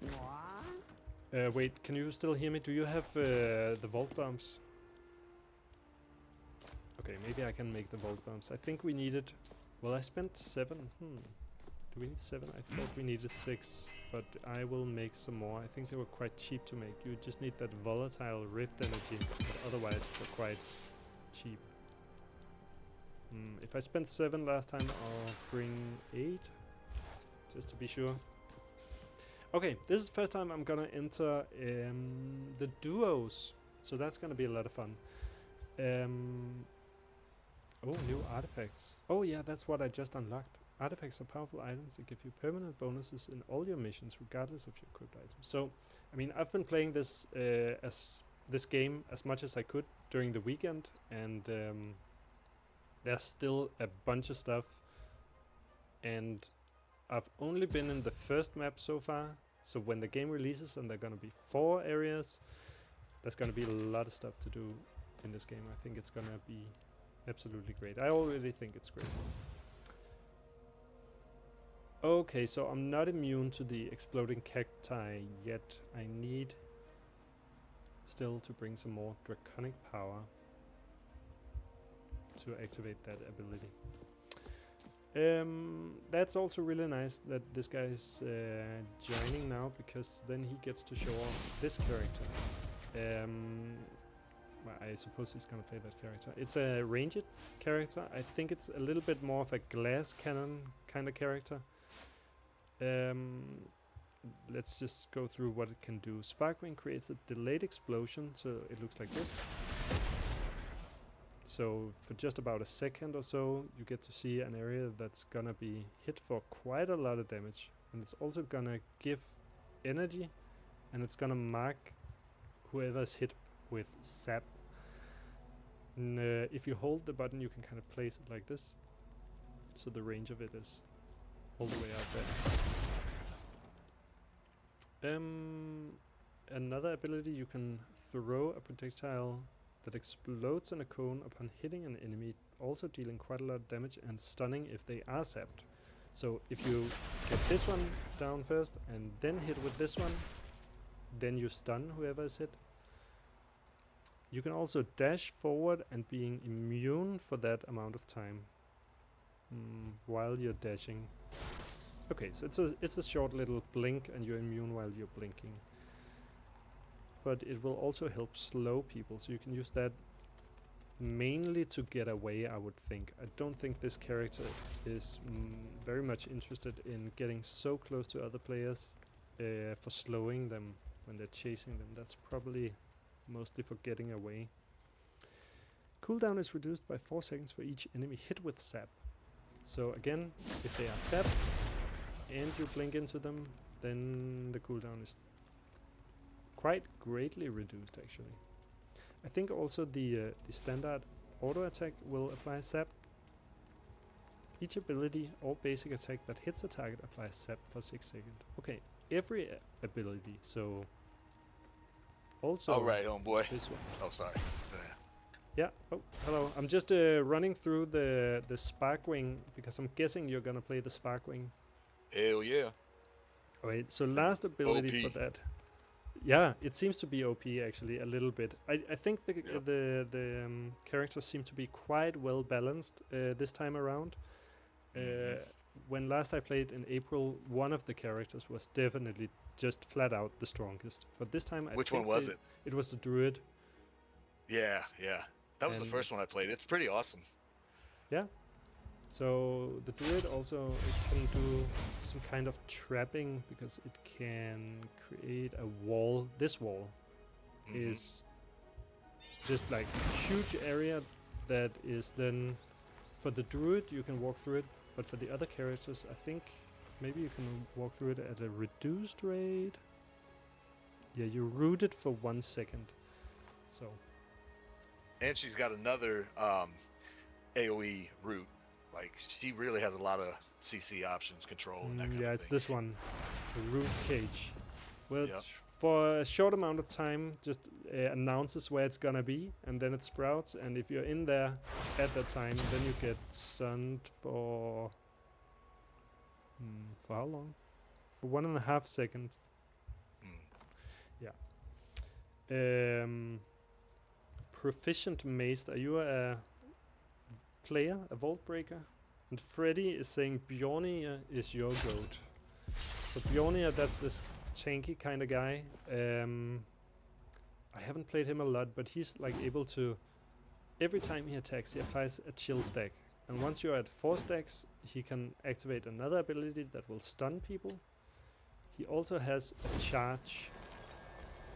Speaker 3: What?
Speaker 1: Wait, can you still hear me? Do you have the vault bombs? Okay, maybe I can make the vault bombs. I think we needed... Well, I spent 7. Do we need 7? I thought we needed 6, but I will make some more. I think they were quite cheap to make. You just need that volatile rift energy, but otherwise they're quite cheap. If I spent 7 last time, I'll bring 8, just to be sure. Okay, this is the first time I'm gonna enter the duos, so that's gonna be a lot of fun. Oh, new artifacts. Oh yeah, that's what I just unlocked. Artifacts are powerful items that give you permanent bonuses in all your missions, regardless of your equipped items. So, I mean, I've been playing this this game as much as I could during the weekend, and there's still a bunch of stuff. And I've only been in the first map so far. So when the game releases and there are gonna be 4 areas, there's gonna be a lot of stuff to do in this game. I think it's gonna be absolutely great. I already think it's great. Okay, so I'm not immune to the exploding cacti yet. I need still to bring some more draconic power to activate that ability. That's also really nice that this guy is joining now, because then he gets to show off this character. Well, I suppose he's gonna play that character. It's a ranged character. I think it's a little bit more of a glass cannon kind of character. Let's just go through what it can do. Sparkling creates a delayed explosion, so it looks like this. So for just about a second or so, you get to see an area that's gonna be hit for quite a lot of damage. And it's also gonna give energy, and it's gonna mark whoever's hit with sap. And if you hold the button, you can kind of place it like this. So the range of it is all the way out there. Another ability, you can throw a projectile that explodes in a cone upon hitting an enemy, also dealing quite a lot of damage and stunning if they are sapped. So if you get this one down first and then hit with this one, then you stun whoever is hit. You can also dash forward and being immune for that amount of time while you're dashing. Okay, so it's a short little blink and you're immune while you're blinking. But it will also help slow people, so you can use that mainly to get away, I would think. I don't think this character is very much interested in getting so close to other players for slowing them. when they're chasing them. That's probably mostly for getting away. Cooldown is reduced by 4 seconds for each enemy hit with sap. So again, if they are sap and you blink into them, then the cooldown is quite greatly reduced actually. I think also the standard auto attack will apply sap. Each ability or basic attack that hits a target applies sap for 6 seconds. Okay, every ability, so also
Speaker 7: Oh, right, homeboy.
Speaker 1: this one.
Speaker 7: Oh, sorry.
Speaker 1: Yeah, oh, hello. I'm just running through the Spark Wing because I'm guessing you're gonna play the Spark Wing.
Speaker 7: Hell yeah.
Speaker 1: Wait, so last ability for
Speaker 7: OP.
Speaker 1: that. Yeah, it seems to be OP actually a little bit. I think
Speaker 7: Yep.
Speaker 1: the characters seem to be quite well balanced this time around. When last I played in April, one of the characters was definitely just flat out the strongest. But this time, I
Speaker 7: Which
Speaker 1: think
Speaker 7: one was it?
Speaker 1: It was the druid.
Speaker 7: Yeah, yeah. That was the
Speaker 1: And-
Speaker 7: first one I played. It's pretty awesome.
Speaker 1: Yeah. So the druid also it can do some kind of trapping because it can create a wall. This wall is just like a huge area that is then for the druid you can walk through it, but for the other characters I think maybe you can walk through it at a reduced rate. Yeah, you root it for 1 second. So
Speaker 7: And she's got another AoE route. Like, she really has a lot of CC options, control, and that kind
Speaker 1: yeah,
Speaker 7: of
Speaker 1: it's
Speaker 7: thing.
Speaker 1: this one, the root cage, which
Speaker 7: Yep.
Speaker 1: for a short amount of time just announces where it's gonna be, and then it sprouts. And if you're in there at that time, then you get stunned for how long? For 1.5 seconds.
Speaker 7: Mm.
Speaker 1: Yeah. Proficient Maced. Are you a player, a Vaultbreaker? And Freddy is saying Bjornia is your goat. So Bjornia, that's this tanky kind of guy. I haven't played him a lot, but he's like able to, every time he attacks, he applies a chill stack. And once you're at 4 stacks, he can activate another ability that will stun people. He also has a charge,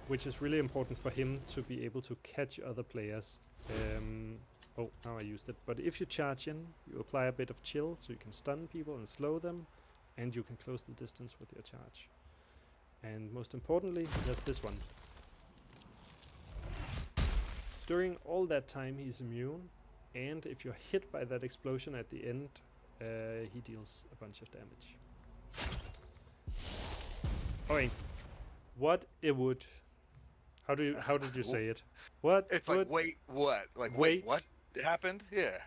Speaker 1: which is really important for him to be able to catch other players. Oh, now I used it. But if you charge in, you apply a bit of chill, so you can stun people and slow them, and you can close the distance with your charge. And most importantly, there's this one. During all that time, he's immune, and if you're hit by that explosion at the end, he deals a bunch of damage. Alright, what a wood. How did you say it? What?
Speaker 7: It's
Speaker 1: wood?
Speaker 7: like, wait, what? Like,
Speaker 1: Wait.
Speaker 7: wait, what happened? Yeah,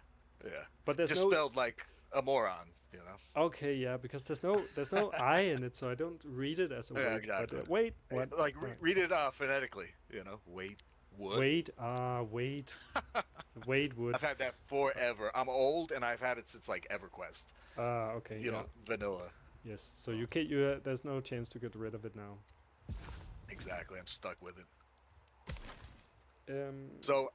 Speaker 7: yeah.
Speaker 1: But there's
Speaker 7: Just
Speaker 1: no.
Speaker 7: spelled like a moron, you know?
Speaker 1: Okay, yeah, because there's no I in it, so I don't read it as a
Speaker 7: Yeah,
Speaker 1: wait.
Speaker 7: exactly.
Speaker 1: But, wait, what?
Speaker 7: Like,
Speaker 1: Right.
Speaker 7: read it phonetically, you know? Wait, would.
Speaker 1: Wait, wait, wood.
Speaker 7: I've had that forever. I'm old, and I've had it since, like, EverQuest.
Speaker 1: Okay,
Speaker 7: You
Speaker 1: yeah.
Speaker 7: know, vanilla.
Speaker 1: Yes, so you can't. There's no chance to get rid of it now.
Speaker 7: Exactly, I'm stuck with it.
Speaker 1: Um,
Speaker 7: So,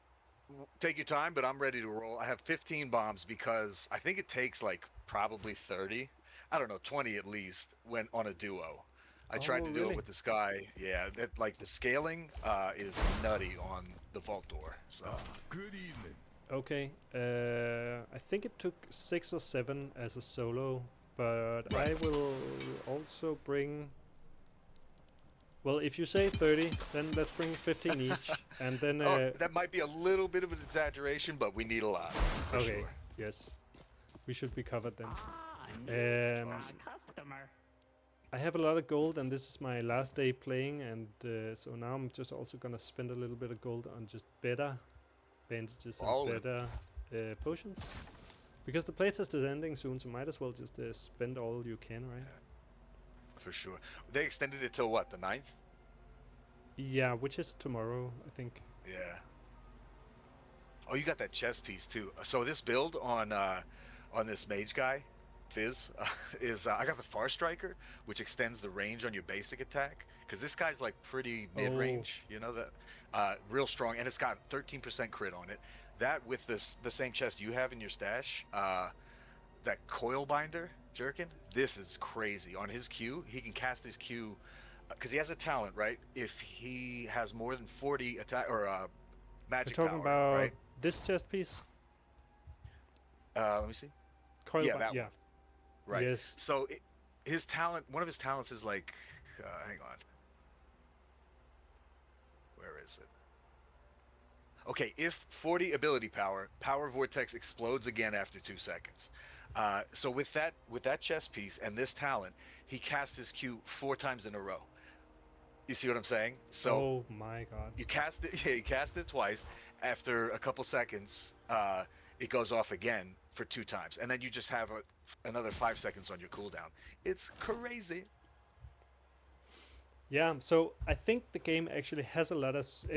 Speaker 7: take your time, but I'm ready to roll. I have 15 bombs because I think it takes like probably 30. I don't know, 20 at least when on a duo. I tried to do
Speaker 1: really?
Speaker 7: it with this guy. Yeah, that like the scaling is nutty on the vault door. So
Speaker 2: Good evening.
Speaker 1: okay, I think it took 6 or 7 as a solo, but
Speaker 7: Right.
Speaker 1: I will also bring. Well, if you say 30, then let's bring 15 each, and then.
Speaker 7: that might be a little bit of an exaggeration, but we need a lot for
Speaker 1: Okay.
Speaker 7: sure.
Speaker 1: Yes, we should be covered then.
Speaker 3: New
Speaker 1: Um,
Speaker 3: customer.
Speaker 1: I have a lot of gold, and this is my last day playing, and so now I'm just also gonna spend a little bit of gold on just better bandages and
Speaker 7: All in.
Speaker 1: better potions. Because the playtest is ending soon, so might as well just spend all you can, right?
Speaker 7: For sure. They extended it till what, the 9th?
Speaker 1: Yeah, which is tomorrow, I think.
Speaker 7: Yeah. Oh, you got that chest piece too. So this build on this mage guy, Fizz, is I got the Far Striker, which extends the range on your basic attack. Because this guy's like pretty mid-range, you know that, real strong, and it's got 13% crit on it. That with the same chest you have in your stash, that coil binder jerkin. This is crazy. On his Q, he can cast his Q because he has a talent, right? If he has more than 40 attack or
Speaker 1: You're
Speaker 7: magic
Speaker 1: talking
Speaker 7: power,
Speaker 1: about
Speaker 7: right?
Speaker 1: this chest piece?
Speaker 7: Let me see.
Speaker 1: Coil
Speaker 7: Yeah,
Speaker 1: bi-
Speaker 7: that
Speaker 1: yeah.
Speaker 7: one. Right.
Speaker 1: Yes.
Speaker 7: So his talent, one of his talents is like, hang on. Where is it? Okay, if 40 ability power, power vortex explodes again after 2 seconds. So with that chess piece and this talent, he casts his Q 4 times in a row. You see what I'm saying? So
Speaker 1: Oh my god.
Speaker 7: you cast it, yeah, you cast it twice. After a couple seconds, it goes off again for 2 times, and then you just have another 5 seconds on your cooldown. It's crazy.
Speaker 1: Yeah, so I think the game actually has a lot of what's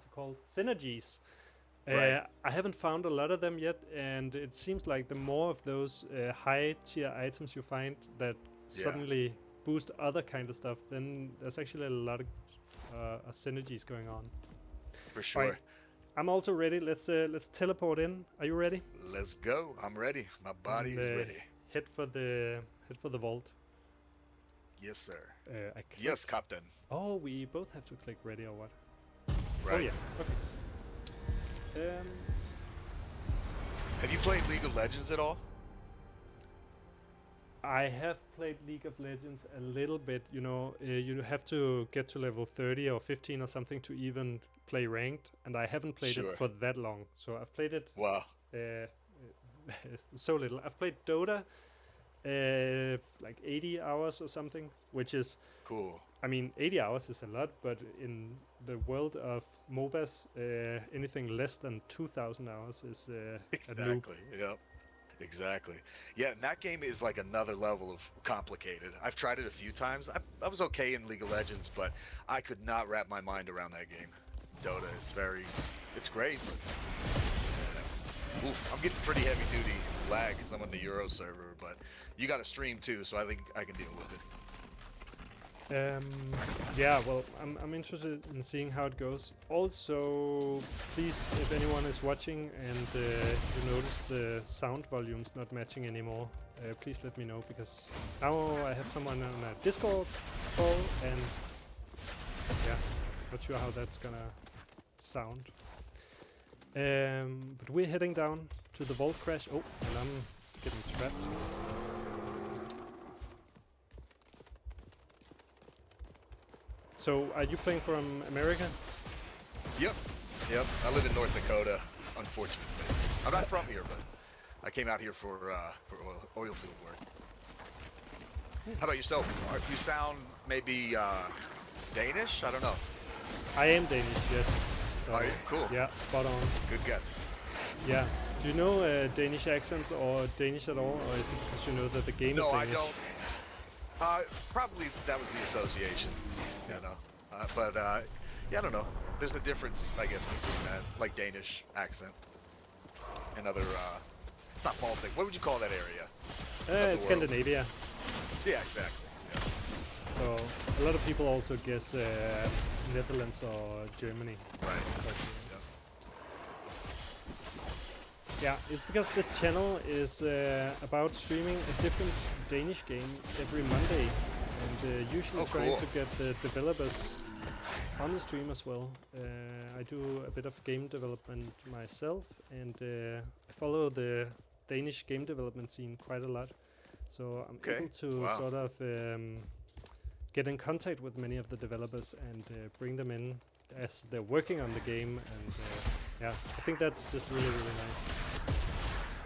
Speaker 1: it called? Synergies.
Speaker 7: Right.
Speaker 1: I haven't found a lot of them yet, and it seems like the more of those high tier items you find that
Speaker 7: Yeah.
Speaker 1: suddenly boost other kind of stuff, then there's actually a lot of synergies going on.
Speaker 7: For sure.
Speaker 1: Right. I'm also ready. Let's teleport in. Are you ready?
Speaker 7: Let's go. I'm ready. My body
Speaker 1: And,
Speaker 7: is ready.
Speaker 1: Head for the vault.
Speaker 7: Yes, sir.
Speaker 1: I click.
Speaker 7: Yes, Captain.
Speaker 1: Oh, we both have to click ready or what?
Speaker 7: Right.
Speaker 1: Oh yeah. Okay.
Speaker 7: Have you played League of Legends at all?
Speaker 1: I have played League of Legends a little bit. You know, you have to get to level 30 or 15 or something to even play ranked, and I haven't played
Speaker 7: Sure.
Speaker 1: it for that long. So I've played it
Speaker 7: Wow.
Speaker 1: so little. I've played Dota like 80 hours or something, which is,
Speaker 7: Cool.
Speaker 1: I mean, 80 hours is a lot, but in the world of MOBAs, anything less than 2,000 hours is a noob.
Speaker 7: Exactly. Yep. Exactly. Yeah, and that game is like another level of complicated. I've tried it a few times. I was okay in League of Legends, but I could not wrap my mind around that game. Dota is it's great, but oof, I'm getting pretty heavy duty lag because I'm on the Euro server, but you got to stream too, so I think I can deal with it.
Speaker 1: Yeah, well, I'm interested in seeing how it goes. Also, please, if anyone is watching and you notice the sound volumes not matching anymore, please let me know, because now I have someone on a Discord call, and yeah, not sure how that's gonna sound. But we're heading down to the vault crash. Oh, and I'm getting trapped. So, are you playing from America?
Speaker 7: Yep. I live in North Dakota, unfortunately. I'm not from here, but I came out here for oil field work. How about yourself? You sound maybe Danish? I don't know.
Speaker 1: I am Danish, yes. So,
Speaker 7: Are you? Cool.
Speaker 1: Yeah, spot on.
Speaker 7: Good guess.
Speaker 1: Yeah. Do you know Danish accents or Danish at all, or is it because you know that the game is
Speaker 7: No, I
Speaker 1: Danish?
Speaker 7: don't. Probably that was the association, you know. Yeah, I don't know. There's a difference, I guess, between that, like Danish accent and other. It's not Baltic. What would you call that area?
Speaker 1: It's Scandinavia.
Speaker 7: Yeah, exactly. Yeah.
Speaker 1: So a lot of people also guess Netherlands or Germany.
Speaker 7: Right.
Speaker 1: But,
Speaker 7: Yeah.
Speaker 1: yeah, it's because this channel is about streaming a different Danish game every Monday, and usually trying
Speaker 7: cool.
Speaker 1: to get the developers on the stream as well. I do a bit of game development myself, and I follow the Danish game development scene quite a lot. So I'm
Speaker 7: Okay.
Speaker 1: able to
Speaker 7: Wow.
Speaker 1: sort of get in contact with many of the developers and bring them in as they're working on the game. And yeah, I think that's just really, really nice.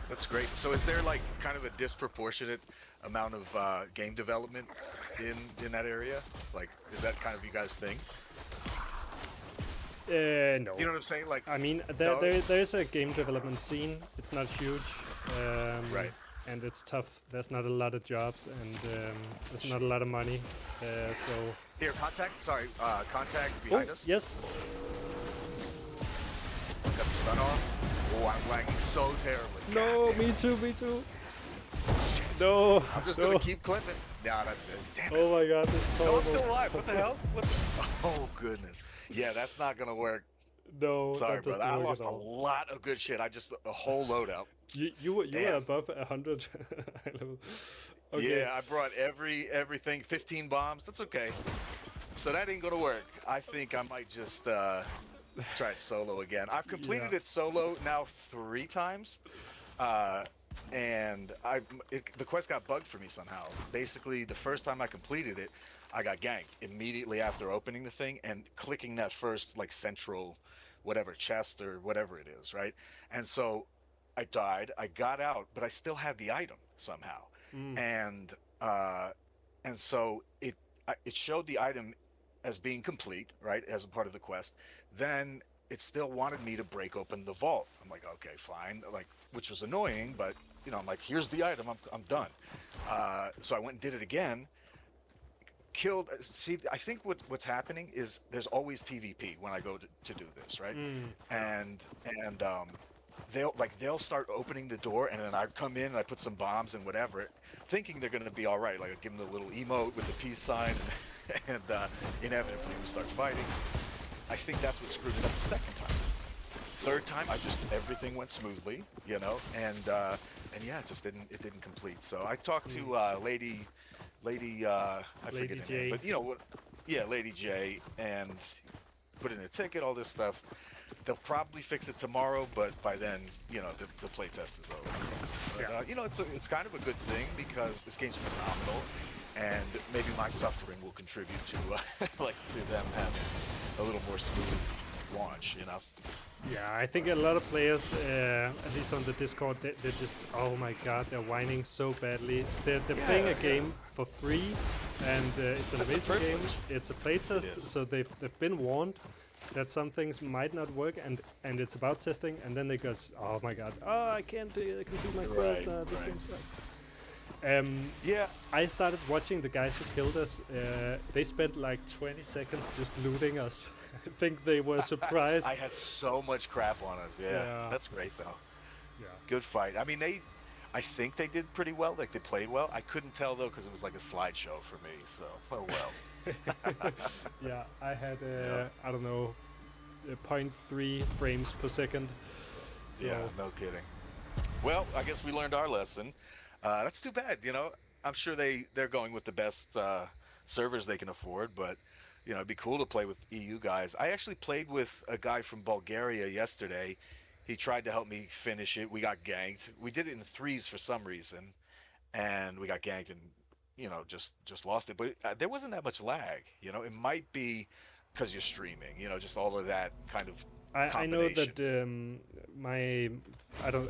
Speaker 7: That's great. So is there like kind of a disproportionate amount of game development in that area? Like, is that kind of you guys' thing?
Speaker 1: No.
Speaker 7: You know what I'm saying? Like,
Speaker 1: I mean,
Speaker 7: No.
Speaker 1: there's a game development scene. It's not huge.
Speaker 7: Right.
Speaker 1: And it's tough. There's not a lot of jobs, and there's not a lot of money. So.
Speaker 7: here, contact. Sorry, contact behind us.
Speaker 1: Yes.
Speaker 7: Got the stun off. Oh, I'm lagging so terribly.
Speaker 1: No,
Speaker 7: God damn.
Speaker 1: me too. No.
Speaker 7: I'm just
Speaker 1: no.
Speaker 7: gonna keep clipping. Nah, that's it. Damn it.
Speaker 1: Oh my god, this is
Speaker 7: No, I'm
Speaker 1: horrible.
Speaker 7: still alive. What the hell? What the? Oh goodness. Yeah, that's not gonna work.
Speaker 1: No,
Speaker 7: Sorry,
Speaker 1: that doesn't
Speaker 7: brother. I
Speaker 1: work
Speaker 7: lost
Speaker 1: at
Speaker 7: a
Speaker 1: all.
Speaker 7: lot of good shit. A whole loadout.
Speaker 1: You were
Speaker 7: Damn.
Speaker 1: above 100 high level. Okay.
Speaker 7: Yeah, I brought everything, 15 bombs. That's okay. So that ain't gonna work. I think I might just try it solo again. I've completed
Speaker 1: Yeah.
Speaker 7: it solo now 3 times, and the quest got bugged for me somehow. Basically, the first time I completed it, I got ganked immediately after opening the thing and clicking that first like central, whatever chest or whatever it is, right? And so I died. I got out, but I still had the item somehow, and so it showed the item as being complete, right, as a part of the quest. Then it still wanted me to break open the vault. I'm like, okay, fine, like, which was annoying, but I'm like, here's the item, I'm done. So I went and did it again. Killed. See, I think what's happening is there's always PvP when I go to do this, right? And they'll start opening the door, and then I come in and I put some bombs and whatever, thinking they're gonna be all right. Like I give them the little emote with the peace sign, and inevitably we start fighting. I think that's what screwed it up the second time. Third time, everything went smoothly, and yeah, it didn't complete. So I talked to Lady, I forget her
Speaker 1: J.
Speaker 7: name, but what? Yeah, Lady J, and put in a ticket, all this stuff. They'll probably fix it tomorrow, but by then, the playtest is over. But, it's kind of a good thing because this game's phenomenal, and maybe my suffering will contribute to to them having a little more smooth launch.
Speaker 1: Yeah, I think a lot of players, at least on the Discord, they're just, oh my god, they're whining so badly. They're playing a game for free, and it's an amazing game. It's a playtest, so they've been warned that some things might not work, and it's about testing, and then they go, oh my god, I can't complete my quest, this game sucks.
Speaker 7: Yeah,
Speaker 1: I started watching the guys who killed us. They spent like 20 seconds just looting us. I think they were surprised.
Speaker 7: I had so much crap on us. Yeah. That's great though.
Speaker 1: Yeah.
Speaker 7: Good fight. I mean, I think they did pretty well. Like they played well. I couldn't tell though because it was like a slideshow for me. So oh well.
Speaker 1: Yeah, I had I don't know, 0.3 frames per second. So
Speaker 7: Yeah, no kidding. Well, I guess we learned our lesson. That's too bad. I'm sure they're going with the best servers they can afford, but it'd be cool to play with EU guys. I actually played with a guy from Bulgaria yesterday. He tried to help me finish it. We got ganked. We did it in 3s for some reason, and we got ganked and just lost it. But there wasn't that much lag. It might be because you're streaming. Just all of that kind of.
Speaker 1: I know that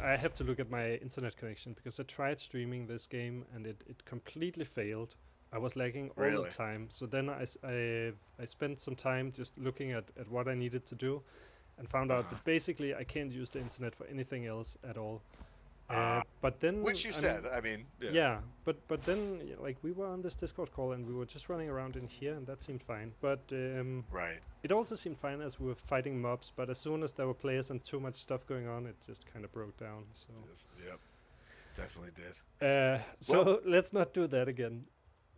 Speaker 1: I have to look at my internet connection because I tried streaming this game and it completely failed. I was lagging all the time. So then I spent some time just looking at what I needed to do and found out that basically I can't use the internet for anything else at all. But then,
Speaker 7: which you said, I mean,
Speaker 1: yeah. But then, like, we were on this Discord call and we were just running around in here, and that seemed fine. But
Speaker 7: right,
Speaker 1: it also seemed fine as we were fighting mobs. But as soon as there were players and too much stuff going on, it just kind of broke down. So
Speaker 7: yep, definitely did.
Speaker 1: So let's not do that again.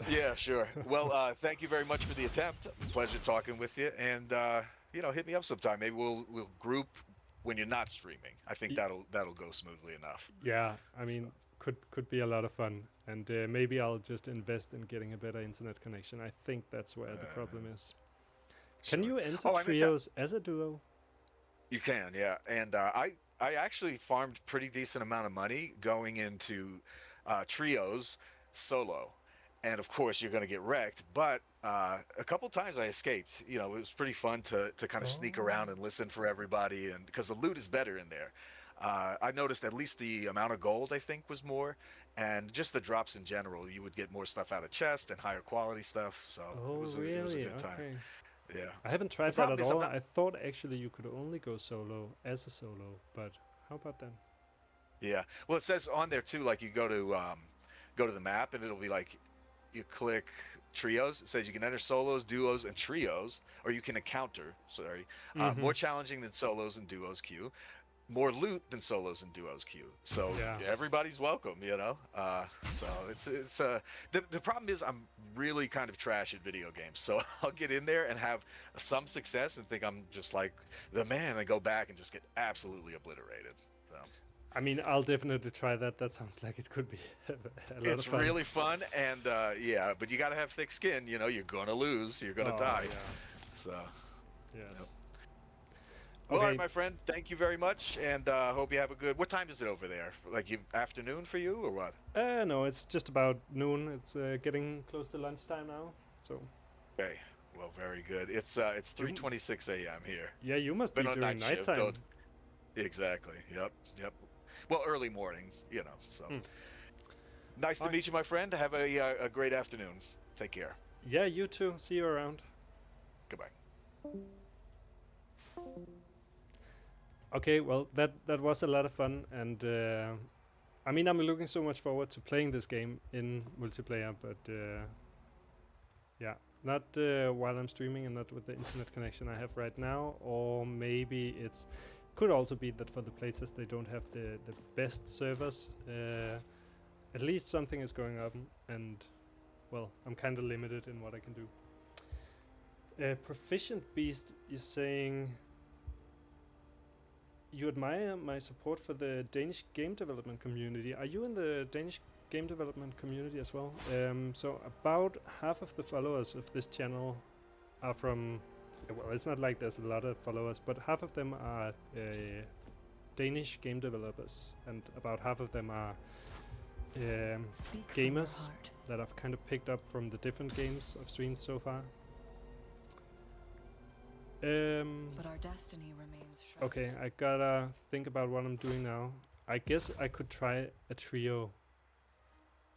Speaker 7: Yeah, sure. Well, thank you very much for the attempt. Pleasure talking with you, and hit me up sometime. Maybe we'll group when you're not streaming. I think that'll go smoothly enough.
Speaker 1: Yeah, I mean, could be a lot of fun, and maybe I'll just invest in getting a better internet connection. I think that's where the problem is. Can you enter trios as a duo?
Speaker 7: You can, yeah. And I actually farmed pretty decent amount of money going into trios solo. And of course, you're going to get wrecked. But a couple times I escaped. It was pretty fun to kind of sneak around and listen for everybody, and because the loot is better in there. I noticed at least the amount of gold I think was more, and just the drops in general. You would get more stuff out of chest and higher quality stuff. So it was a good time.
Speaker 1: Okay.
Speaker 7: Yeah.
Speaker 1: I haven't tried that at all. I thought actually you could only go solo as a solo, but how about then?
Speaker 7: Yeah. Well, it says on there too. Like you go to the map, and it'll be like. You click trios. It says you can enter solos, duos, and trios, or you can encounter. More challenging than solos and duos queue, more loot than solos and duos queue. So everybody's welcome. So it's the problem is I'm really kind of trash at video games. So I'll get in there and have some success and think I'm just like the man, and go back and just get absolutely obliterated. So
Speaker 1: I mean, I'll definitely try that. That sounds like it could be a lot
Speaker 7: It's
Speaker 1: of fun.
Speaker 7: really fun, and yeah, but you got to have thick skin. You know, you're gonna lose, you're gonna
Speaker 1: Oh,
Speaker 7: die.
Speaker 1: yeah.
Speaker 7: So,
Speaker 1: Yes.
Speaker 7: Yep. well, all
Speaker 1: Okay.
Speaker 7: right, my friend. Thank you very much, and hope you have a good. What time is it over there? Like afternoon for you, or what?
Speaker 1: No, it's just about noon. It's getting close to lunchtime now. So
Speaker 7: Okay. Well, very good. It's 3:26 a.m. here.
Speaker 1: yeah, you must
Speaker 7: Been
Speaker 1: be
Speaker 7: on
Speaker 1: doing
Speaker 7: night shift,
Speaker 1: nighttime.
Speaker 7: Exactly. Yep. Yep. Well, early morning. You know. So.
Speaker 1: Hmm.
Speaker 7: Nice to
Speaker 1: Alright.
Speaker 7: meet you, my friend. Have a great afternoon. Take care.
Speaker 1: Yeah, you too. See you around.
Speaker 7: Goodbye.
Speaker 1: Okay, well, that was a lot of fun, and I mean, I'm looking so much forward to playing this game in multiplayer, but yeah, not while I'm streaming and not with the internet connection I have right now, or maybe it's could also be that for the playtest they don't have the best servers. At least something is going up, and well, I'm kind of limited in what I can do. Proficient Beast, you're saying you admire my support for the Danish game development community. Are you in the Danish game development community as well? So about half of the followers of this channel are from, well, it's not like there's a lot of followers, but half of them are Danish game developers, and about half of them are
Speaker 6: Speak from your
Speaker 1: gamers
Speaker 6: heart.
Speaker 1: that I've kind of picked up from the different games I've streamed so far.
Speaker 6: But our destiny remains shrouded.
Speaker 1: Okay, I gotta think about what I'm doing now. I guess I could try a trio.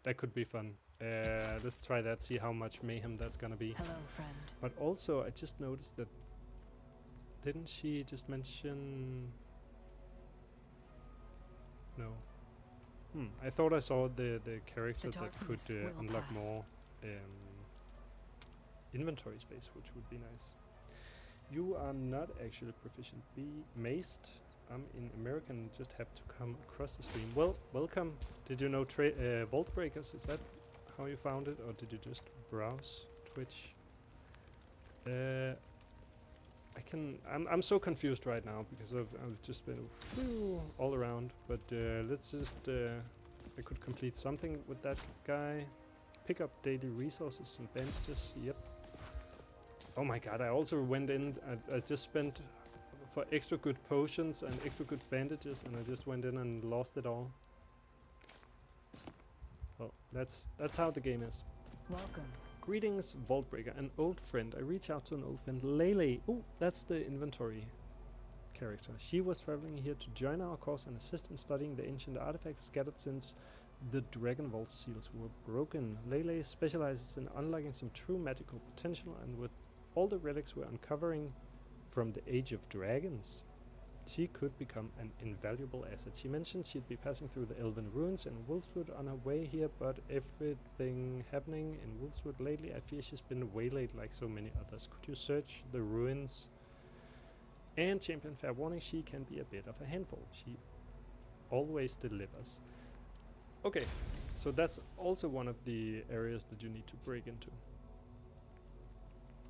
Speaker 1: That could be fun. Let's try that, see how much mayhem that's gonna be.
Speaker 6: Hello, friend.
Speaker 1: But also, I just noticed that... Didn't she just mention... No. I thought I saw the character
Speaker 6: The
Speaker 1: that could
Speaker 6: darkness will
Speaker 1: unlock
Speaker 6: pass.
Speaker 1: more inventory space, which would be nice. You are not actually proficient. Be maced. I'm in America and just have to come across the stream. Well, welcome. Did you know Vaultbreakers? Is that how you found it, or did you just browse Twitch? I'm so confused right now because I've just been all around. But let's just I could complete something with that guy. Pick up daily resources and bandages. Yep. Oh my god, I also went in, I just spent for extra good potions and extra good bandages, and I just went in and lost it all. Well, that's how the game is.
Speaker 6: Welcome.
Speaker 1: Greetings, Vaultbreaker, an old friend. I reach out to an old friend, Lele. Oh, that's the inventory character. She was traveling here to join our cause and assist in studying the ancient artifacts scattered since the Dragon Vault seals were broken. Lele specializes in unlocking some true magical potential, and with all the relics we're uncovering from the Age of Dragons, she could become an invaluable asset. She mentioned she'd be passing through the Elven Ruins in Wolfswood on her way here, but everything happening in Wolfswood lately, I fear she's been waylaid like so many others. Could you search the ruins? And Champion, fair warning, she can be a bit of a handful. She always delivers. Okay, so that's also one of the areas that you need to break into.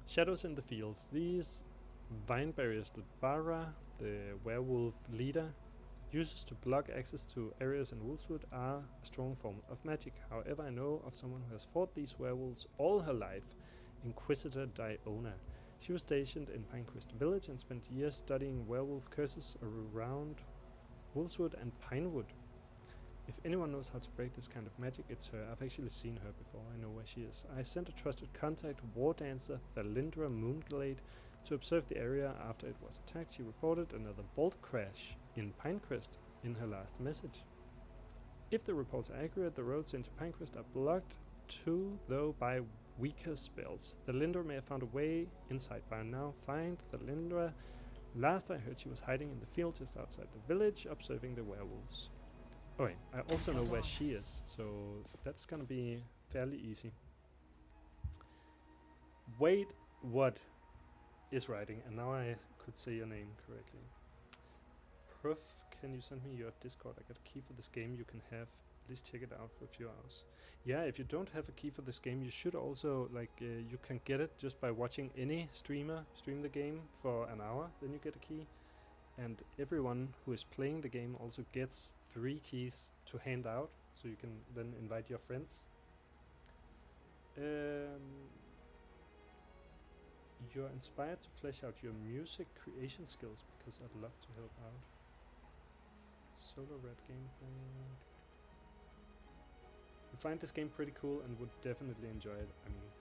Speaker 1: Shadows in the fields. These vine barriers that Bara, the werewolf leader, uses to block access to areas in Wolfswood are a strong form of magic. However, I know of someone who has fought these werewolves all her life, Inquisitor Diona. She was stationed in Pinecrest Village and spent years studying werewolf curses around Wolfswood and Pinewood. If anyone knows how to break this kind of magic, it's her. I've actually seen her before. I know where she is. I sent a trusted contact, war dancer Thalindra Moonglade, to observe the area after it was attacked. She reported another vault crash in Pinecrest in her last message. If the reports are accurate, the roads into Pinecrest are blocked too, though by weaker spells. Thalindra may have found a way inside by now. Find Thalindra. Last I heard, she was hiding in the field just outside the village, observing the werewolves. Oh wait, I also know where she is, so that's gonna be fairly easy. Wait, what is writing? And now I could say your name correctly. Proof, can you send me your Discord? I got a key for this game you can have. At least check it out for a few hours. Yeah, if you don't have a key for this game, you should also, you can get it just by watching any streamer stream the game for an hour, then you get a key. and everyone who is playing the game also gets 3 keys to hand out, so you can then invite your friends. You're inspired to flesh out your music creation skills because I'd love to help out. Solo red gameplay. You find this game pretty cool and would definitely enjoy it. I mean,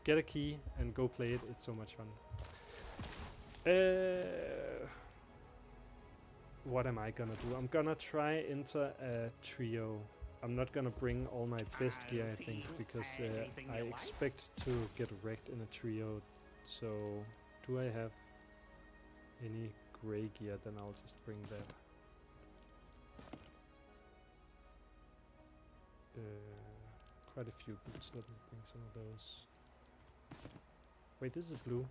Speaker 1: get a key and go play it. It's so much fun. What am I gonna do? I'm gonna try enter a trio. I'm not gonna bring all my best gear, I think, because I expect to get wrecked in a trio. So, do I have any grey gear? Then I'll just bring that. Quite a few boots. Let me bring some of those. Wait, this is blue.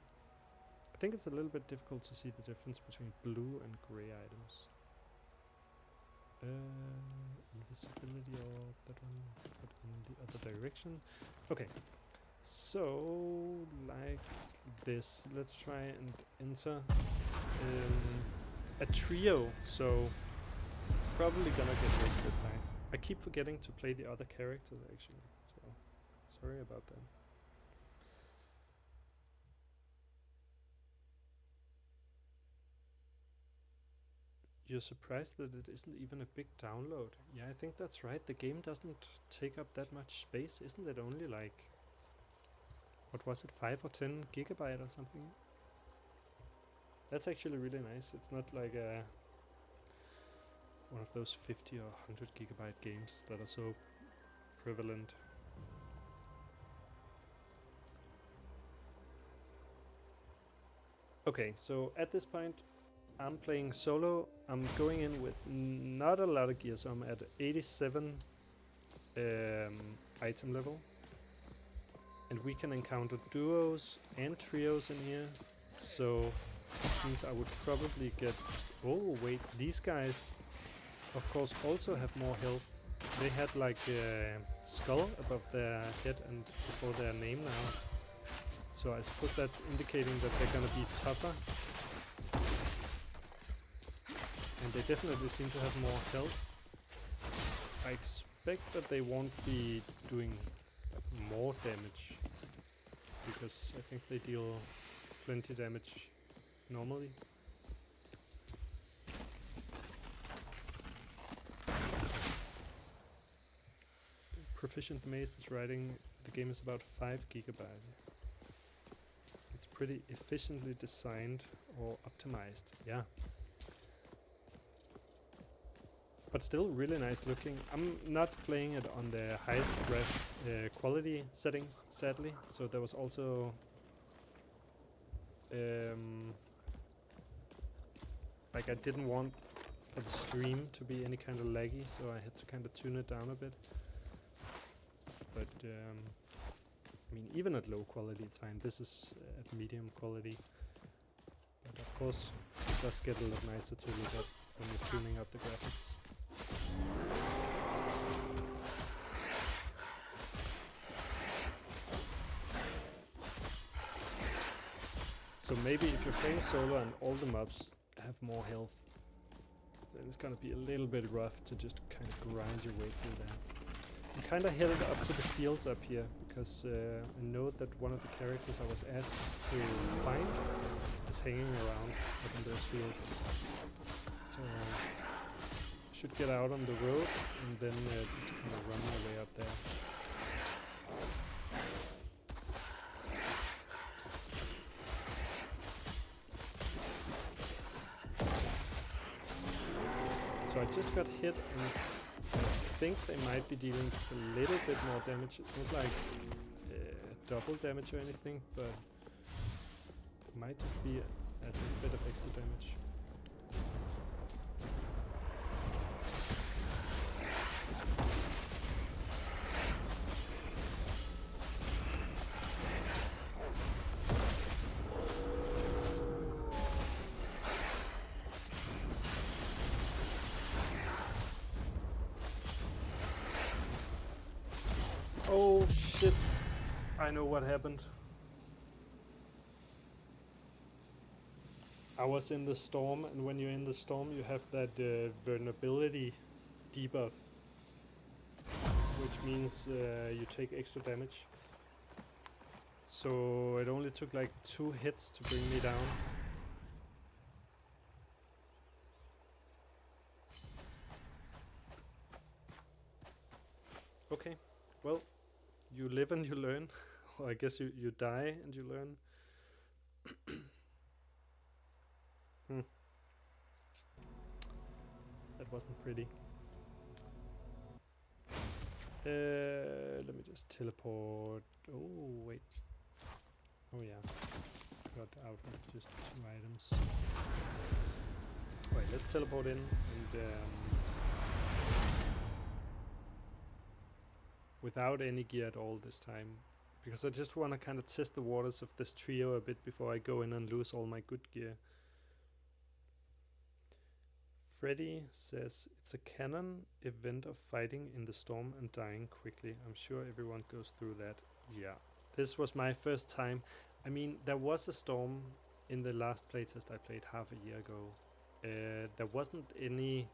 Speaker 1: I think it's a little bit difficult to see the difference between blue and grey items. Invisibility or that one, but in the other direction. Okay, so like this. Let's try and enter a trio. So probably gonna get wrecked this time. I keep forgetting to play the other characters actually. So sorry about that. You're surprised that it isn't even a big download. Yeah, I think that's right. The game doesn't take up that much space. Isn't it only like, what was it, 5 or 10 gigabyte or something? That's actually really nice. It's not like one of those 50 or 100 gigabyte games that are so prevalent. Okay, so at this point I'm playing solo. I'm going in with not a lot of gear, so I'm at 87 item level. And we can encounter duos and trios in here, so that means I would probably get... Oh wait, these guys of course also have more health. They had like a skull above their head and before their name now. So I suppose that's indicating that they're gonna be tougher. And they definitely seem to have more health. I expect that they won't be doing more damage, because I think they deal plenty damage normally. Proficient Maze is writing the game is about 5 gigabyte. It's pretty efficiently designed or optimized, yeah. But still really nice looking. I'm not playing it on the highest quality settings, sadly. So there was also like I didn't want for the stream to be any kind of laggy, so I had to kind of tune it down a bit. But I mean, even at low quality it's fine. This is at medium quality. But of course it does get a lot nicer to look at when you're tuning up the graphics. So maybe if you're playing solo and all the mobs have more health, then it's gonna be a little bit rough to just kind of grind your way through that. I'm kind of headed up to the fields up here, because I know that one of the characters I was asked to find is hanging around up in those fields. So should get out on the road and then just kind of run my way up there. So I just got hit, and I think they might be dealing just a little bit more damage. It's not like double damage or anything, but it might just be a little bit of extra damage. Oh shit, I know what happened. I was in the storm, and when you're in the storm, you have that vulnerability debuff, which means you take extra damage. So it only took like 2 hits to bring me down. Okay, well, you live and you learn. Or I guess you die and you learn. That wasn't pretty. Let me just teleport. Oh, wait. Oh, yeah. Got out of just 2 items. Wait, let's teleport in and without any gear at all this time. Because I just want to kind of test the waters of this trio a bit before I go in and lose all my good gear. Freddy says it's a canon event of fighting in the storm and dying quickly. I'm sure everyone goes through that. Yeah. This was my first time. I mean, there was a storm in the last playtest I played half a year ago. There wasn't any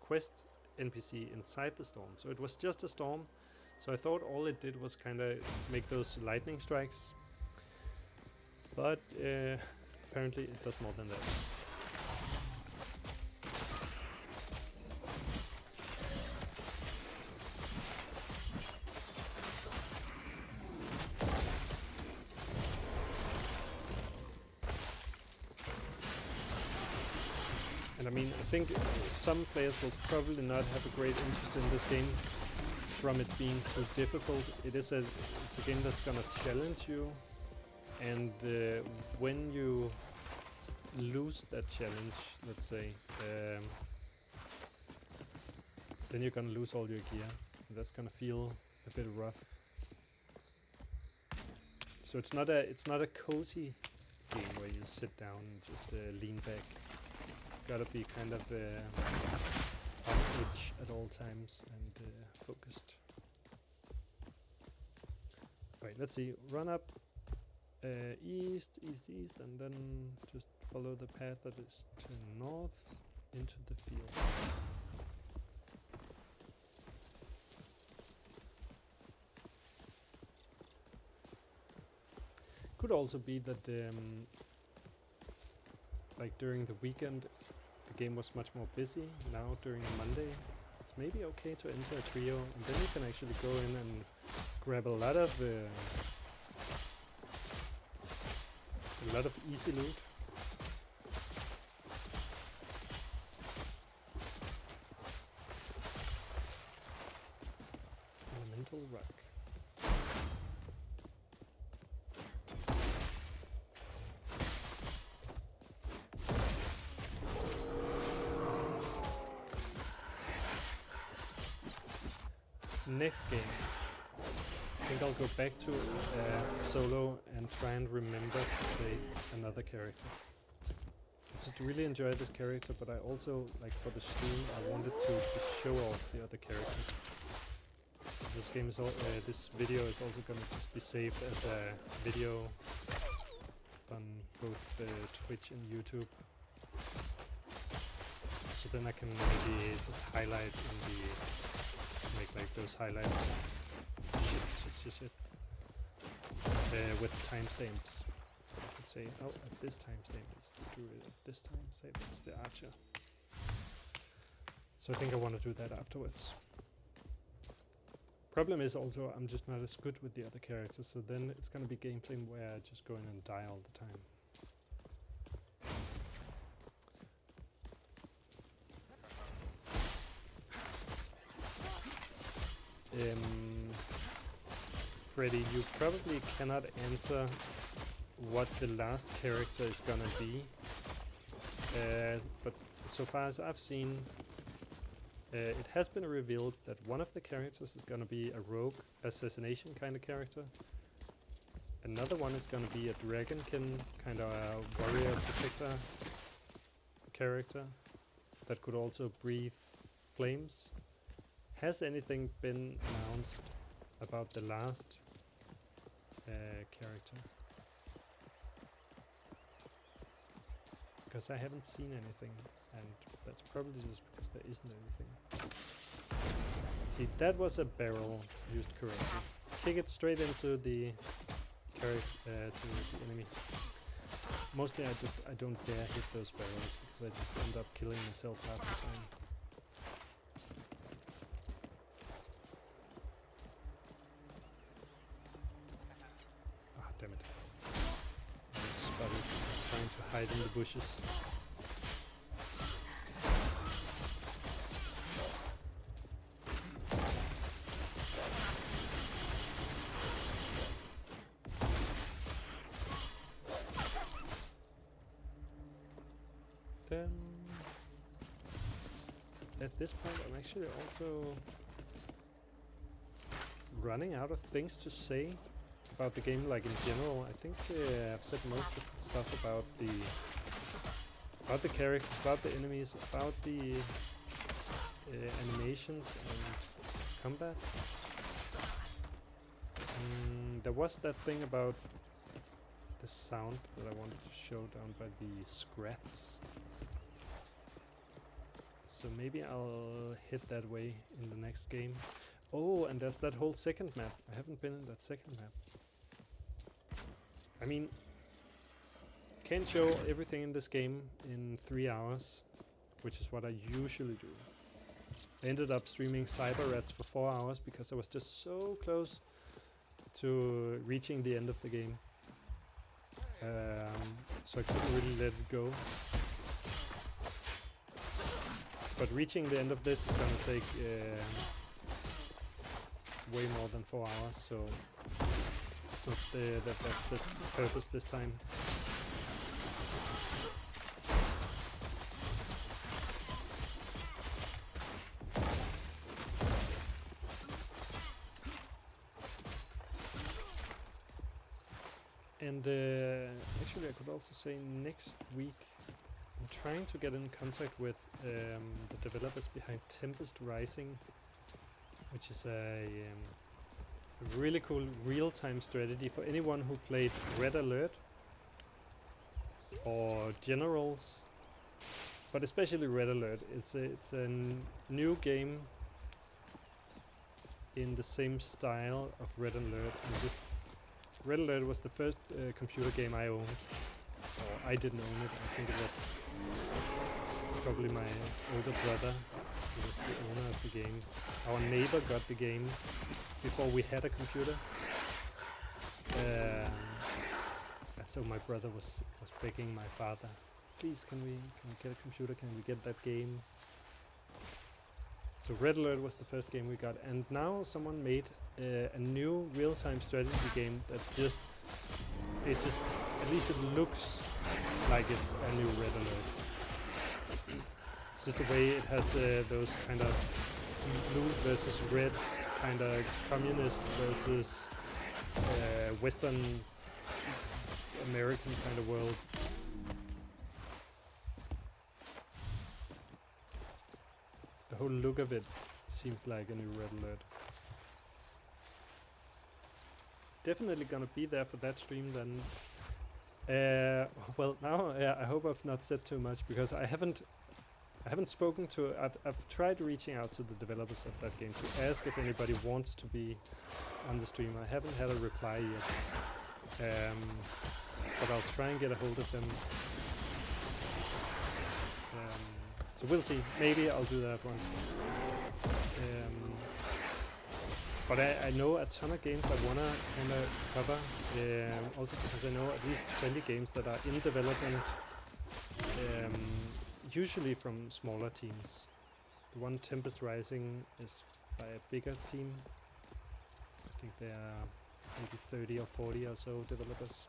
Speaker 1: quest NPC inside the storm, so it was just a storm. So I thought all it did was kind of make those lightning strikes. But apparently it does more than that. And I mean, I think some players will probably not have a great interest in this game from it being too difficult. It's a game that's gonna challenge you, and when you lose that challenge, let's say, then you're gonna lose all your gear. And that's gonna feel a bit rough. So it's not a cozy game where you sit down and just lean back. Gotta be kind of on edge at all times and focused. Right, let's see. Run up east, and then just follow the path that is to north into the field. Could also be that like during the weekend the game was much more busy. Now during Monday it's maybe okay to enter a trio, and then you can actually go in and grab a lot of easy loot. Elemental rock. Next game, I think I'll go back to solo and try and remember to play another character. I just really enjoy this character, but I also, like for the stream, I wanted to show off the other characters. So this game is this video is also gonna just be saved as a video on both Twitch and YouTube. So then I can maybe just highlight in the make like those highlights shit with timestamps. Let's say, oh, at this timestamp it's the druid, at this time say it's the archer. So I think I want to do that afterwards. Problem is also I'm just not as good with the other characters, so then it's gonna be gameplay where I just go in and die all the time. Freddy, you probably cannot answer what the last character is gonna be, but so far as I've seen, it has been revealed that one of the characters is gonna be a rogue assassination kind of character. Another one is gonna be a dragonkin kind of a warrior protector character that could also breathe flames. Has anything been announced about the last character? because I haven't seen anything, and that's probably just because there isn't anything. See, that was a barrel used correctly. Kick it straight into the character, to the enemy. Mostly I don't dare hit those barrels because I just end up killing myself half the time. Ah, damn it. I was spotted trying to hide in the bushes. At this point, I'm actually also running out of things to say about the game, like in general. I think I've said most of the stuff about the characters, about the enemies, about the animations and combat. There was that thing about the sound that I wanted to show down by the scrats. So maybe I'll hit that way in the next game. Oh, and there's that whole second map. I haven't been in that second map. I mean, can't show everything in this game in 3 hours, which is what I usually do. I ended up streaming Cyber Rats for 4 hours because I was just so close to reaching the end of the game. So I couldn't really let it go. But reaching the end of this is gonna take way more than 4 hours, so it's not that's the purpose this time. And actually I could also say next week I'm trying to get in contact with the developers behind Tempest Rising, which is a really cool real-time strategy for anyone who played Red Alert or Generals, but especially Red Alert. It's a new game in the same style of Red Alert. Red Alert was the first computer game I owned. Or I didn't own it. I think it was probably my older brother who was the owner of the game. Our neighbor got the game before we had a computer. And so my brother was begging my father, please, can we get a computer? Can we get that game? So Red Alert was the first game we got, and now someone made a new real-time strategy game that's just, at least it looks like it's a new Red Alert. It's just the way it has those kind of blue versus red, kind of communist versus Western American kind of world. The whole look of it seems like a new Red Alert. Definitely gonna be there for that stream then. Well, now I hope I've not said too much, because I haven't spoken to. I've tried reaching out to the developers of that game to ask if anybody wants to be on the stream. I haven't had a reply yet, but I'll try and get a hold of them. So we'll see. Maybe I'll do that one. But I know a ton of games I wanna kind of cover. Also because I know at least 20 games that are in development. Usually from smaller teams. The one Tempest Rising is by a bigger team. I think there are maybe 30 or 40 or so developers.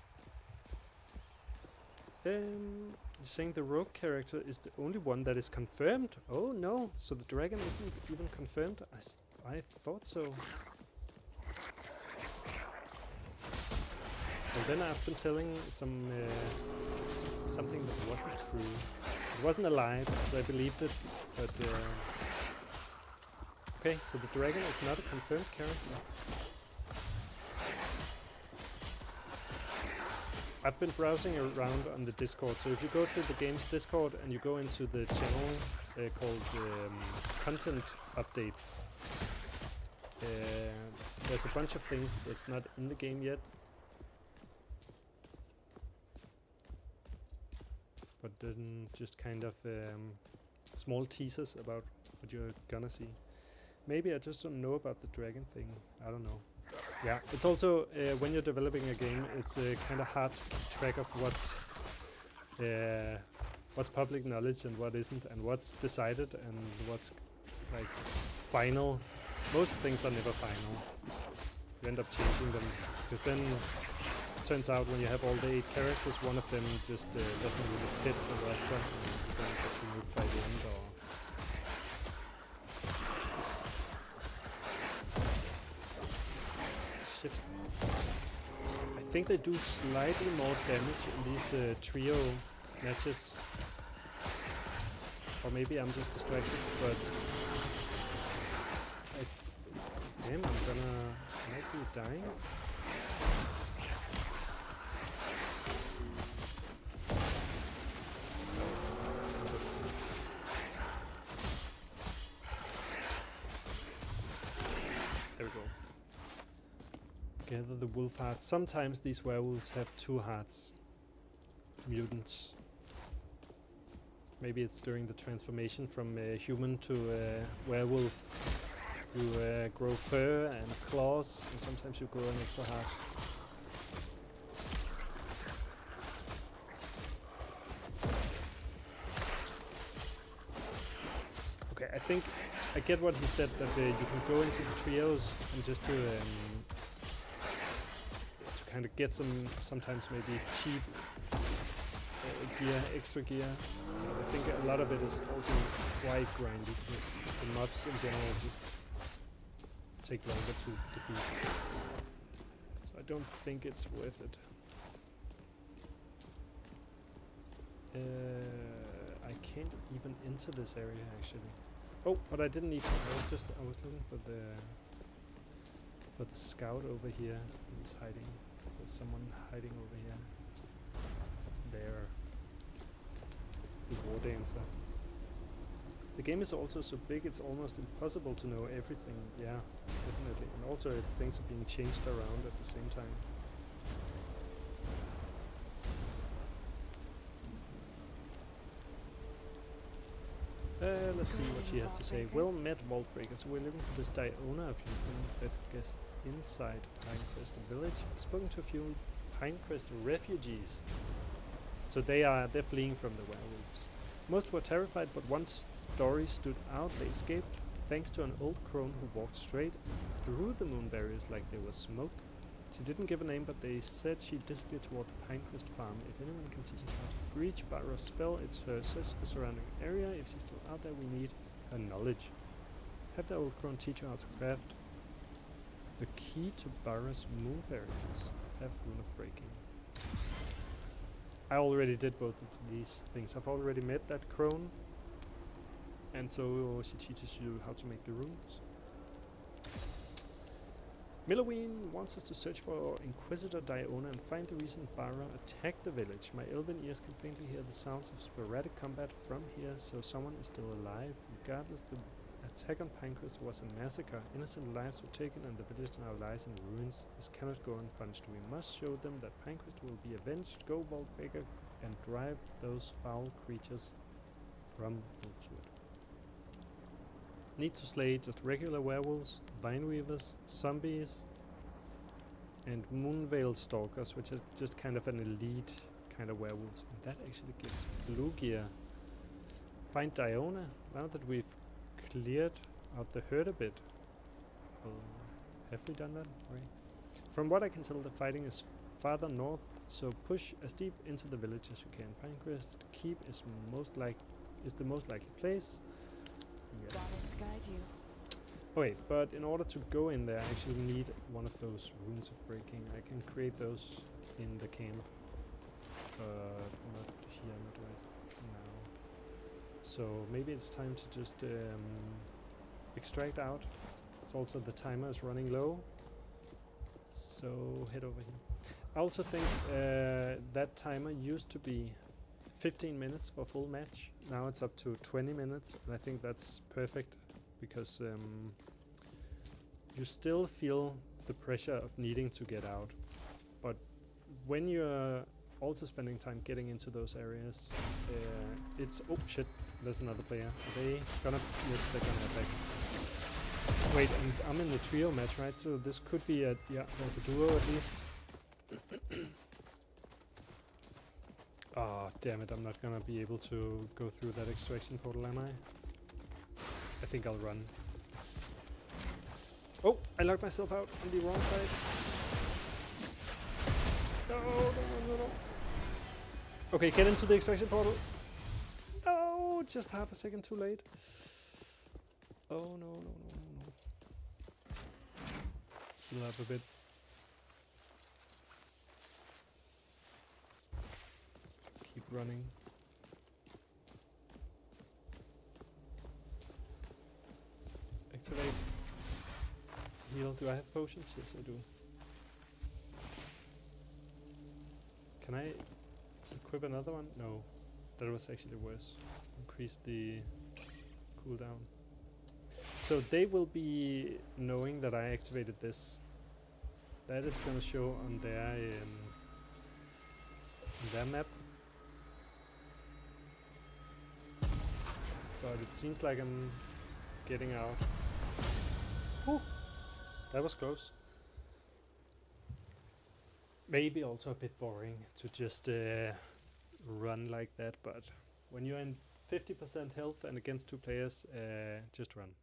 Speaker 1: You're saying the rogue character is the only one that is confirmed? Oh no, so the dragon isn't even confirmed? I thought so. And then I've been telling something that wasn't true. It wasn't a lie because I believed it, but okay, so the dragon is not a confirmed character. I've been browsing around on the Discord, so if you go to the game's Discord and you go into the channel called Content Updates, there's a bunch of things that's not in the game yet. But then just kind of small teasers about what you're gonna see. Maybe I just don't know about the dragon thing. I don't know. Yeah, it's also when you're developing a game, it's kind of hard to keep track of what's public knowledge and what isn't, and what's decided and what's like final. Most things are never final. You end up changing them because then it turns out when you have all the 8 characters, one of them just doesn't really fit the rest of them. And then it gets removed by the end or. Shit. I think they do slightly more damage in these trio matches. Or maybe I'm just distracted, but damn, I might be dying. There we go. Gather the wolf hearts. Sometimes these werewolves have 2 hearts. Mutants. Maybe it's during the transformation from human to werewolf. You grow fur and claws, and sometimes you grow an extra heart. Okay, I think I get what he said, that you can go into the trios and just to kind of get sometimes maybe cheap gear, extra gear. I think a lot of it is also quite grindy, because the mobs in general just take longer to defeat. So I don't think it's worth it. I can't even enter this area actually. Oh, but I didn't need to. I was looking for the scout over here. Who's hiding? There's someone hiding over here. There. The war dancer. The game is also so big it's almost impossible to know everything. Yeah, definitely. And also things are being changed around at the same time. Let's see what she has to say. Well met, Vaultbreakers. We're looking for this Diona of Houston that guest inside Pinecrest Village. I've spoken to a few Pinecrest refugees. So they're fleeing from the werewolves. Most were terrified, but one story stood out. They escaped thanks to an old crone who walked straight through the moon barriers like they were smoke. She didn't give a name, but they said she disappeared toward the Pinecrest farm. If anyone can teach us how to breach Barra's spell, it's her. Search the surrounding area. If she's still out there, we need her knowledge. Have the old crone teach you how to craft the key to Barra's moon barriers. Have Rune of Breaking. I already did both of these things. I've already met that crone, and so she teaches you how to make the runes. Milloween wants us to search for Inquisitor Diona and find the reason Barra attacked the village. My elven ears can faintly hear the sounds of sporadic combat from here, so someone is still alive. Regardless, the attack on Pinecrest was a massacre. Innocent lives were taken and the village now lies in ruins. This cannot go unpunished. We must show them that Pinecrest will be avenged. Go, Vaultbreaker, and drive those foul creatures from Wolfswood. Need to slay just regular werewolves, vineweavers, zombies, and Moonveil Stalkers, which is just kind of an elite kind of werewolves. And that actually gives blue gear. Find Diona. Now that we've cleared out the herd a bit. Have we done that? Right. From what I can tell, the fighting is farther north, so push as deep into the village as you can. Pinecrest Keep is the most likely place. Yes. Oh wait, but in order to go in there, I actually need one of those runes of breaking. I can create those in the camp, not here, not right now. So maybe it's time to just extract out. It's also the timer is running low, so head over here. I also think that timer used to be 15 minutes for a full match. Now it's up to 20 minutes, and I think that's perfect because you still feel the pressure of needing to get out. But when you're also spending time getting into those areas, it's... Oh shit, there's another player. Are they gonna... Yes, they're gonna attack. Wait, I'm in the trio match, right? So this could be a... Yeah, there's a duo at least. Oh, damn it, I'm not gonna be able to go through that extraction portal, am I? I think I'll run. Oh, I locked myself out on the wrong side. No. Okay, get into the extraction portal. No, just half a second too late. Oh, no. Heal up a bit. Keep running. Activate. Heal. Do I have potions? Yes, I do. Can I equip another one? No. That was actually worse. Increase the cooldown. So they will be knowing that I activated this. That is going to show on their map. But it seems like I'm getting out. Whew. That was close. Maybe also a bit boring to just run like that, but when you're in 50% health and against 2 players, just run.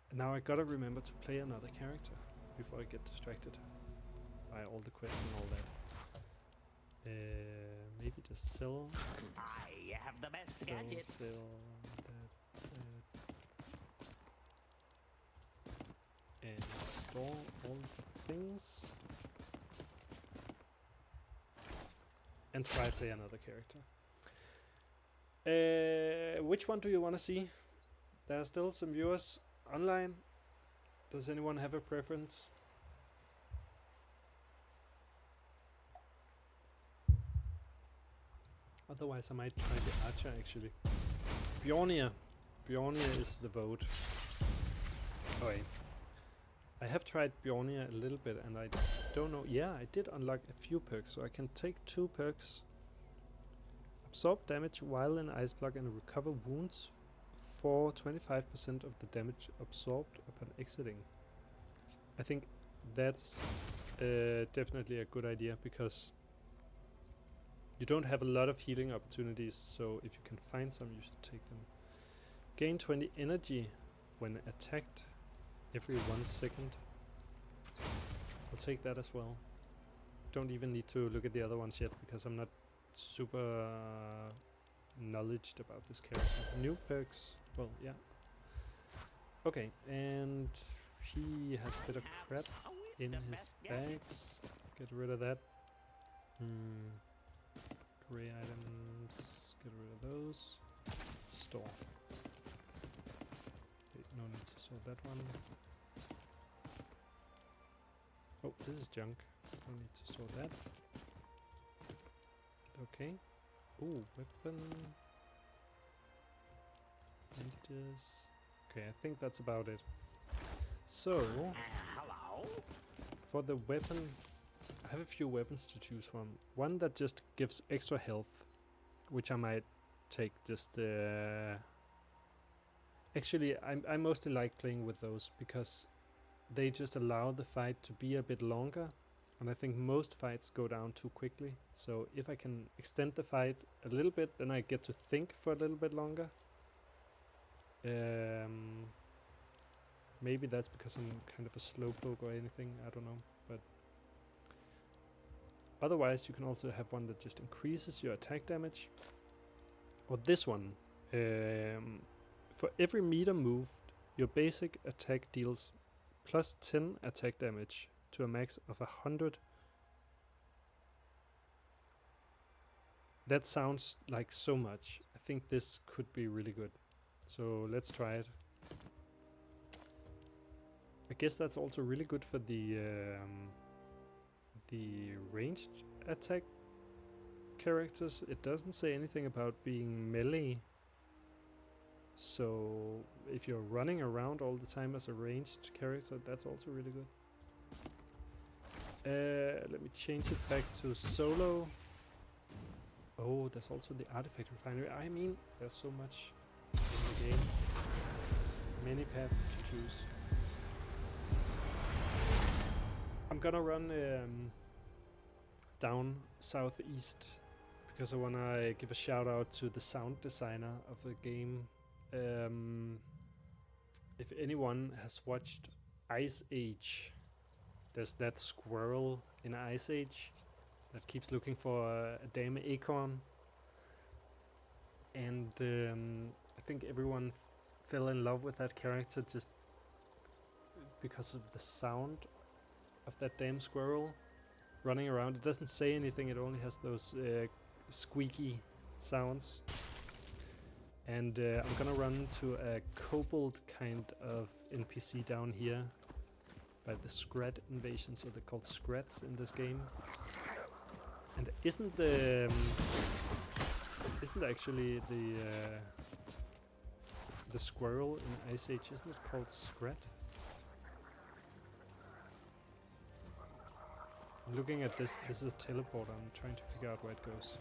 Speaker 1: And now I gotta remember to play another character before I get distracted by all the quests and all that. Maybe just sell.
Speaker 3: I have the best gadgets.
Speaker 1: Sell that. And store all the things. And try play another character. Which one do you want to see? There are still some viewers online. Does anyone have a preference? Otherwise I might try the archer actually. Bjornir. Bjornir is the vote. Oh wait. I have tried Bjornir a little bit and I don't know. Yeah, I did unlock a few perks, so I can take 2 perks. Absorb damage while in ice block and recover wounds for 25% of the damage absorbed upon exiting. I think that's definitely a good idea because you don't have a lot of healing opportunities, so if you can find some, you should take them. Gain 20 energy when attacked every 1 second. I'll take that as well. Don't even need to look at the other ones yet because I'm not super knowledgeable about this character. New perks. Well, yeah. Okay, and he has a bit of crap in his bags. Get rid of that. Gray items. Get rid of those. Store. Wait, no need to store that one. Oh, this is junk. Don't need to store that. Okay. Ooh, weapon. Bandages. Okay, I think that's about it. So,
Speaker 3: Hello?
Speaker 1: for the weapon, I have a few weapons to choose from. One that just gives extra health, which I might take just... Actually, I mostly like playing with those because they just allow the fight to be a bit longer. And I think most fights go down too quickly. So if I can extend the fight a little bit, then I get to think for a little bit longer. Maybe that's because I'm kind of a slowpoke or anything, I don't know. But otherwise you can also have one that just increases your attack damage. Or this one. For every meter moved, your basic attack deals plus 10 attack damage to a max of 100. That sounds like so much. I think this could be really good. So let's try it. I guess that's also really good for the ranged attack characters. It doesn't say anything about being melee. So if you're running around all the time as a ranged character, that's also really good. Let me change it back to solo. Oh, there's also the artifact refinery. I mean, there's so much in the game. Many paths to choose. I'm gonna run down southeast because I wanna give a shout out to the sound designer of the game. If anyone has watched Ice Age, there's that squirrel in Ice Age that keeps looking for a damn acorn, and I think everyone fell in love with that character just because of the sound of that damn squirrel running around. It doesn't say anything, it only has those squeaky sounds. And I'm gonna run to a kobold kind of NPC down here by the Scrat invasion, so they're called Scrats in this game. And isn't actually the squirrel in Ice Age, isn't it called Scrat? Looking at this is a teleporter. I'm trying to figure out where it goes.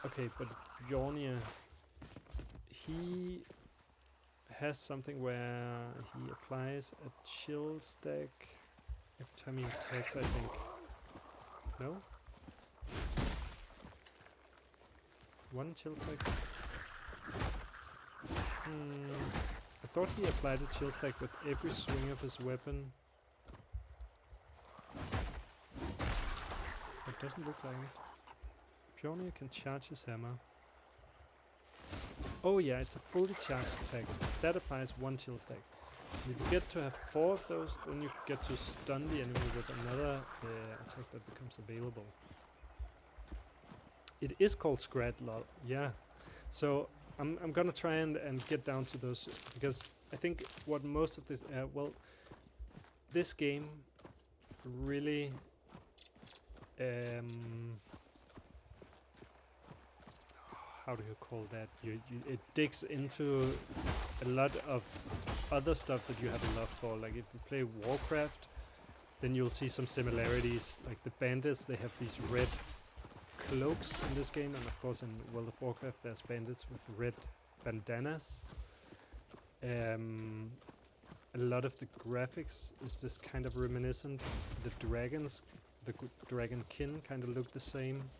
Speaker 1: Okay, but Bjornir, he has something where he applies a chill stack every time he attacks, I think. No? One chill stack? I thought he applied a chill stack with every swing of his weapon. It doesn't look like it. Bjornir can charge his hammer. Oh yeah, it's a fully charged attack. That applies one chill stack. And if you get to have 4 of those, then you get to stun the enemy with another attack that becomes available. It is called Scrat, lol. Yeah. So I'm gonna try and get down to those, because I think what most of this this game really how do you call that? It digs into a lot of other stuff that you have a love for. Like if you play Warcraft, then you'll see some similarities. Like the bandits, they have these red cloaks in this game, and of course in World of Warcraft there's bandits with red bandanas. A lot of the graphics is just kind of reminiscent. The dragons, the dragon kin kind of look the same.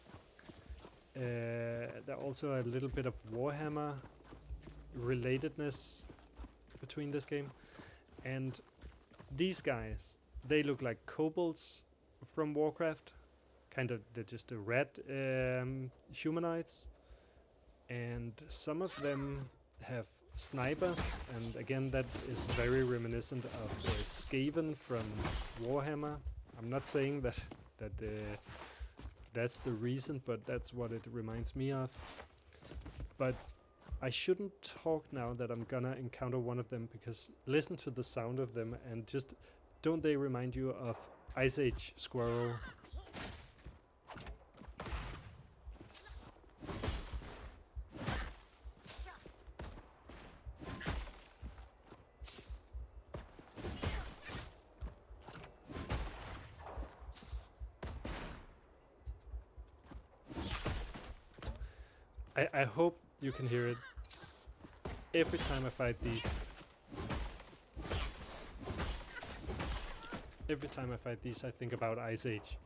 Speaker 1: There also a little bit of Warhammer relatedness between this game. And these guys, they look like kobolds from Warcraft. Kind of, they're just a red humanoids. And some of them have snipers, and again that is very reminiscent of Skaven from Warhammer. I'm not saying that that's the reason, but that's what it reminds me of. But I shouldn't talk now that I'm gonna encounter one of them, because listen to the sound of them and just don't they remind you of Ice Age Squirrel? I hope you can hear it. Every time I fight these. Every time I fight these, I think about Ice Age.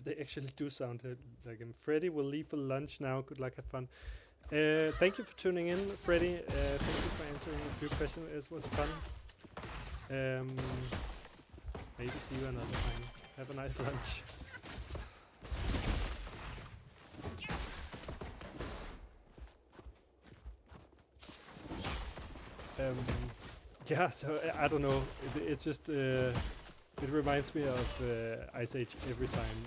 Speaker 1: They actually do sound like him. Freddy will leave for lunch now. Good luck, have fun. Thank you for tuning in, Freddy. Thank you for answering a few questions. It was fun. Maybe see you another time. Have a nice lunch. Yeah, so I don't know. It's just it reminds me of Ice Age every time.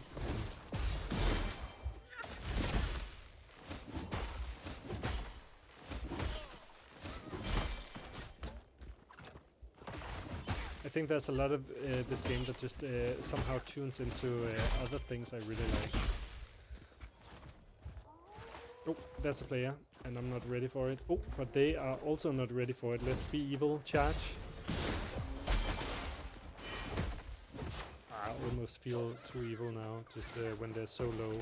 Speaker 1: I think there's a lot of this game that just somehow tunes into other things I really like. Oh, there's a player, and I'm not ready for it. Oh, but they are also not ready for it. Let's be evil. Charge. I almost feel too evil now, just when they're so low.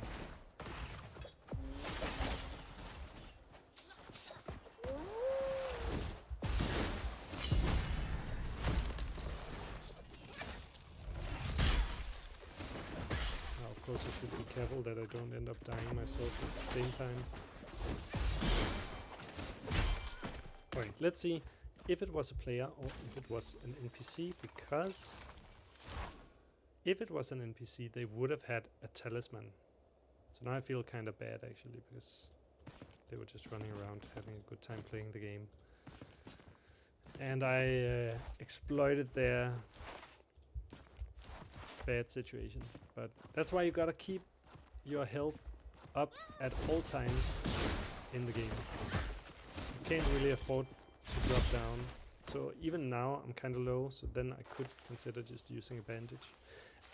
Speaker 1: Of course I should be careful that I don't end up dying myself at the same time. Alright, let's see if it was a player or if it was an NPC, because if it was an NPC they would have had a talisman. So now I feel kind of bad actually, because they were just running around having a good time playing the game. And I exploited their bad situation. But that's why you gotta keep your health up at all times in the game. You can't really afford to drop down. So even now I'm kind of low, so then I could consider just using a bandage.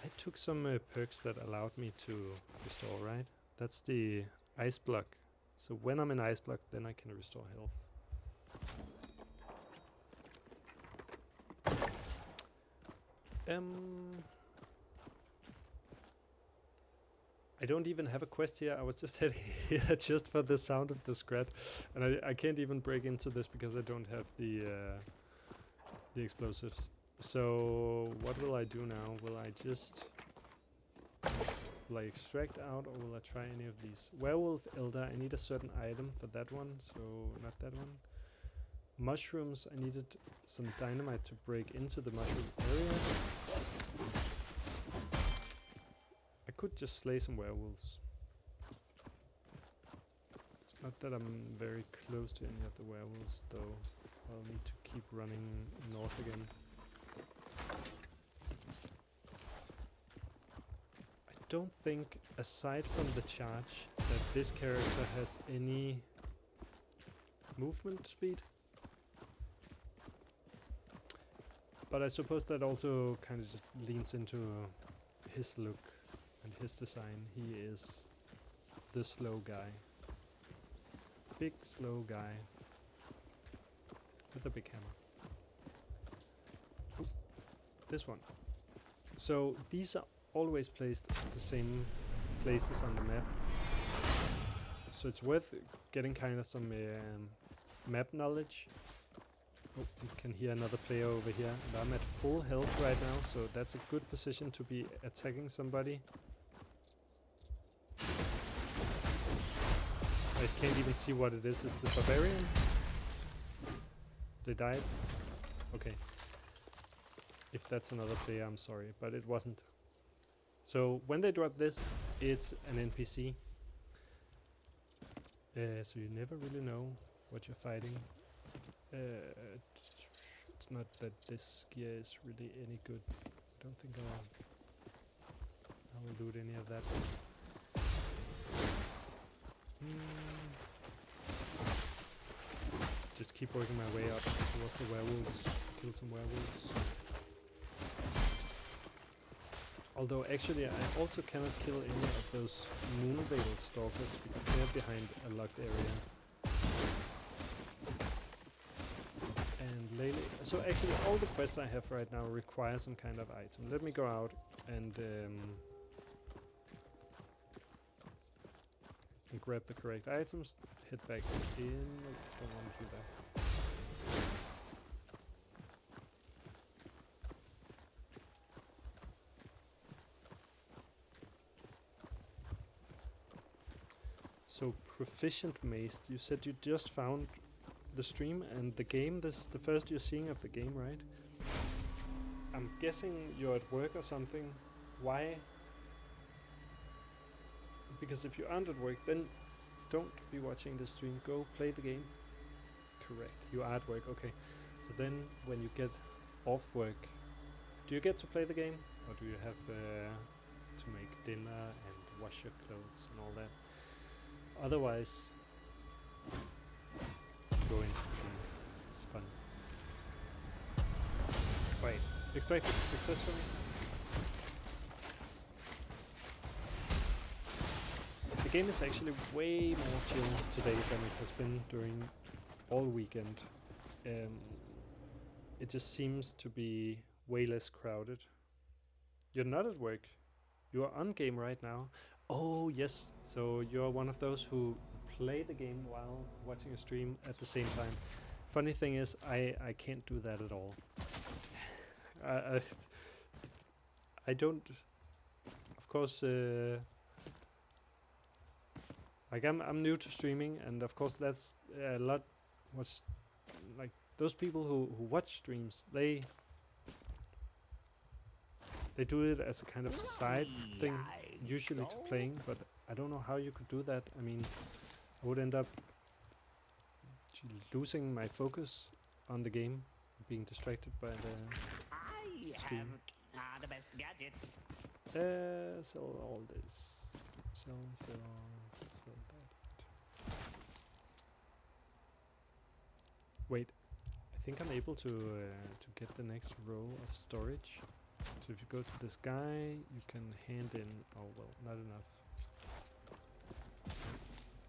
Speaker 1: I took some perks that allowed me to restore, right? That's the ice block. So when I'm in ice block, then I can restore health. I don't even have a quest here. I was just heading here just for the sound of the scrat, and I can't even break into this because I don't have the explosives. So what will I do now? Will I extract out, or will I try any of these? Werewolf Elder, I need a certain item for that one, so not that one. Mushrooms, I needed some dynamite to break into the mushroom area. I could just slay some werewolves. It's not that I'm very close to any of the werewolves though. I'll need to keep running north again. I don't think, aside from the charge, that this character has any movement speed. But I suppose that also kind of just leans into his look and his design. He is the slow guy. Big slow guy with a big hammer. Ooh, this one. So these are always placed at the same places on the map. So it's worth getting kind of some map knowledge. Oh, you can hear another player over here, and I'm at full health right now, so that's a good position to be attacking somebody. I can't even see what it is. Is the barbarian? They died? Okay. If that's another player, I'm sorry, but it wasn't. So when they drop this, it's an NPC. So you never really know what you're fighting. It's not that this gear is really any good. I don't think I will loot any of that. Just keep working my way up towards the werewolves. Kill some werewolves. Although actually I also cannot kill any of those Moonveil stalkers because they're behind a locked area. And lately, so actually all the quests I have right now require some kind of item. Let me go out and grab the correct items, head back in. Don't want to do that. So proficient mace, you said you just found the stream and the game. This is the first you're seeing of the game, right? I'm guessing you're at work or something. Why? Because if you aren't at work, then don't be watching the stream. Go play the game. Correct. You are at work. Okay. So then, when you get off work, do you get to play the game, or do you have to make dinner and wash your clothes and all that? Otherwise, go into the game. It's fun. Wait, extracted successfully. The game is actually way more chill today than it has been during all weekend. It just seems to be way less crowded. You're not at work. You are on game right now. Oh yes, so you're one of those who play the game while watching a stream at the same time. Funny thing is, I can't do that at all. I don't. Of course, like I'm new to streaming, and of course that's a lot. What's like those people who watch streams, they do it as a kind of side thing, usually to playing, but I don't know how you could do that. I mean, I would end up losing my focus on the game, being distracted by the stream.
Speaker 3: I have the best gadgets.
Speaker 1: Sell all this. Sell that. Wait, I think I'm able to get the next row of storage. So if you go to this guy, you can hand in. Oh well, not enough.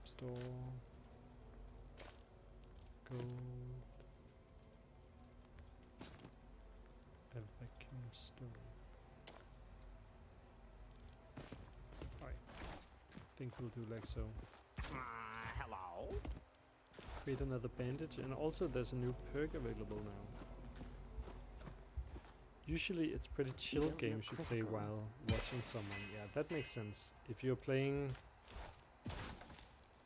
Speaker 1: Store. Gold. A vacuum store. Alright. I think we'll do like so.
Speaker 3: Hello?
Speaker 1: Create another bandage, and also there's a new perk available now. Usually it's pretty chill games you play while watching someone. Yeah, that makes sense. If you're playing,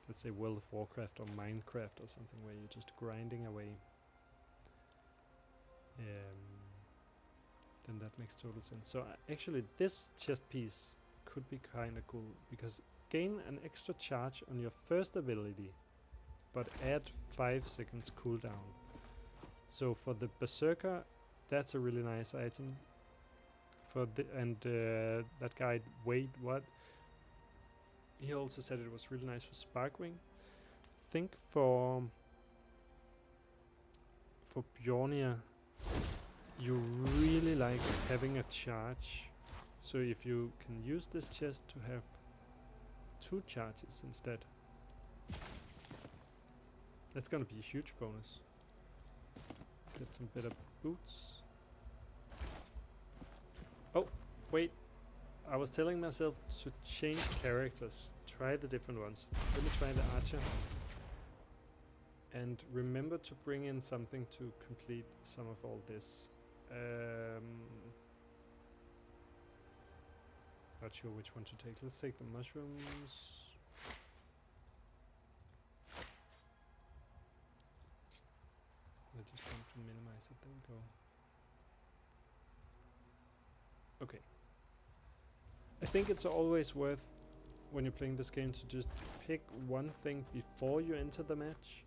Speaker 1: let's say World of Warcraft or Minecraft or something where you're just grinding away, then that makes total sense. So actually this chest piece could be kinda cool, because gain an extra charge on your first ability, but add 5 seconds cooldown. So for the Berserker, that's a really nice item. For the that guy, wait, what? He also said it was really nice for Sparkwing. Think for Bjornia, you really like having a charge. So if you can use this chest to have 2 charges instead, that's gonna be a huge bonus. Get some better boots. Oh, wait. I was telling myself to change characters. Try the different ones. Let me try the archer. And remember to bring in something to complete some of all this. Not sure which one to take. Let's take the mushrooms. I just want to minimize it. There we go. Okay. I think it's always worth, when you're playing this game, to just pick one thing before you enter the match,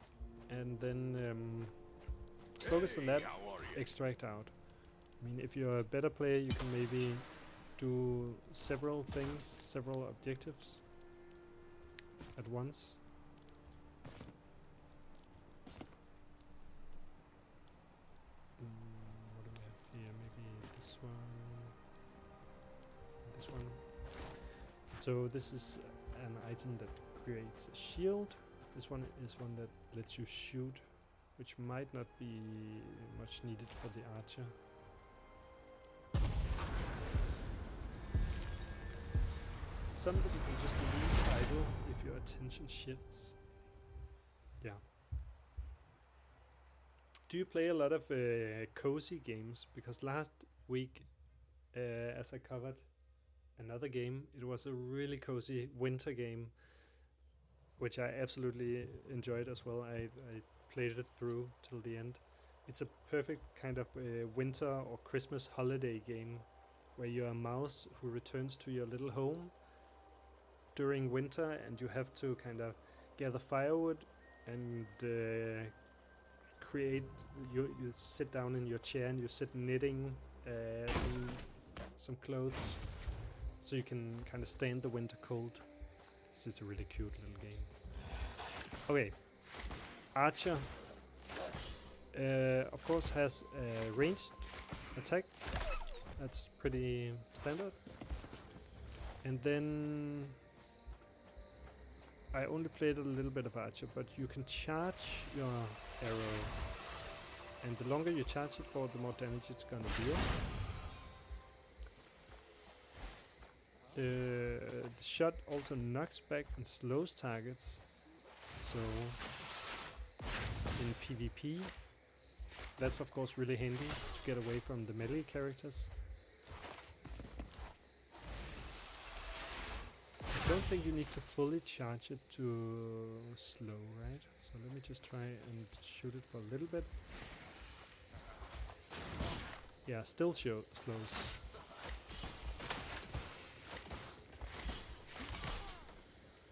Speaker 1: and then focus on that, extract out. I mean, if you're a better player, you can maybe do several things, several objectives at once. What do we have here? Maybe this one. This one. So this is an item that creates a shield. This one is one that lets you shoot, which might not be much needed for the archer. Some that you can just leave idle if your attention shifts. Yeah. Do you play a lot of cozy games? Because last week, as I covered another game, it was a really cozy winter game, which I absolutely enjoyed as well. I played it through till the end. It's a perfect kind of winter or Christmas holiday game, where you're a mouse who returns to your little home during winter, and you have to kind of gather firewood and create. You sit down in your chair and you sit knitting some clothes, so you can kind of stand the winter cold. It's just a really cute little game. Okay, Archer. Of course has a ranged attack. That's pretty standard. And then I only played a little bit of Archer, but you can charge your arrow, and the longer you charge it for, the more damage it's gonna deal. The shot also knocks back and slows targets, so in PvP that's of course really handy to get away from the melee characters. I don't think you need to fully charge it to slow, right? So let me just try and shoot it for a little bit. Yeah, still slows.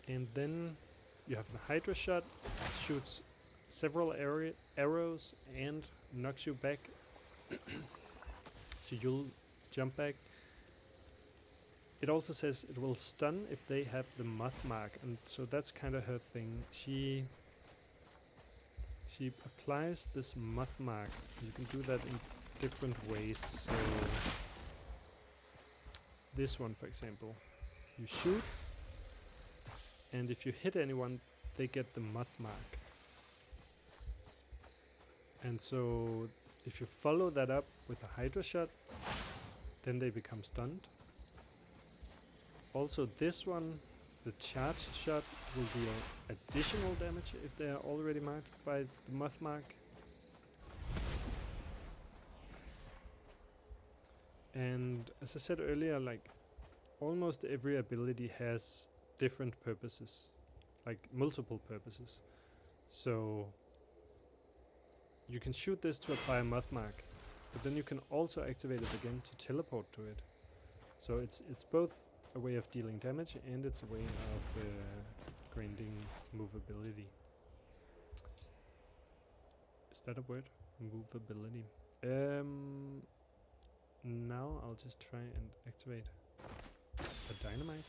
Speaker 1: And then you have the Hydra shot, shoots several arrows and knocks you back. So you'll jump back. It also says it will stun if they have the moth mark, and so that's kind of her thing. She applies this moth mark. You can do that in different ways. So this one, for example, you shoot, and if you hit anyone, they get the moth mark. And so if you follow that up with a Hydra shot, then they become stunned. Also this one, the charged shot, will deal additional damage if they are already marked by the moth mark. And as I said earlier, like almost every ability has different purposes, like multiple purposes. So you can shoot this to apply a moth mark, but then you can also activate it again to teleport to it. So it's both a way of dealing damage and it's a way of grinding movability. Is that a word? Movability. Now I'll just try and activate a dynamite.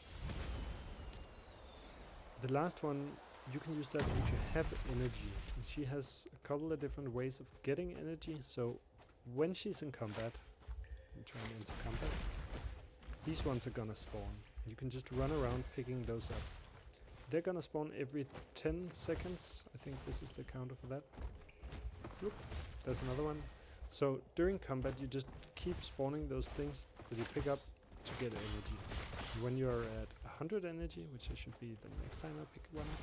Speaker 1: The last one, you can use that if you have energy. And she has a couple of different ways of getting energy. So when she's in combat, I'm trying to enter combat, these ones are gonna spawn. You can just run around picking those up. They're gonna spawn every 10 seconds. I think this is the counter for that. Look, there's another one. So during combat, you just keep spawning those things that you pick up to get energy. And when you're at 100 energy, which I should be the next time I pick one up,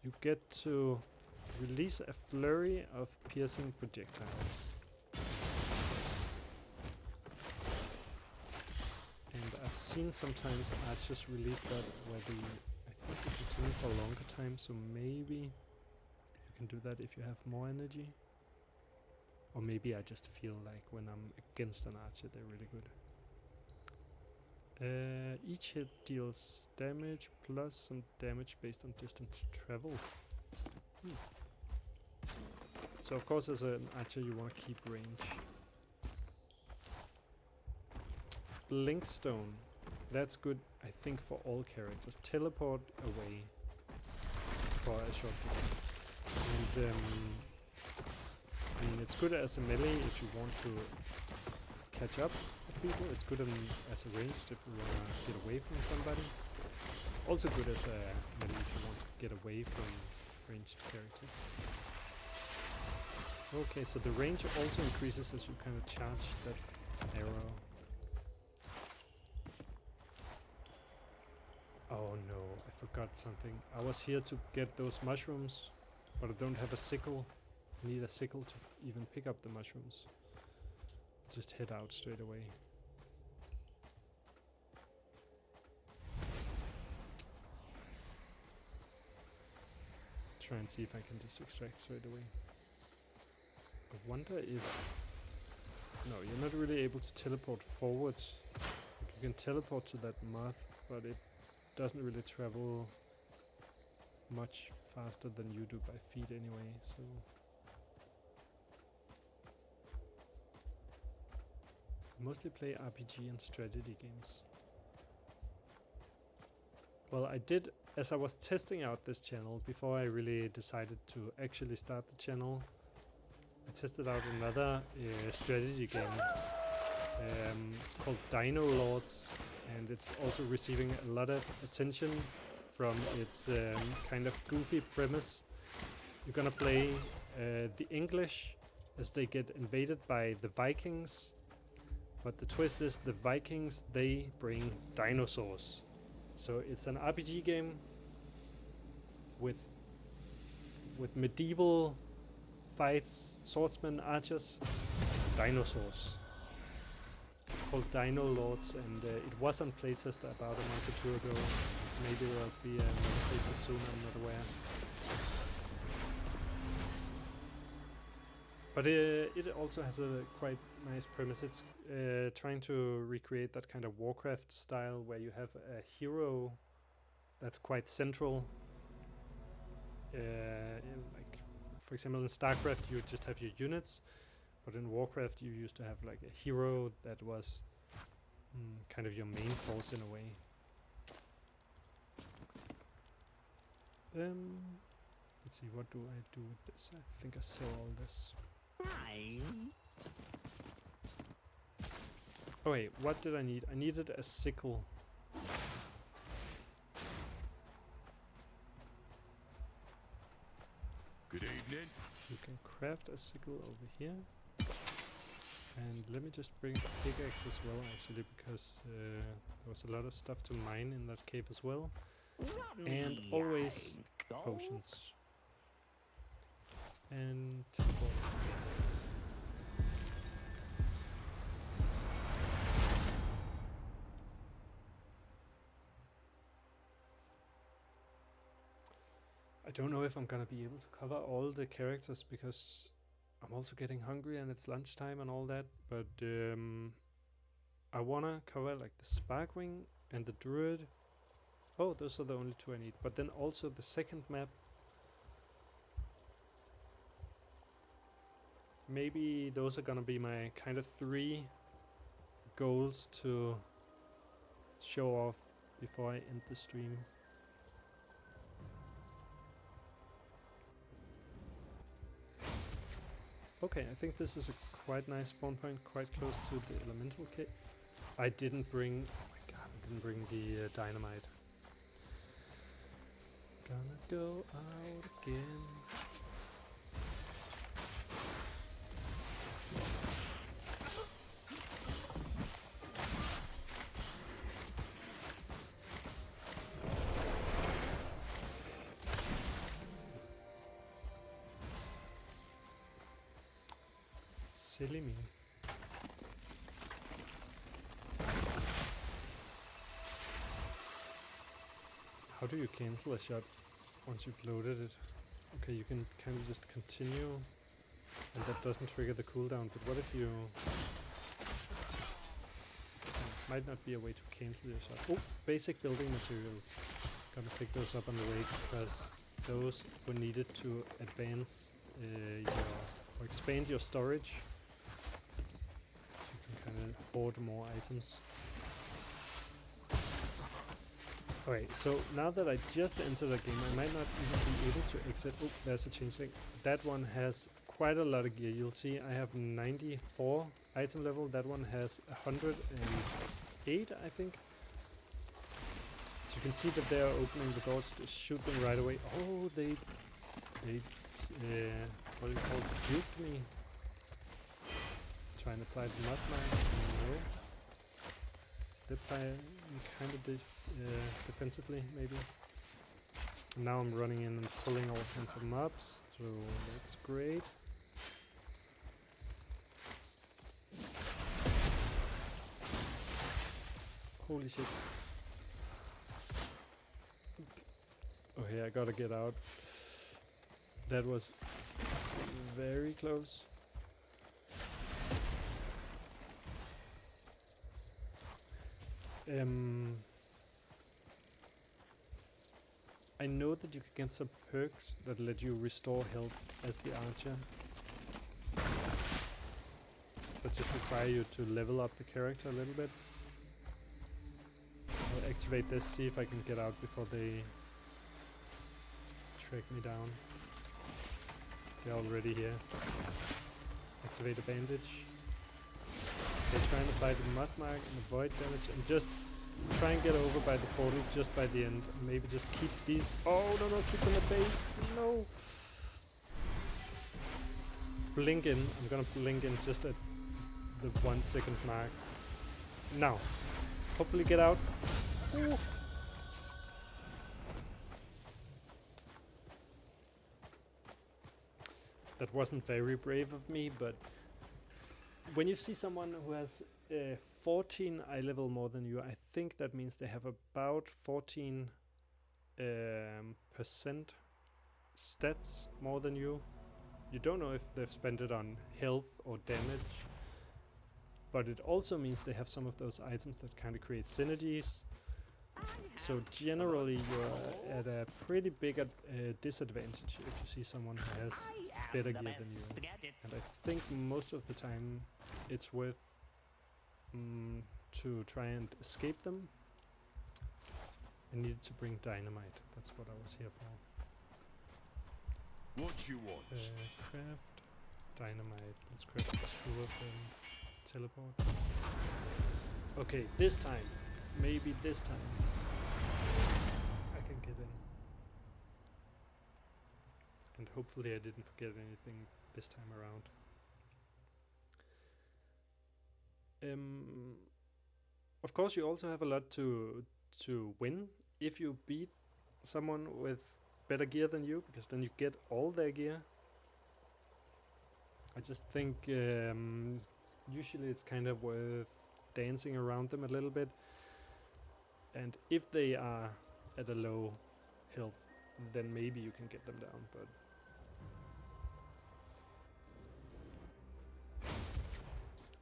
Speaker 1: you get to release a flurry of piercing projectiles. And I've seen sometimes archers release that where I think you continue for a longer time, so maybe you can do that if you have more energy. Or maybe I just feel like when I'm against an archer, they're really good. Each hit deals damage plus some damage based on distance traveled. So of course as an archer you want to keep range. Blinkstone. That's good, I think, for all characters. Teleport away for a short distance. And I mean, it's good as a melee if you want to catch up with people. It's good as a ranged if you want to get away from somebody. It's also good as a melee if you want to get away from ranged characters. Okay, so the range also increases as you kind of charge that arrow. Oh no, I forgot something. I was here to get those mushrooms, but I don't have a sickle. I need a sickle to even pick up the mushrooms. Just head out straight away. Try and see if I can just extract straight away. I wonder if... No, you're not really able to teleport forwards. You can teleport to that moth, but it doesn't really travel much faster than you do by feet anyway, so... Mostly play RPG and strategy games. Well, I did, as I was testing out this channel, before I really decided to actually start the channel, I tested out another strategy game. It's called Dino Lords, and it's also receiving a lot of attention from its kind of goofy premise. You're gonna play the English as they get invaded by the Vikings, but the twist is the Vikings, they bring dinosaurs. So it's an RPG game with medieval fights, swordsmen, archers, dinosaurs. It's called Dino Lords, and it was on playtest about a month or two ago. Maybe there'll be another playtest soon, I'm not aware. But it also has a quite nice premise. It's trying to recreate that kind of Warcraft style where you have a hero that's quite central. Like, for example, in StarCraft you just have your units, but in Warcraft you used to have like a hero that was kind of your main force in a way. Let's see, what do I do with this? I think I sell all this. Oh wait, what did I need? I needed a sickle.
Speaker 2: Good evening.
Speaker 1: You can craft a sickle over here. And let me just bring the pickaxe as well, actually, because there was a lot of stuff to mine in that cave as well. And always potions. And teleport. I don't know if I'm gonna be able to cover all the characters because I'm also getting hungry and it's lunchtime and all that, but I wanna cover like the Sparkwing and the Druid. Oh, those are the only two I need, but then also the second map. Maybe those are gonna be my kind of 3 goals to show off before I end the stream. Okay, I think this is a quite nice spawn point, quite close to the elemental cave. I didn't bring, oh my god, I didn't bring the dynamite. Gonna go out again. Silly me. How do you cancel a shot once you've loaded it? Okay, you can kind of just continue and that doesn't trigger the cooldown, but what if you... might not be a way to cancel your shot. Oh, basic building materials. Gonna pick those up on the way because those were needed to advance or expand your storage. And hoard more items. Okay, so now that I just entered the game, I might not even be able to exit. Oh, there's a changeling. That one has quite a lot of gear. You'll see I have 94 item level. That one has 108, I think. So you can see that they are opening the doors. Just shoot them right away. Oh, they what do you call it? Juked me. Trying to apply the mud mine. No. That by kind of defensively, maybe. And now I'm running in and pulling all kinds of mobs, so that's great. Holy shit. Okay, I gotta get out. That was very close. I know that you can get some perks that let you restore health as the archer. that just require you to level up the character a little bit. I'll activate this, see if I can get out before they track me down. They're already here. Activate a bandage. Okay, try and apply the mud mark and avoid damage, and just try and get over by the portal just by the end. Maybe just keep these. Oh no, keep them at bay. No. Blink in. I'm gonna blink in just at the 1 second mark. Now, hopefully get out. Ooh. That wasn't very brave of me, but when you see someone who has 14 eye level more than you, I think that means they have about 14 percent stats more than you. You don't know if they've spent it on health or damage, but it also means they have some of those items that kind of create synergies. So generally you're at a pretty big disadvantage if you see someone who has better gear than you. And I think most of the time it's worth to try and escape them. I needed to bring dynamite, that's what I was here for.
Speaker 2: What you want?
Speaker 1: Craft dynamite, let's craft 2 of them. Teleport. Okay, this time. Maybe this time I can get in. And hopefully I didn't forget anything this time around. Of course you also have a lot to win if you beat someone with better gear than you, because then you get all their gear. I just think usually it's kind of worth dancing around them a little bit. And if they are at a low health, then maybe you can get them down, but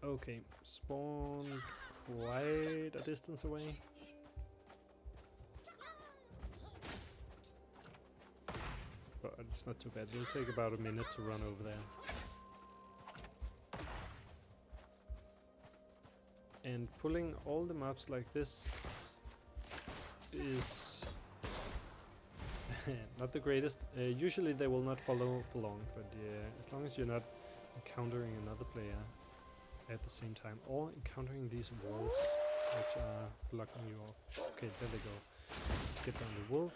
Speaker 1: okay, spawn quite a distance away. But it's not too bad, it'll take about a minute to run over there. And pulling all the mobs like this is not the greatest. Usually they will not follow for long, but as long as you're not encountering another player at the same time, or encountering these walls which are blocking you off. Okay, there they go. Let's get down the wolf.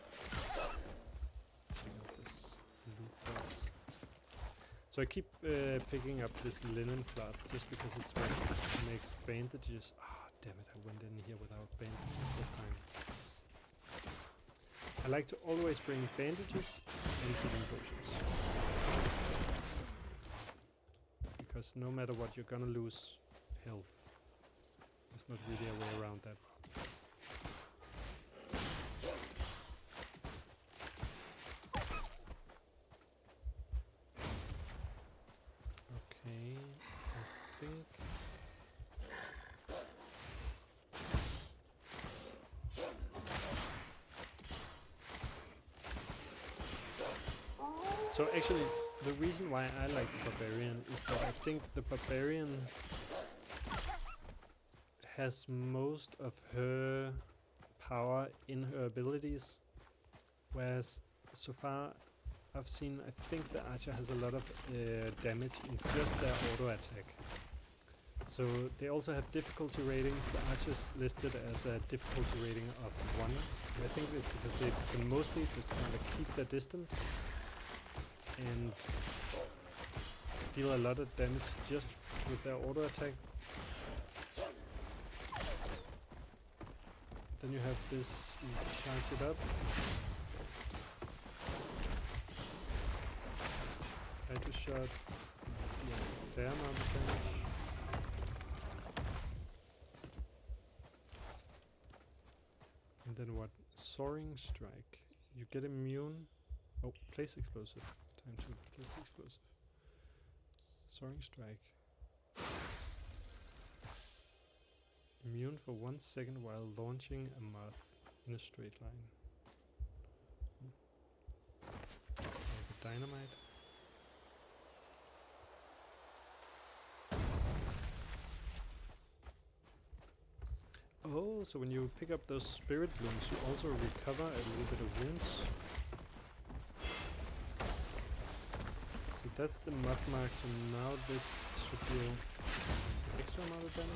Speaker 1: Check out this loot box. So I keep picking up this linen cloth just because it's what makes bandages. Ah, damn it, I went in here without bandages this time. I like to always bring bandages and healing potions. Because no matter what, you're gonna lose health. There's not really a way around that. Okay, I think... So actually, the reason why I like the Barbarian is that I think the Barbarian has most of her power in her abilities, whereas so far I've seen, I think the Archer has a lot of damage in just their auto attack. So they also have difficulty ratings. The Archer's listed as a difficulty rating of 1. I think it's because they can mostly just kind of keep their distance and deal a lot of damage just with their auto attack. Then you have this, you charge it up. Hydro shot, yes, a fair amount of damage. And then what? Soaring strike. You get immune. Oh, place explosive. Time to place the explosive. Soaring strike. Immune for 1 second while launching a moth in a straight line. The dynamite. Oh, so when you pick up those spirit blooms, you also recover a little bit of wounds. So that's the muff mark, so now this should deal extra amount of damage.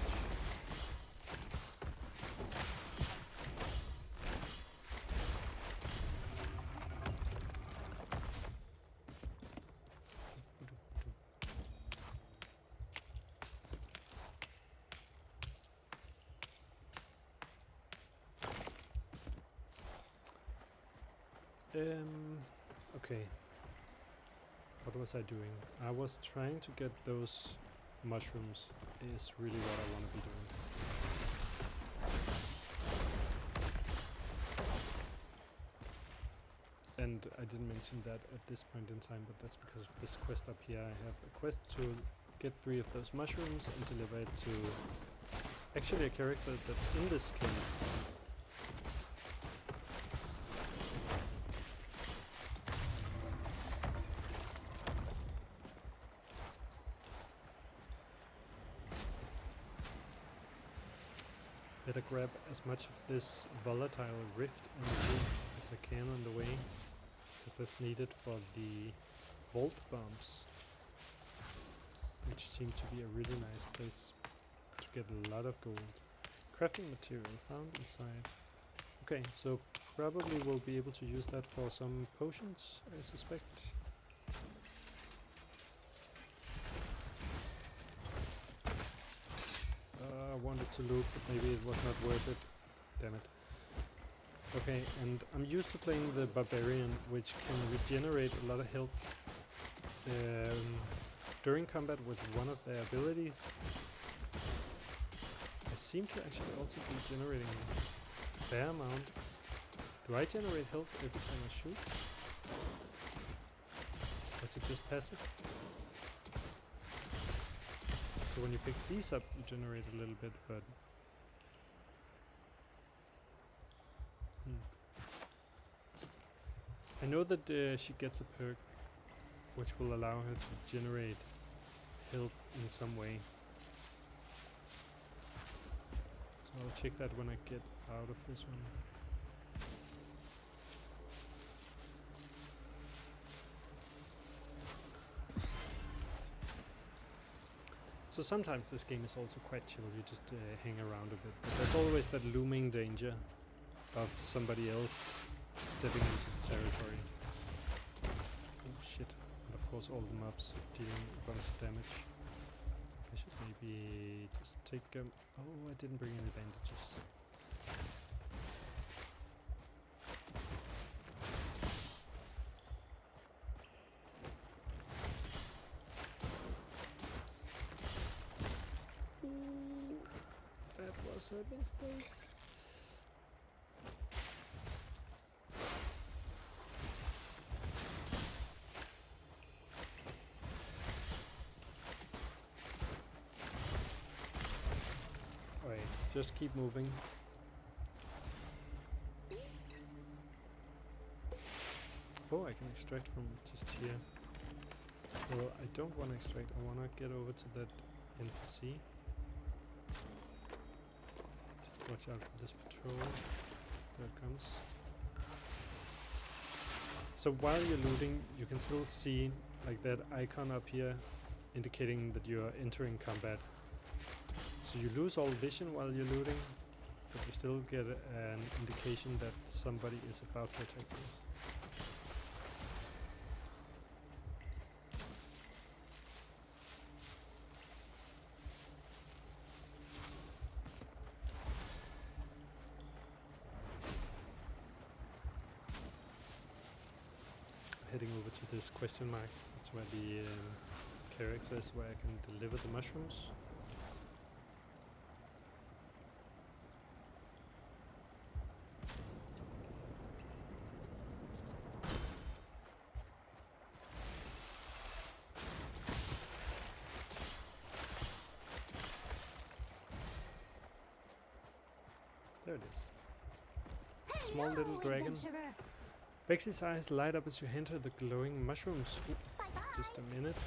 Speaker 1: Okay. What was I doing? I was trying to get those mushrooms. Is really what I want to be doing. And I didn't mention that at this point in time, but that's because of this quest up here. I have a quest to get 3 of those mushrooms and deliver it to actually a character that's in this game. Better grab as much of this volatile rift energy as I can on the way, because that's needed for the vault bombs, which seem to be a really nice place to get a lot of gold. Crafting material found inside. Okay, so probably we'll be able to use that for some potions, I suspect. I wanted to loot, but maybe it was not worth it. Damn it. Okay, and I'm used to playing the barbarian, which can regenerate a lot of health during combat with one of their abilities. I seem to actually also be generating a fair amount. Do I generate health every time I shoot? Or is it just passive? So when you pick these up, you generate a little bit, but... I know that she gets a perk which will allow her to generate health in some way. So I'll check that when I get out of this one. So sometimes this game is also quite chill, you just hang around a bit. But there's always that looming danger of somebody else stepping into the territory. Oh shit. And of course all the mobs dealing a bunch of damage. I should maybe just take oh, I didn't bring any bandages. That was a mistake. Alright, just keep moving. Oh, I can extract from just here. Well, I don't want to extract, I want to get over to that NPC. Watch out for this patrol. There it comes. So while you're looting, you can still see like that icon up here indicating that you're entering combat. So you lose all vision while you're looting, but you still get an indication that somebody is about to attack you. Heading over to this question mark. That's where the character is, where I can deliver the mushrooms. There it is. It's a small little dragon. Vexy's eyes light up as you enter the glowing mushrooms. Ooh, just a minute.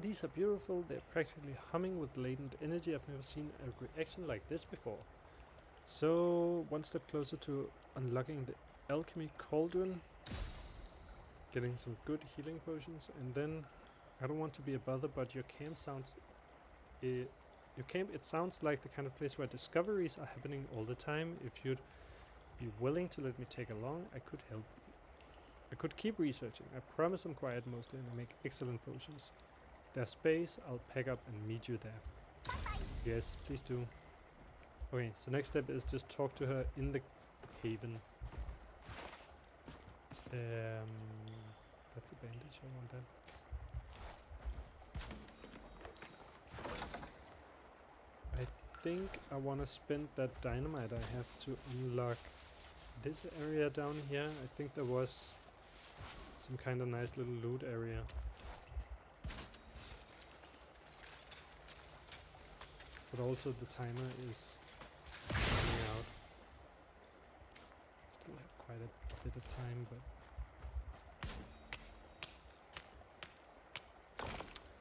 Speaker 1: These are beautiful. They're practically humming with latent energy. I've never seen a reaction like this before. So, one step closer to unlocking the alchemy cauldron. Getting some good healing potions. And then, I don't want to be a bother, but your camp sounds... it sounds like the kind of place where discoveries are happening all the time. If you'd be willing to let me take along, I could help. I could keep researching. I promise I'm quiet mostly and I make excellent potions. If there's space, I'll pack up and meet you there. Yes, please do. Okay, so next step is just talk to her in the haven. That's a bandage, I want that. I think I want to spend that dynamite I have to unlock this area down here. I think there was some kind of nice little loot area. But also the timer is running out. Still have quite a bit of time, but...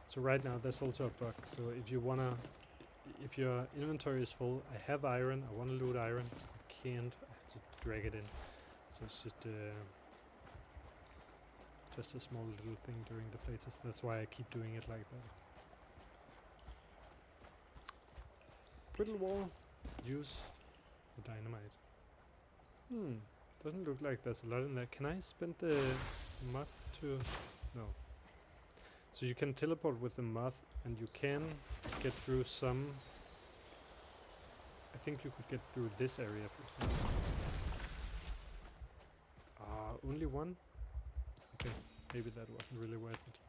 Speaker 1: So right now there's also a bug, so if you wanna... If your inventory is full, I have iron, I want to loot iron, I can't, I have to drag it in. So it's just a small little thing during the playtest, that's why I keep doing it like that. Brittle wall, use the dynamite. Doesn't look like there's a lot in there. Can I spend the moth to... No. So you can teleport with the moth and you can get through some... I think you could get through this area, for example. Only one? Okay, maybe that wasn't really worth it.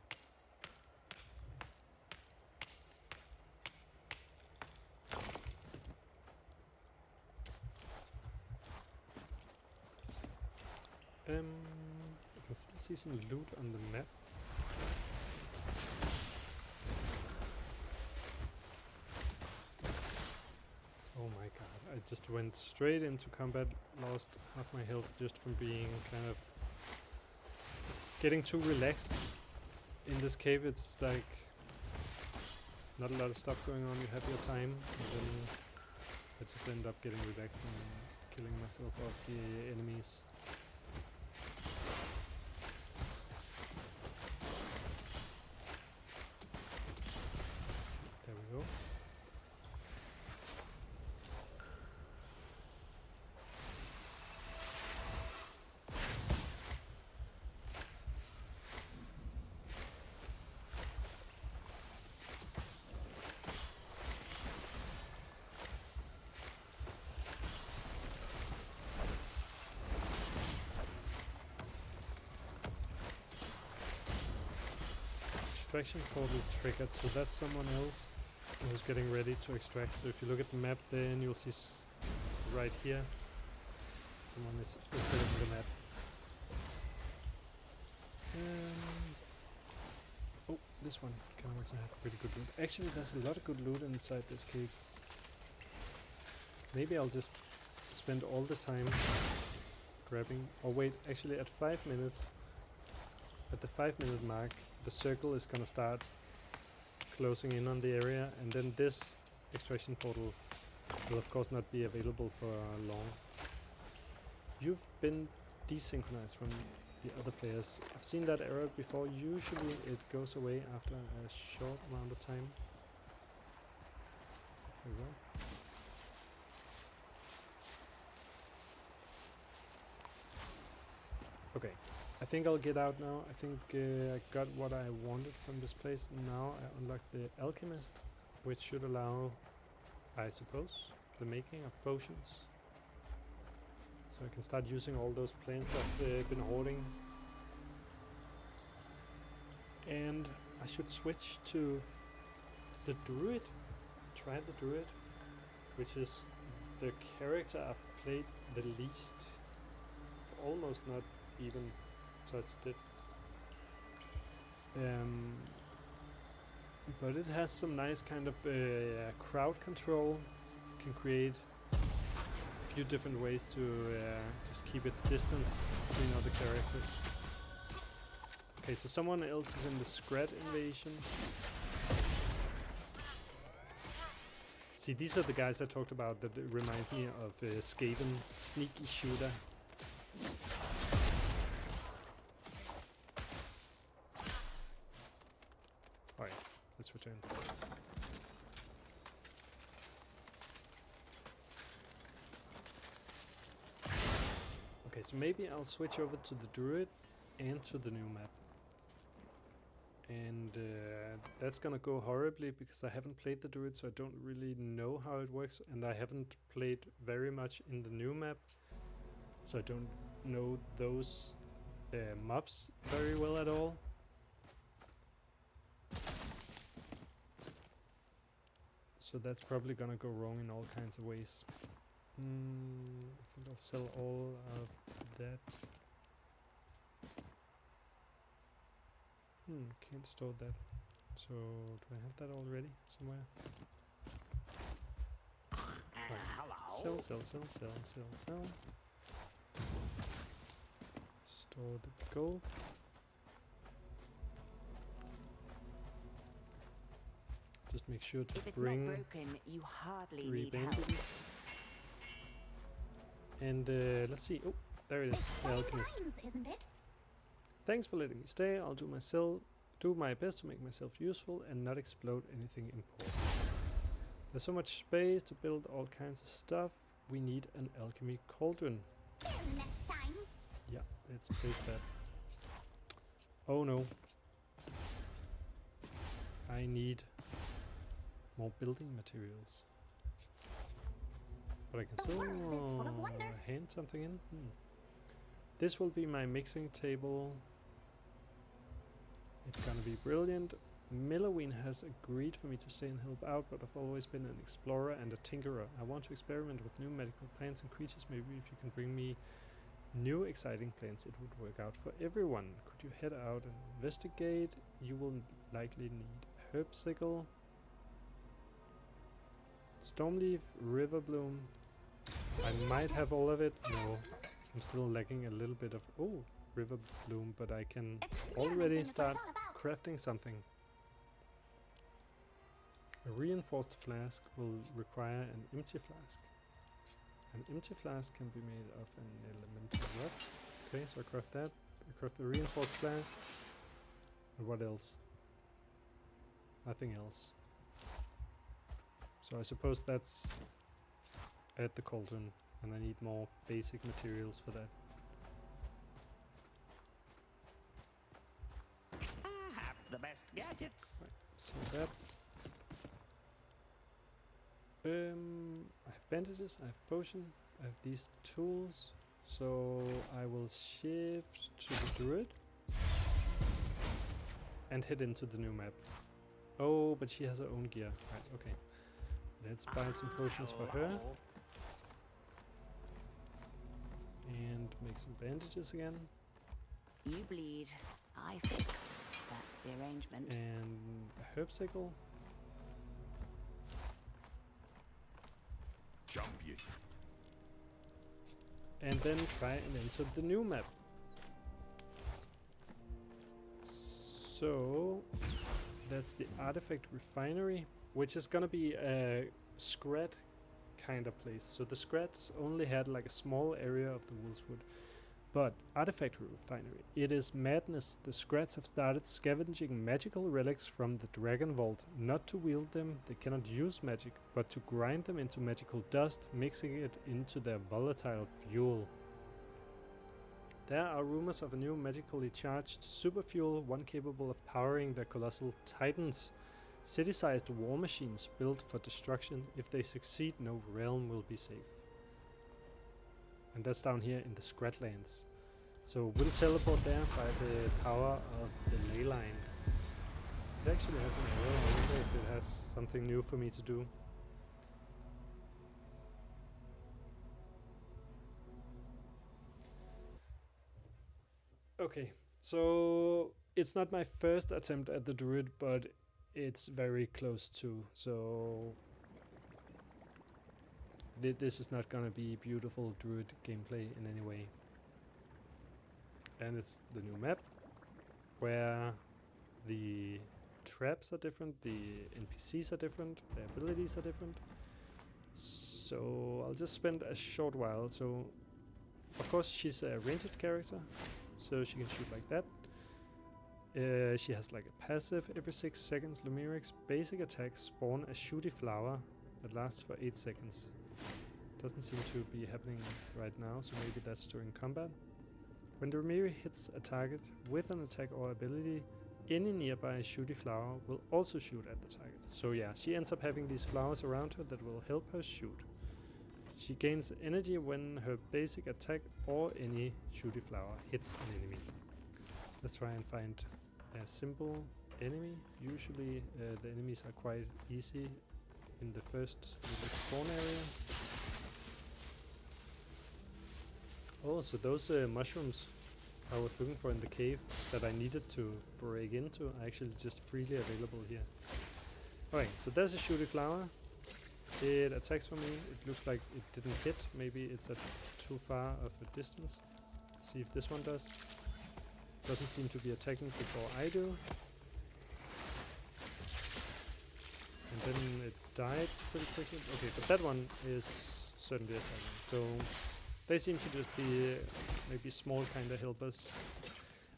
Speaker 1: I can still see some loot on the map. Oh my god, I just went straight into combat, lost half my health just from being kind of getting too relaxed. In this cave it's like not a lot of stuff going on, you have your time, and then I just end up getting relaxed and killing myself off the enemies. There we go. Extraction portal triggered, so that's someone else who's getting ready to extract. So if you look at the map, then you'll see right here someone is exiting the map. Oh, this one can also have pretty good loot. Actually, there's a lot of good loot inside this cave. Maybe I'll just spend all the time grabbing... Oh wait, actually at 5 minutes, at the 5-minute mark, the circle is gonna start closing in on the area, and then this extraction portal will of course not be available for long. You've been desynchronized from the other players. I've seen that error before. Usually it goes away after a short amount of time. There we go. Okay. I think I'll get out now. I think I got what I wanted from this place. Now I unlocked the alchemist, which should allow, I suppose, the making of potions. So I can start using all those plants I've been hoarding. And I should switch to the druid. Try the druid, which is the character I've played the least. I've almost not even touched it. But it has some nice kind of crowd control. You can create a few different ways to just keep its distance between other characters. Okay, so someone else is in the Scrat invasion. See, these are the guys I talked about that remind me of Skaven sneaky shooter. Alright, let's return. Okay, so maybe I'll switch over to the Druid and to the new map. And that's gonna go horribly because I haven't played the Druid, so I don't really know how it works, and I haven't played very much in the new map, so I don't know those mobs very well at all. So that's probably gonna go wrong in all kinds of ways. I think I'll sell all of that. Can't store that. So, do I have that already somewhere? Right.
Speaker 3: Hello.
Speaker 1: Sell. Store the gold. Just make sure to
Speaker 4: If it's
Speaker 1: bring
Speaker 4: not broken, you hardly
Speaker 1: 3
Speaker 4: need help.
Speaker 1: bandages. And let's see. Oh, there it is. The alchemist.
Speaker 5: Isn't it?
Speaker 1: Thanks for letting me stay. I'll do my best to make myself useful and not explode anything important. There's so much space to build all kinds of stuff. We need an alchemy cauldron.
Speaker 5: Next time.
Speaker 1: Yeah, let's place that. Oh no. I need more building materials. But I can still
Speaker 5: world is full of wonder.
Speaker 1: hand something in. This will be my mixing table. It's gonna be brilliant. Milloween has agreed for me to stay and help out, but I've always been an explorer and a tinkerer. I want to experiment with new medical plants and creatures. Maybe if you can bring me new exciting plants, it would work out for everyone. Could you head out and investigate? You will likely need herbsicle, stormleaf, river bloom. I might have all of it. No, I'm still lacking a little bit of river bloom, but I can already start crafting something. A reinforced flask will require an empty flask. An empty flask can be made of an elemental rock. Okay, so I craft that. I craft a reinforced flask. And what else? Nothing else. So I suppose that's at the cauldron, and I need more basic materials for that.
Speaker 3: I have the best gadgets.
Speaker 1: Right, so that. I have bandages, I have potion, I have these tools, so I will shift to the druid and head into the new map. Oh, but she has her own gear. Right, okay. Let's buy some potions for her and make some bandages again.
Speaker 4: You bleed, I fix. That's the arrangement.
Speaker 1: And a herbsicle.
Speaker 2: Champion.
Speaker 1: And then try and enter the new map. So that's the artifact refinery, which is gonna be a Scrat kind of place. So the Scrats only had like a small area of the Wolfswood. But artifact refinery, it is madness. The Scrats have started scavenging magical relics from the Dragon Vault. Not to wield them, they cannot use magic, but to grind them into magical dust, mixing it into their volatile fuel. There are rumors of a new magically charged super fuel, one capable of powering their colossal titans. City-sized war machines built for destruction. If they succeed, no realm will be safe. And that's down here in the Scratlands. So we'll teleport there by the power of the ley line. It actually has an arrow. I wonder if it has something new for me to do. Okay, so it's not my first attempt at the druid, but it's very close to. So this is not gonna be beautiful druid gameplay in any way. And it's the new map. where the traps are different, the NPCs are different, the abilities are different. So I'll just spend a short while. So of course she's a ranged character, so she can shoot like that. She has like a passive. Every 6 seconds, Lumiric's basic attacks spawn a shooty flower that lasts for 8 seconds. Doesn't seem to be happening right now, so maybe that's during combat. When the Lumiri hits a target with an attack or ability, any nearby shooty flower will also shoot at the target. So yeah, she ends up having these flowers around her that will help her shoot. She gains energy when her basic attack or any shooty flower hits an enemy. Let's try and find a simple enemy. Usually the enemies are quite easy in the first little spawn area. Oh, so those mushrooms I was looking for in the cave that I needed to break into are actually just freely available here. Okay, so there's a shooty flower. It attacks for me. It looks like it didn't hit. Maybe it's at too far of a distance. Let's see if this one does. Doesn't seem to be attacking before I do. And then it died pretty quickly. Okay, but that one is certainly attacking. So they seem to just be maybe small kind of helpers.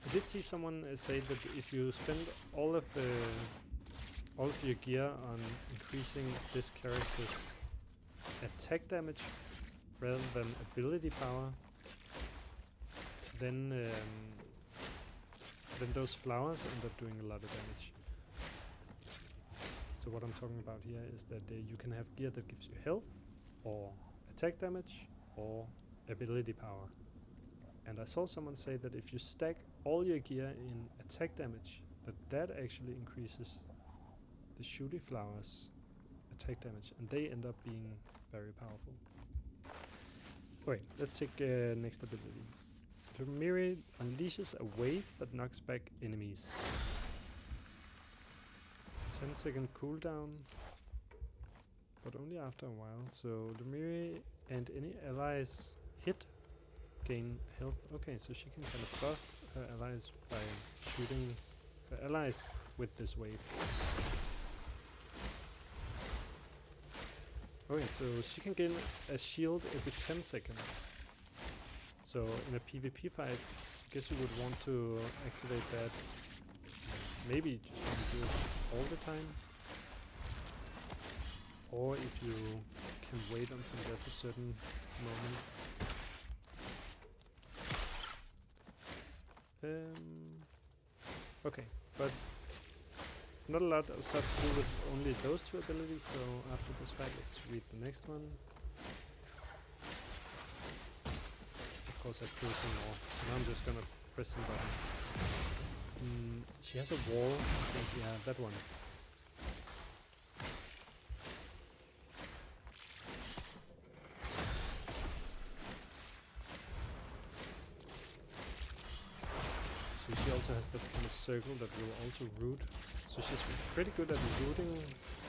Speaker 1: I did see someone say that if you spend all of your gear on increasing this character's attack damage rather than ability power, then those flowers end up doing a lot of damage. So what I'm talking about here is that you can have gear that gives you health, or attack damage, or ability power. And I saw someone say that if you stack all your gear in attack damage, that actually increases the shooty flowers attack damage, and they end up being very powerful. Okay, let's take next ability. The Miri unleashes a wave that knocks back enemies. 10-second cooldown, but only after a while. So the Miri and any allies hit gain health. Okay, so she can kind of buff her allies by shooting her allies with this wave. Okay, so she can gain a shield every 10 seconds. So in a PvP fight, I guess you would want to activate that. Maybe you just want to do it all the time. Or if you can wait until there's a certain moment. Okay, but not a lot of stuff to do with only those two abilities, so after this fight let's read the next one. Of course I pull some more, now I'm just gonna press some buttons. She has a wall, I think, yeah, that one. So she also has that kind of circle that will also root. So she's pretty good at rooting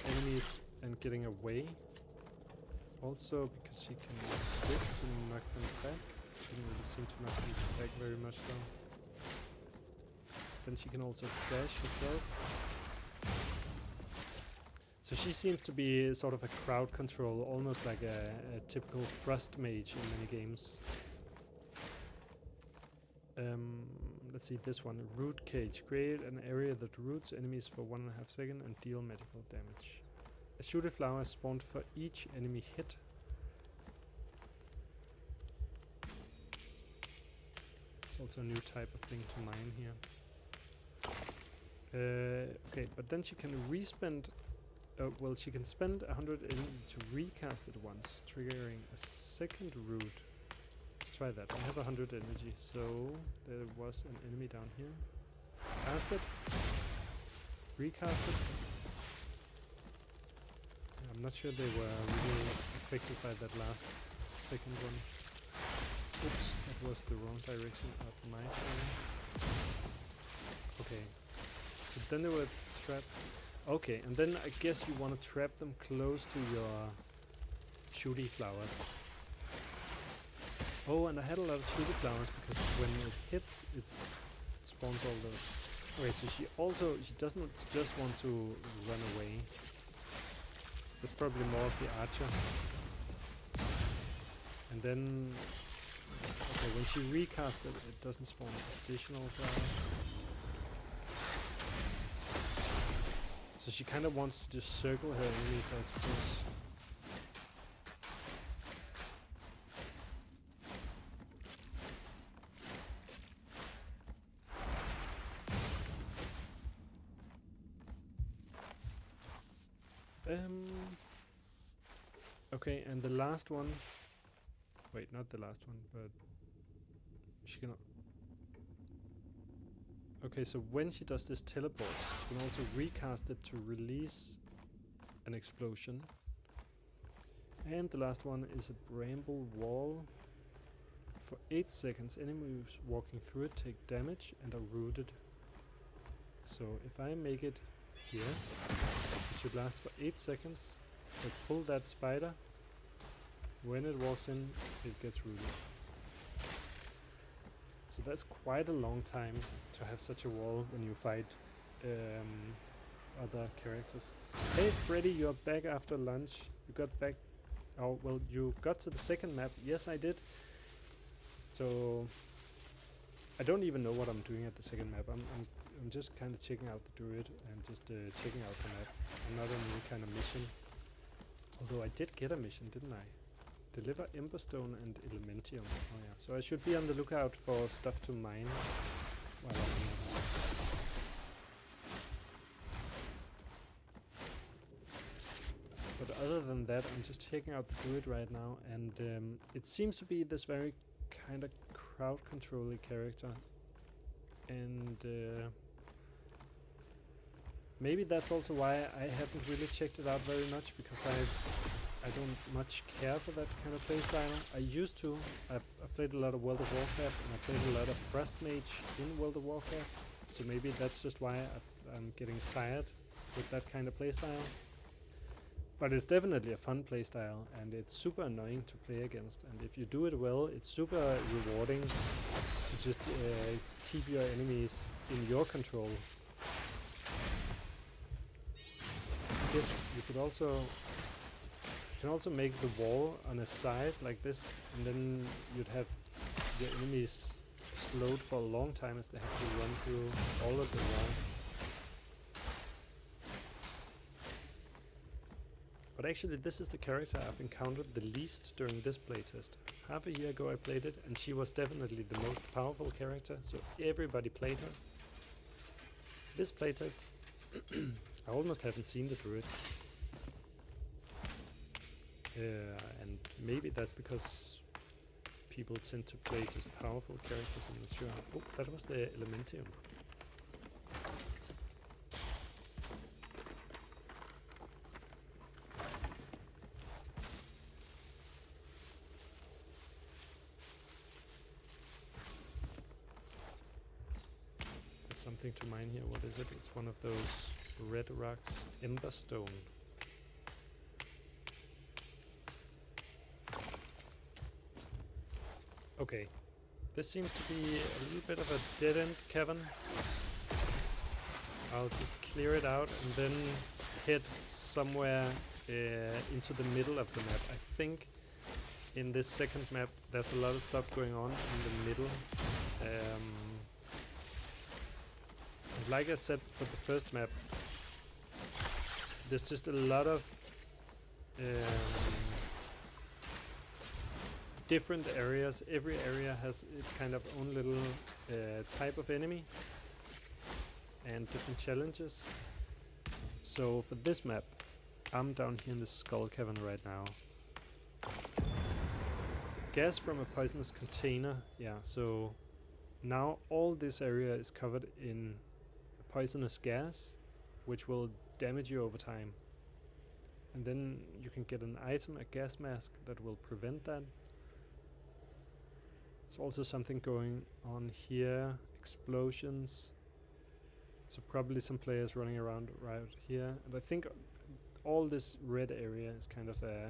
Speaker 1: enemies and getting away. Also because she can use this to knock them back. Didn't really seem to knock them back very much though. Then she can also dash herself. So she seems to be sort of a crowd control, almost like a typical thrust mage in many games. Let's see this one. Root cage. Create an area that roots enemies for 1.5 seconds and deal magical damage. A shooty flower is spawned for each enemy hit. It's also a new type of thing to mine here. Okay, but then she can respend. Well, she can spend 100 energy to recast it once, triggering a second root. Let's try that. I have 100 energy, so there was an enemy down here. Cast it. Recast it. I'm not sure they were really affected by that last second one. Oops, that was the wrong direction of my turn. Okay. So then they were trapped. Okay, and then I guess you want to trap them close to your shooty flowers. Oh, and I had a lot of shooty flowers because when it hits, it spawns all those. Okay, so she doesn't just want to run away. That's probably more of the archer. And then, okay, when she recast it, it doesn't spawn additional flowers. So she kind of wants to just circle her enemies, I suppose. Okay, and the last one. Wait, not the last one, but she can. Okay, so when she does this teleport, she can also recast it to release an explosion. And the last one is a bramble wall. For 8 seconds, enemies walking through it take damage and are rooted. So if I make it here, it should last for 8 seconds. I pull that spider. When it walks in, it gets rooted. So that's quite a long time to have such a wall when you fight other characters. Hey Freddy, you're back after lunch. You got back. Oh well, you got to the second map. Yes, I did. So I don't even know what I'm doing at the second map. I'm just kind of checking out the druid and just checking out the map. I'm not on any kind of mission. Although I did get a mission, didn't I? Deliver Emberstone and Elementium. Oh yeah, so I should be on the lookout for stuff to mine while I'm here. But other than that, I'm just checking out the druid right now, and it seems to be this very kind of crowd controlling character. And maybe that's also why I haven't really checked it out very much, because I don't much care for that kind of playstyle. I used to. I played a lot of World of Warcraft, and I played a lot of Frost Mage in World of Warcraft. So maybe that's just why I'm getting tired with that kind of playstyle. But it's definitely a fun playstyle, and it's super annoying to play against. And if you do it well, it's super rewarding to just keep your enemies in your control. I guess you could also. You can also make the wall on a side like this, and then you'd have your enemies slowed for a long time as they have to run through all of the wall. But actually this is the character I've encountered the least during this playtest. Half a year ago I played it, and she was definitely the most powerful character, so everybody played her. This playtest, I almost haven't seen the druid. And maybe that's because people tend to play just powerful characters. I'm not sure. Oh, that was the Elementium. There's something to mine here. What is it? It's one of those red rocks. Emberstone. Okay, this seems to be a little bit of a dead-end cavern. I'll just clear it out and then head somewhere into the middle of the map. I think in this second map there's a lot of stuff going on in the middle. And like I said for the first map, there's just a lot of different areas. Every area has its kind of own little type of enemy and different challenges. So for this map, I'm down here in the skull cavern right now. Gas from a poisonous container. Yeah, so now all this area is covered in poisonous gas, which will damage you over time. And then you can get an item, a gas mask, that will prevent that. There's also something going on here, explosions. So probably some players running around right here. And I think all this red area is kind of a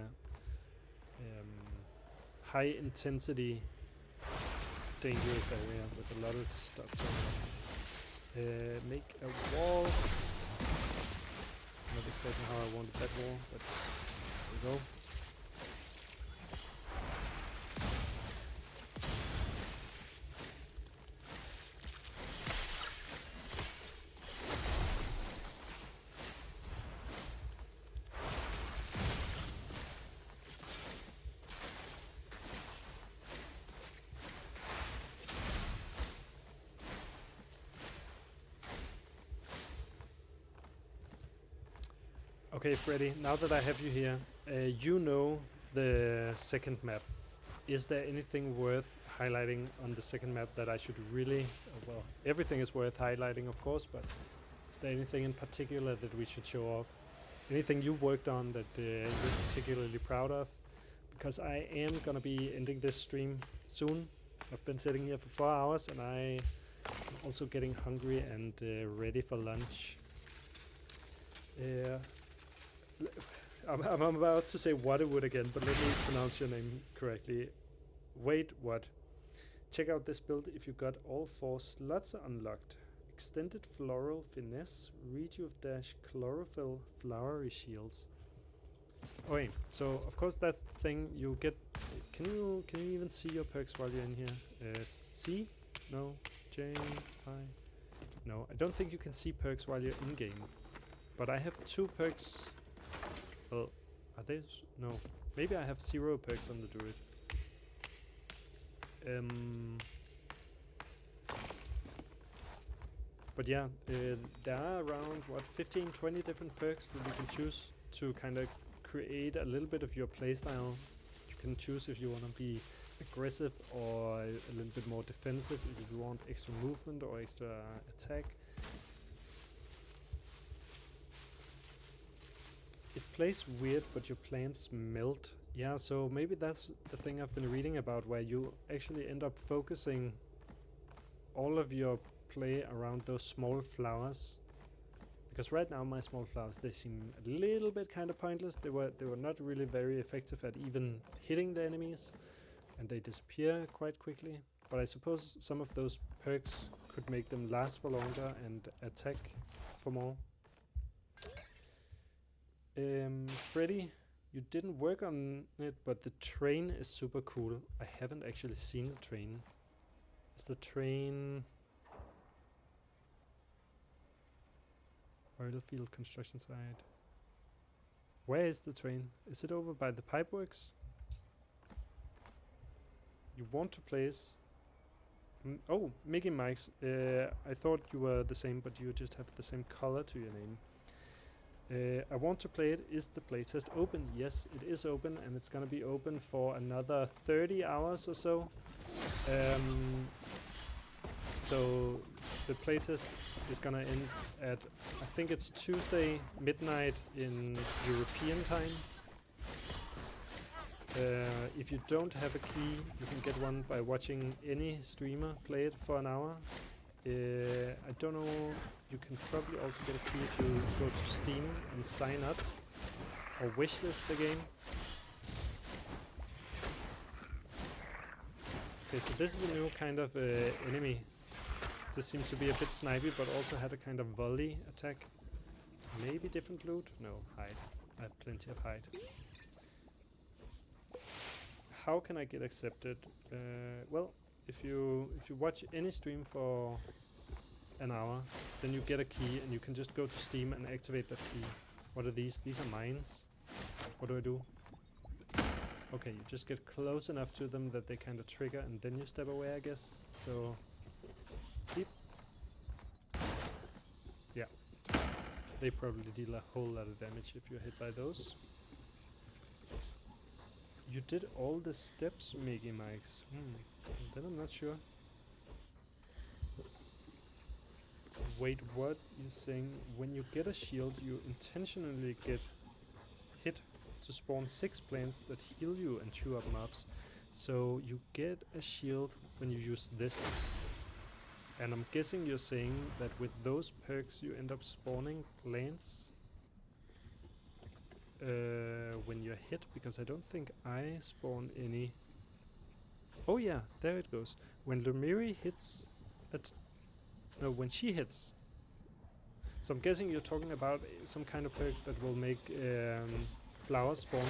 Speaker 1: high intensity dangerous area with a lot of stuff going on. Make a wall. Not exactly how I wanted that wall, but there we go. Okay, Freddy, now that I have you here, you know the second map. Is there anything worth highlighting on the second map that I should really... well, everything is worth highlighting, of course, but is there anything in particular that we should show off? Anything you worked on that you're particularly proud of? Because I am going to be ending this stream soon. I've been sitting here for 4 hours and I'm also getting hungry and ready for lunch. I'm about to say Whatewood again, but let me pronounce your name correctly. Wait, what? Check out this build if you got all 4 slots unlocked. Extended floral finesse, rejuve dash, chlorophyll, flowery shields. Okay, so of course that's the thing you get. Can you even see your perks while you're in here? C? No. J? I? No, I don't think you can see perks while you're in game. But I have 2 perks. Well, are they? No. Maybe I have 0 perks on the druid. But yeah, there are around, what, 15-20 different perks that you can choose to kind of create a little bit of your playstyle. You can choose if you want to be aggressive or a little bit more defensive, if you want extra movement or extra attack. It plays weird, but your plants melt. Yeah, so maybe that's the thing I've been reading about, where you actually end up focusing all of your play around those small flowers. Because right now my small flowers, they seem a little bit kind of pointless. They were not really very effective at even hitting the enemies, and they disappear quite quickly. But I suppose some of those perks could make them last for longer and attack for more. Freddy, you didn't work on it, but the train is super cool. I haven't actually seen the train. Is the train... Oilfield construction site. Where is the train? Is it over by the pipeworks? You want to place... oh, Mickey Mike's. I thought you were the same, but you just have the same color to your name. I want to play it. Is the playtest open? Yes, it is open, and it's gonna be open for another 30 hours or so. So the playtest is gonna end at, I think it's Tuesday midnight in European time. If you don't have a key, you can get one by watching any streamer play it for an hour. I don't know, you can probably also get a key if you go to Steam and sign up or wishlist the game. Okay, so this is a new kind of enemy. This seems to be a bit snipey, but also had a kind of volley attack. Maybe different loot? No, hide. I have plenty of hide. How can I get accepted? Well, if you watch any stream for an hour, then you get a key, and you can just go to Steam and activate that key. What are these? These are mines. What do I do? Okay, you just get close enough to them that they kind of trigger, and then you step away, I guess. So, beep. Yeah, they probably deal a whole lot of damage if you're hit by those. You did all the steps, Mickey Mikes. Then I'm not sure. Wait, what? You're saying when you get a shield, you intentionally get hit to spawn 6 plants that heal you and chew up mobs. So you get a shield when you use this. And I'm guessing you're saying that with those perks you end up spawning plants when you're hit, because I don't think I spawn any. Oh yeah, there it goes. When Lumiri hits No, when she hits. So I'm guessing you're talking about some kind of perk that will make flowers spawn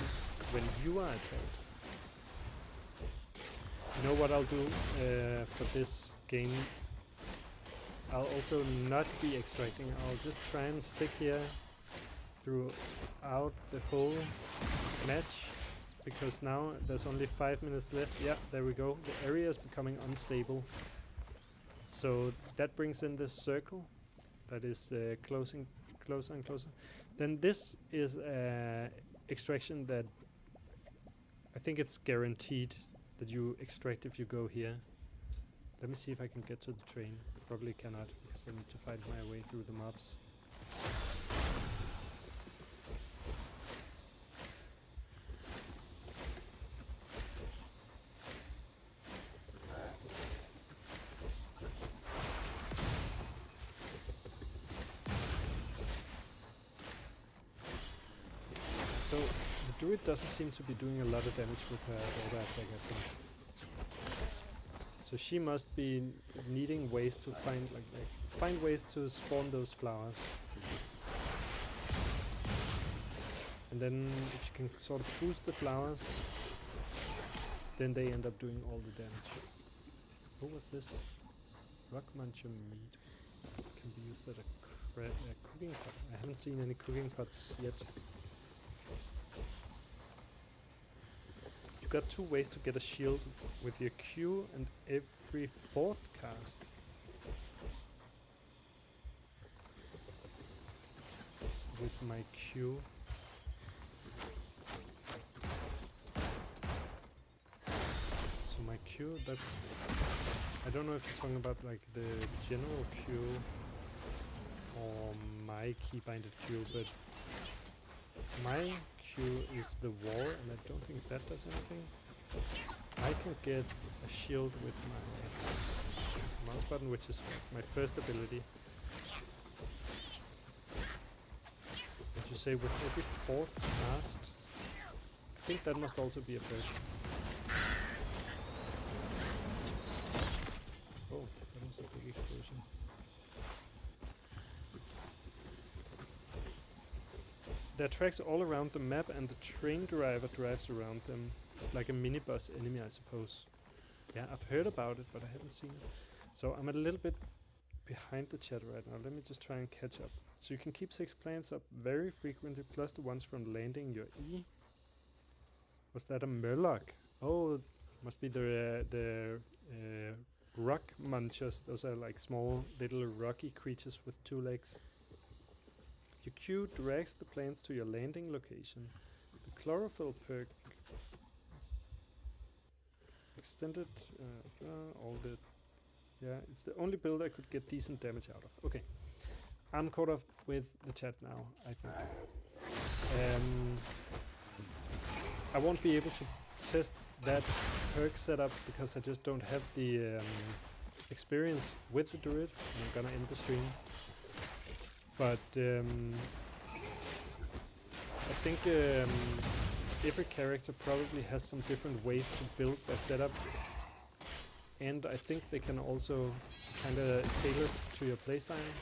Speaker 1: when you are attacked. You know what I'll do for this game? I'll also not be extracting. I'll just try and stick here throughout the whole match, because now there's only 5 minutes left. Yeah, there we go. The area is becoming unstable. So that brings in this circle that is closing closer and closer. Then this is extraction that I think it's guaranteed that you extract if you go here. Let me see if I can get to the train. Probably cannot, because I need to fight my way through the mobs. So the druid doesn't seem to be doing a lot of damage with her auto attack, I think. So she must be needing ways to find ways to spawn those flowers. And then if you can sort of boost the flowers, then they end up doing all the damage. What was this? Rock muncher meat can be used at a cooking pot. I haven't seen any cooking pots yet. You've got 2 ways to get a shield with your Q and every 4th cast. With my Q. So my Q, that's... I don't know if you're talking about like the general Q or my keybinded Q, but my Q is the wall, and I don't think that does anything. I can get a shield with my mouse button, which is my first ability. Did you say with every 4th cast? I think that must also be a perk. Oh, that was a big explosion. There are tracks all around the map, and the train driver drives around them. Like a mini-boss enemy, I suppose. Yeah, I've heard about it, but I haven't seen it. So I'm a little bit behind the chat right now. Let me just try and catch up. So you can keep 6 plants up very frequently, plus the ones from landing your E. Was that a murloc? Oh, must be the rock munchers. Those are like small little rocky creatures with 2 legs. Your Q drags the plants to your landing location. The chlorophyll perk extended all the... Yeah, it's the only build I could get decent damage out of. Okay. I'm caught up with the chat now, I think. I won't be able to test that perk setup because I just don't have the experience with the druid. I'm gonna end the stream. But I think every character probably has some different ways to build their setup, and I think they can also kind of tailor to your playstyle.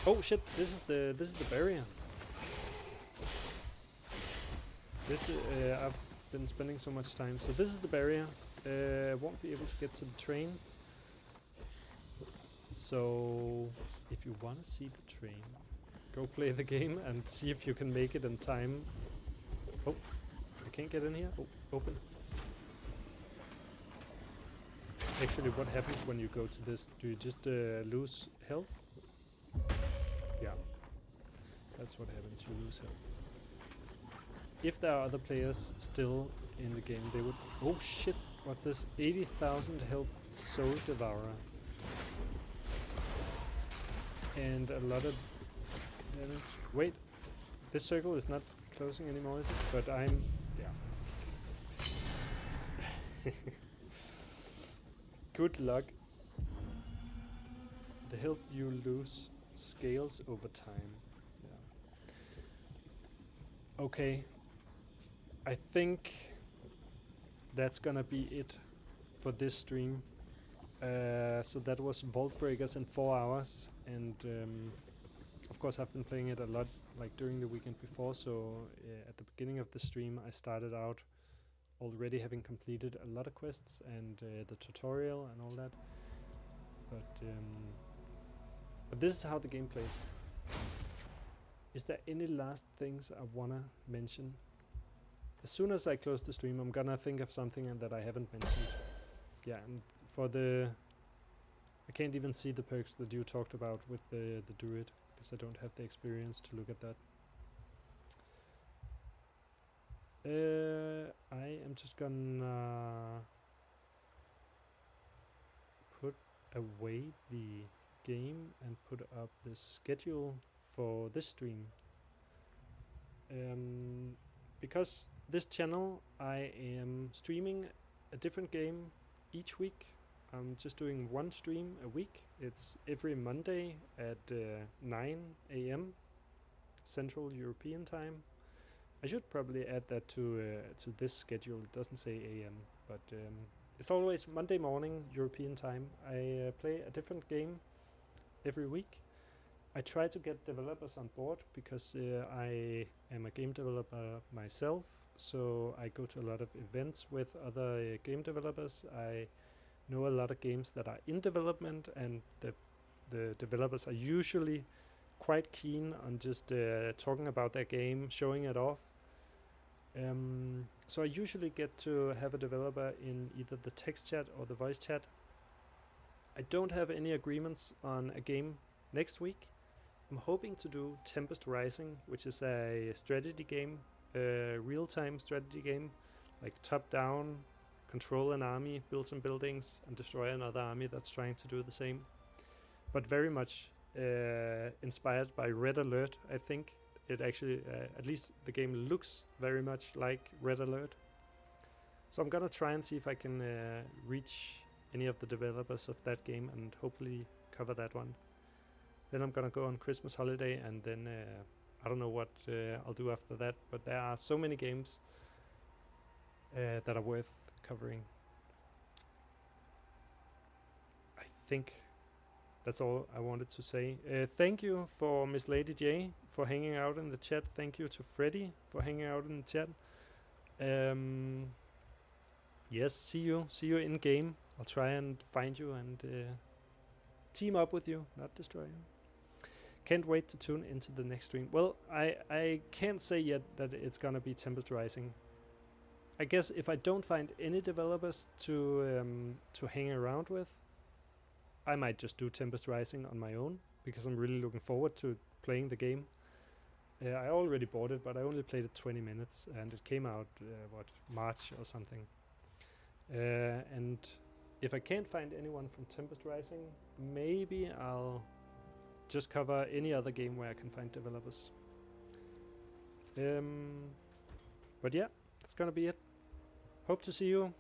Speaker 1: Oh shit! This is the barrier. This I've been spending so much time. So this is the barrier. Won't be able to get to the train. So if you want to see the train, go play the game and see if you can make it in time. Oh, I can't get in here. Oh, open. Actually, what happens when you go to this? Do you just lose health? Yeah, that's what happens. You lose health. If there are other players still in the game, they would... Oh shit, what's this? 80,000 health Soul Devourer. And a lot of damage. Wait, this circle is not closing anymore, is it? But I'm... yeah. Good luck. The health you lose scales over time. Yeah. Okay. I think that's gonna be it for this stream. So that was Vaultbreakers in 4 hours, and of course I've been playing it a lot, like during the weekend before. So at the beginning of the stream, I started out already having completed a lot of quests and the tutorial and all that. But this is how the game plays. Is there any last things I wanna mention? As soon as I close the stream, I'm gonna think of something and that I haven't mentioned. Yeah, and for the... I can't even see the perks that you talked about with the druid, because I don't have the experience to look at that. I am just gonna put away the game and put up the schedule for this stream. Because this channel, I am streaming a different game each week. I'm just doing one stream a week. It's every Monday at 9 a.m. Central European Time. I should probably add that to this schedule. It doesn't say a.m., but it's always Monday morning European Time. I play a different game every week. I try to get developers on board because I am a game developer myself, so I go to a lot of events with other game developers. I know a lot of games that are in development, and the developers are usually quite keen on just talking about their game, showing it off. So I usually get to have a developer in either the text chat or the voice chat. I don't have any agreements on a game next week. I'm hoping to do Tempest Rising, which is a strategy game, a real-time strategy game, like top-down, control an army, build some buildings, and destroy another army that's trying to do the same. But very much inspired by Red Alert, I think. It actually, at least the game looks very much like Red Alert. So I'm gonna try and see if I can reach any of the developers of that game and hopefully cover that one. Then I'm gonna go on Christmas holiday, and then I don't know what I'll do after that, but there are so many games that are worth covering. I think that's all I wanted to say. Thank you for Miss Lady J for hanging out in the chat. Thank you to Freddy for hanging out in the chat. Yes, see you in game. I'll try and find you and team up with you, not destroy you. Can't wait to tune into the next stream. Well, I can't say yet that it's gonna be Tempest Rising. I guess if I don't find any developers to hang around with, I might just do Tempest Rising on my own, because I'm really looking forward to playing the game. I already bought it, but I only played it 20 minutes, and it came out, March or something. And if I can't find anyone from Tempest Rising, maybe I'll just cover any other game where I can find developers. But yeah, that's gonna be it. Hope to see you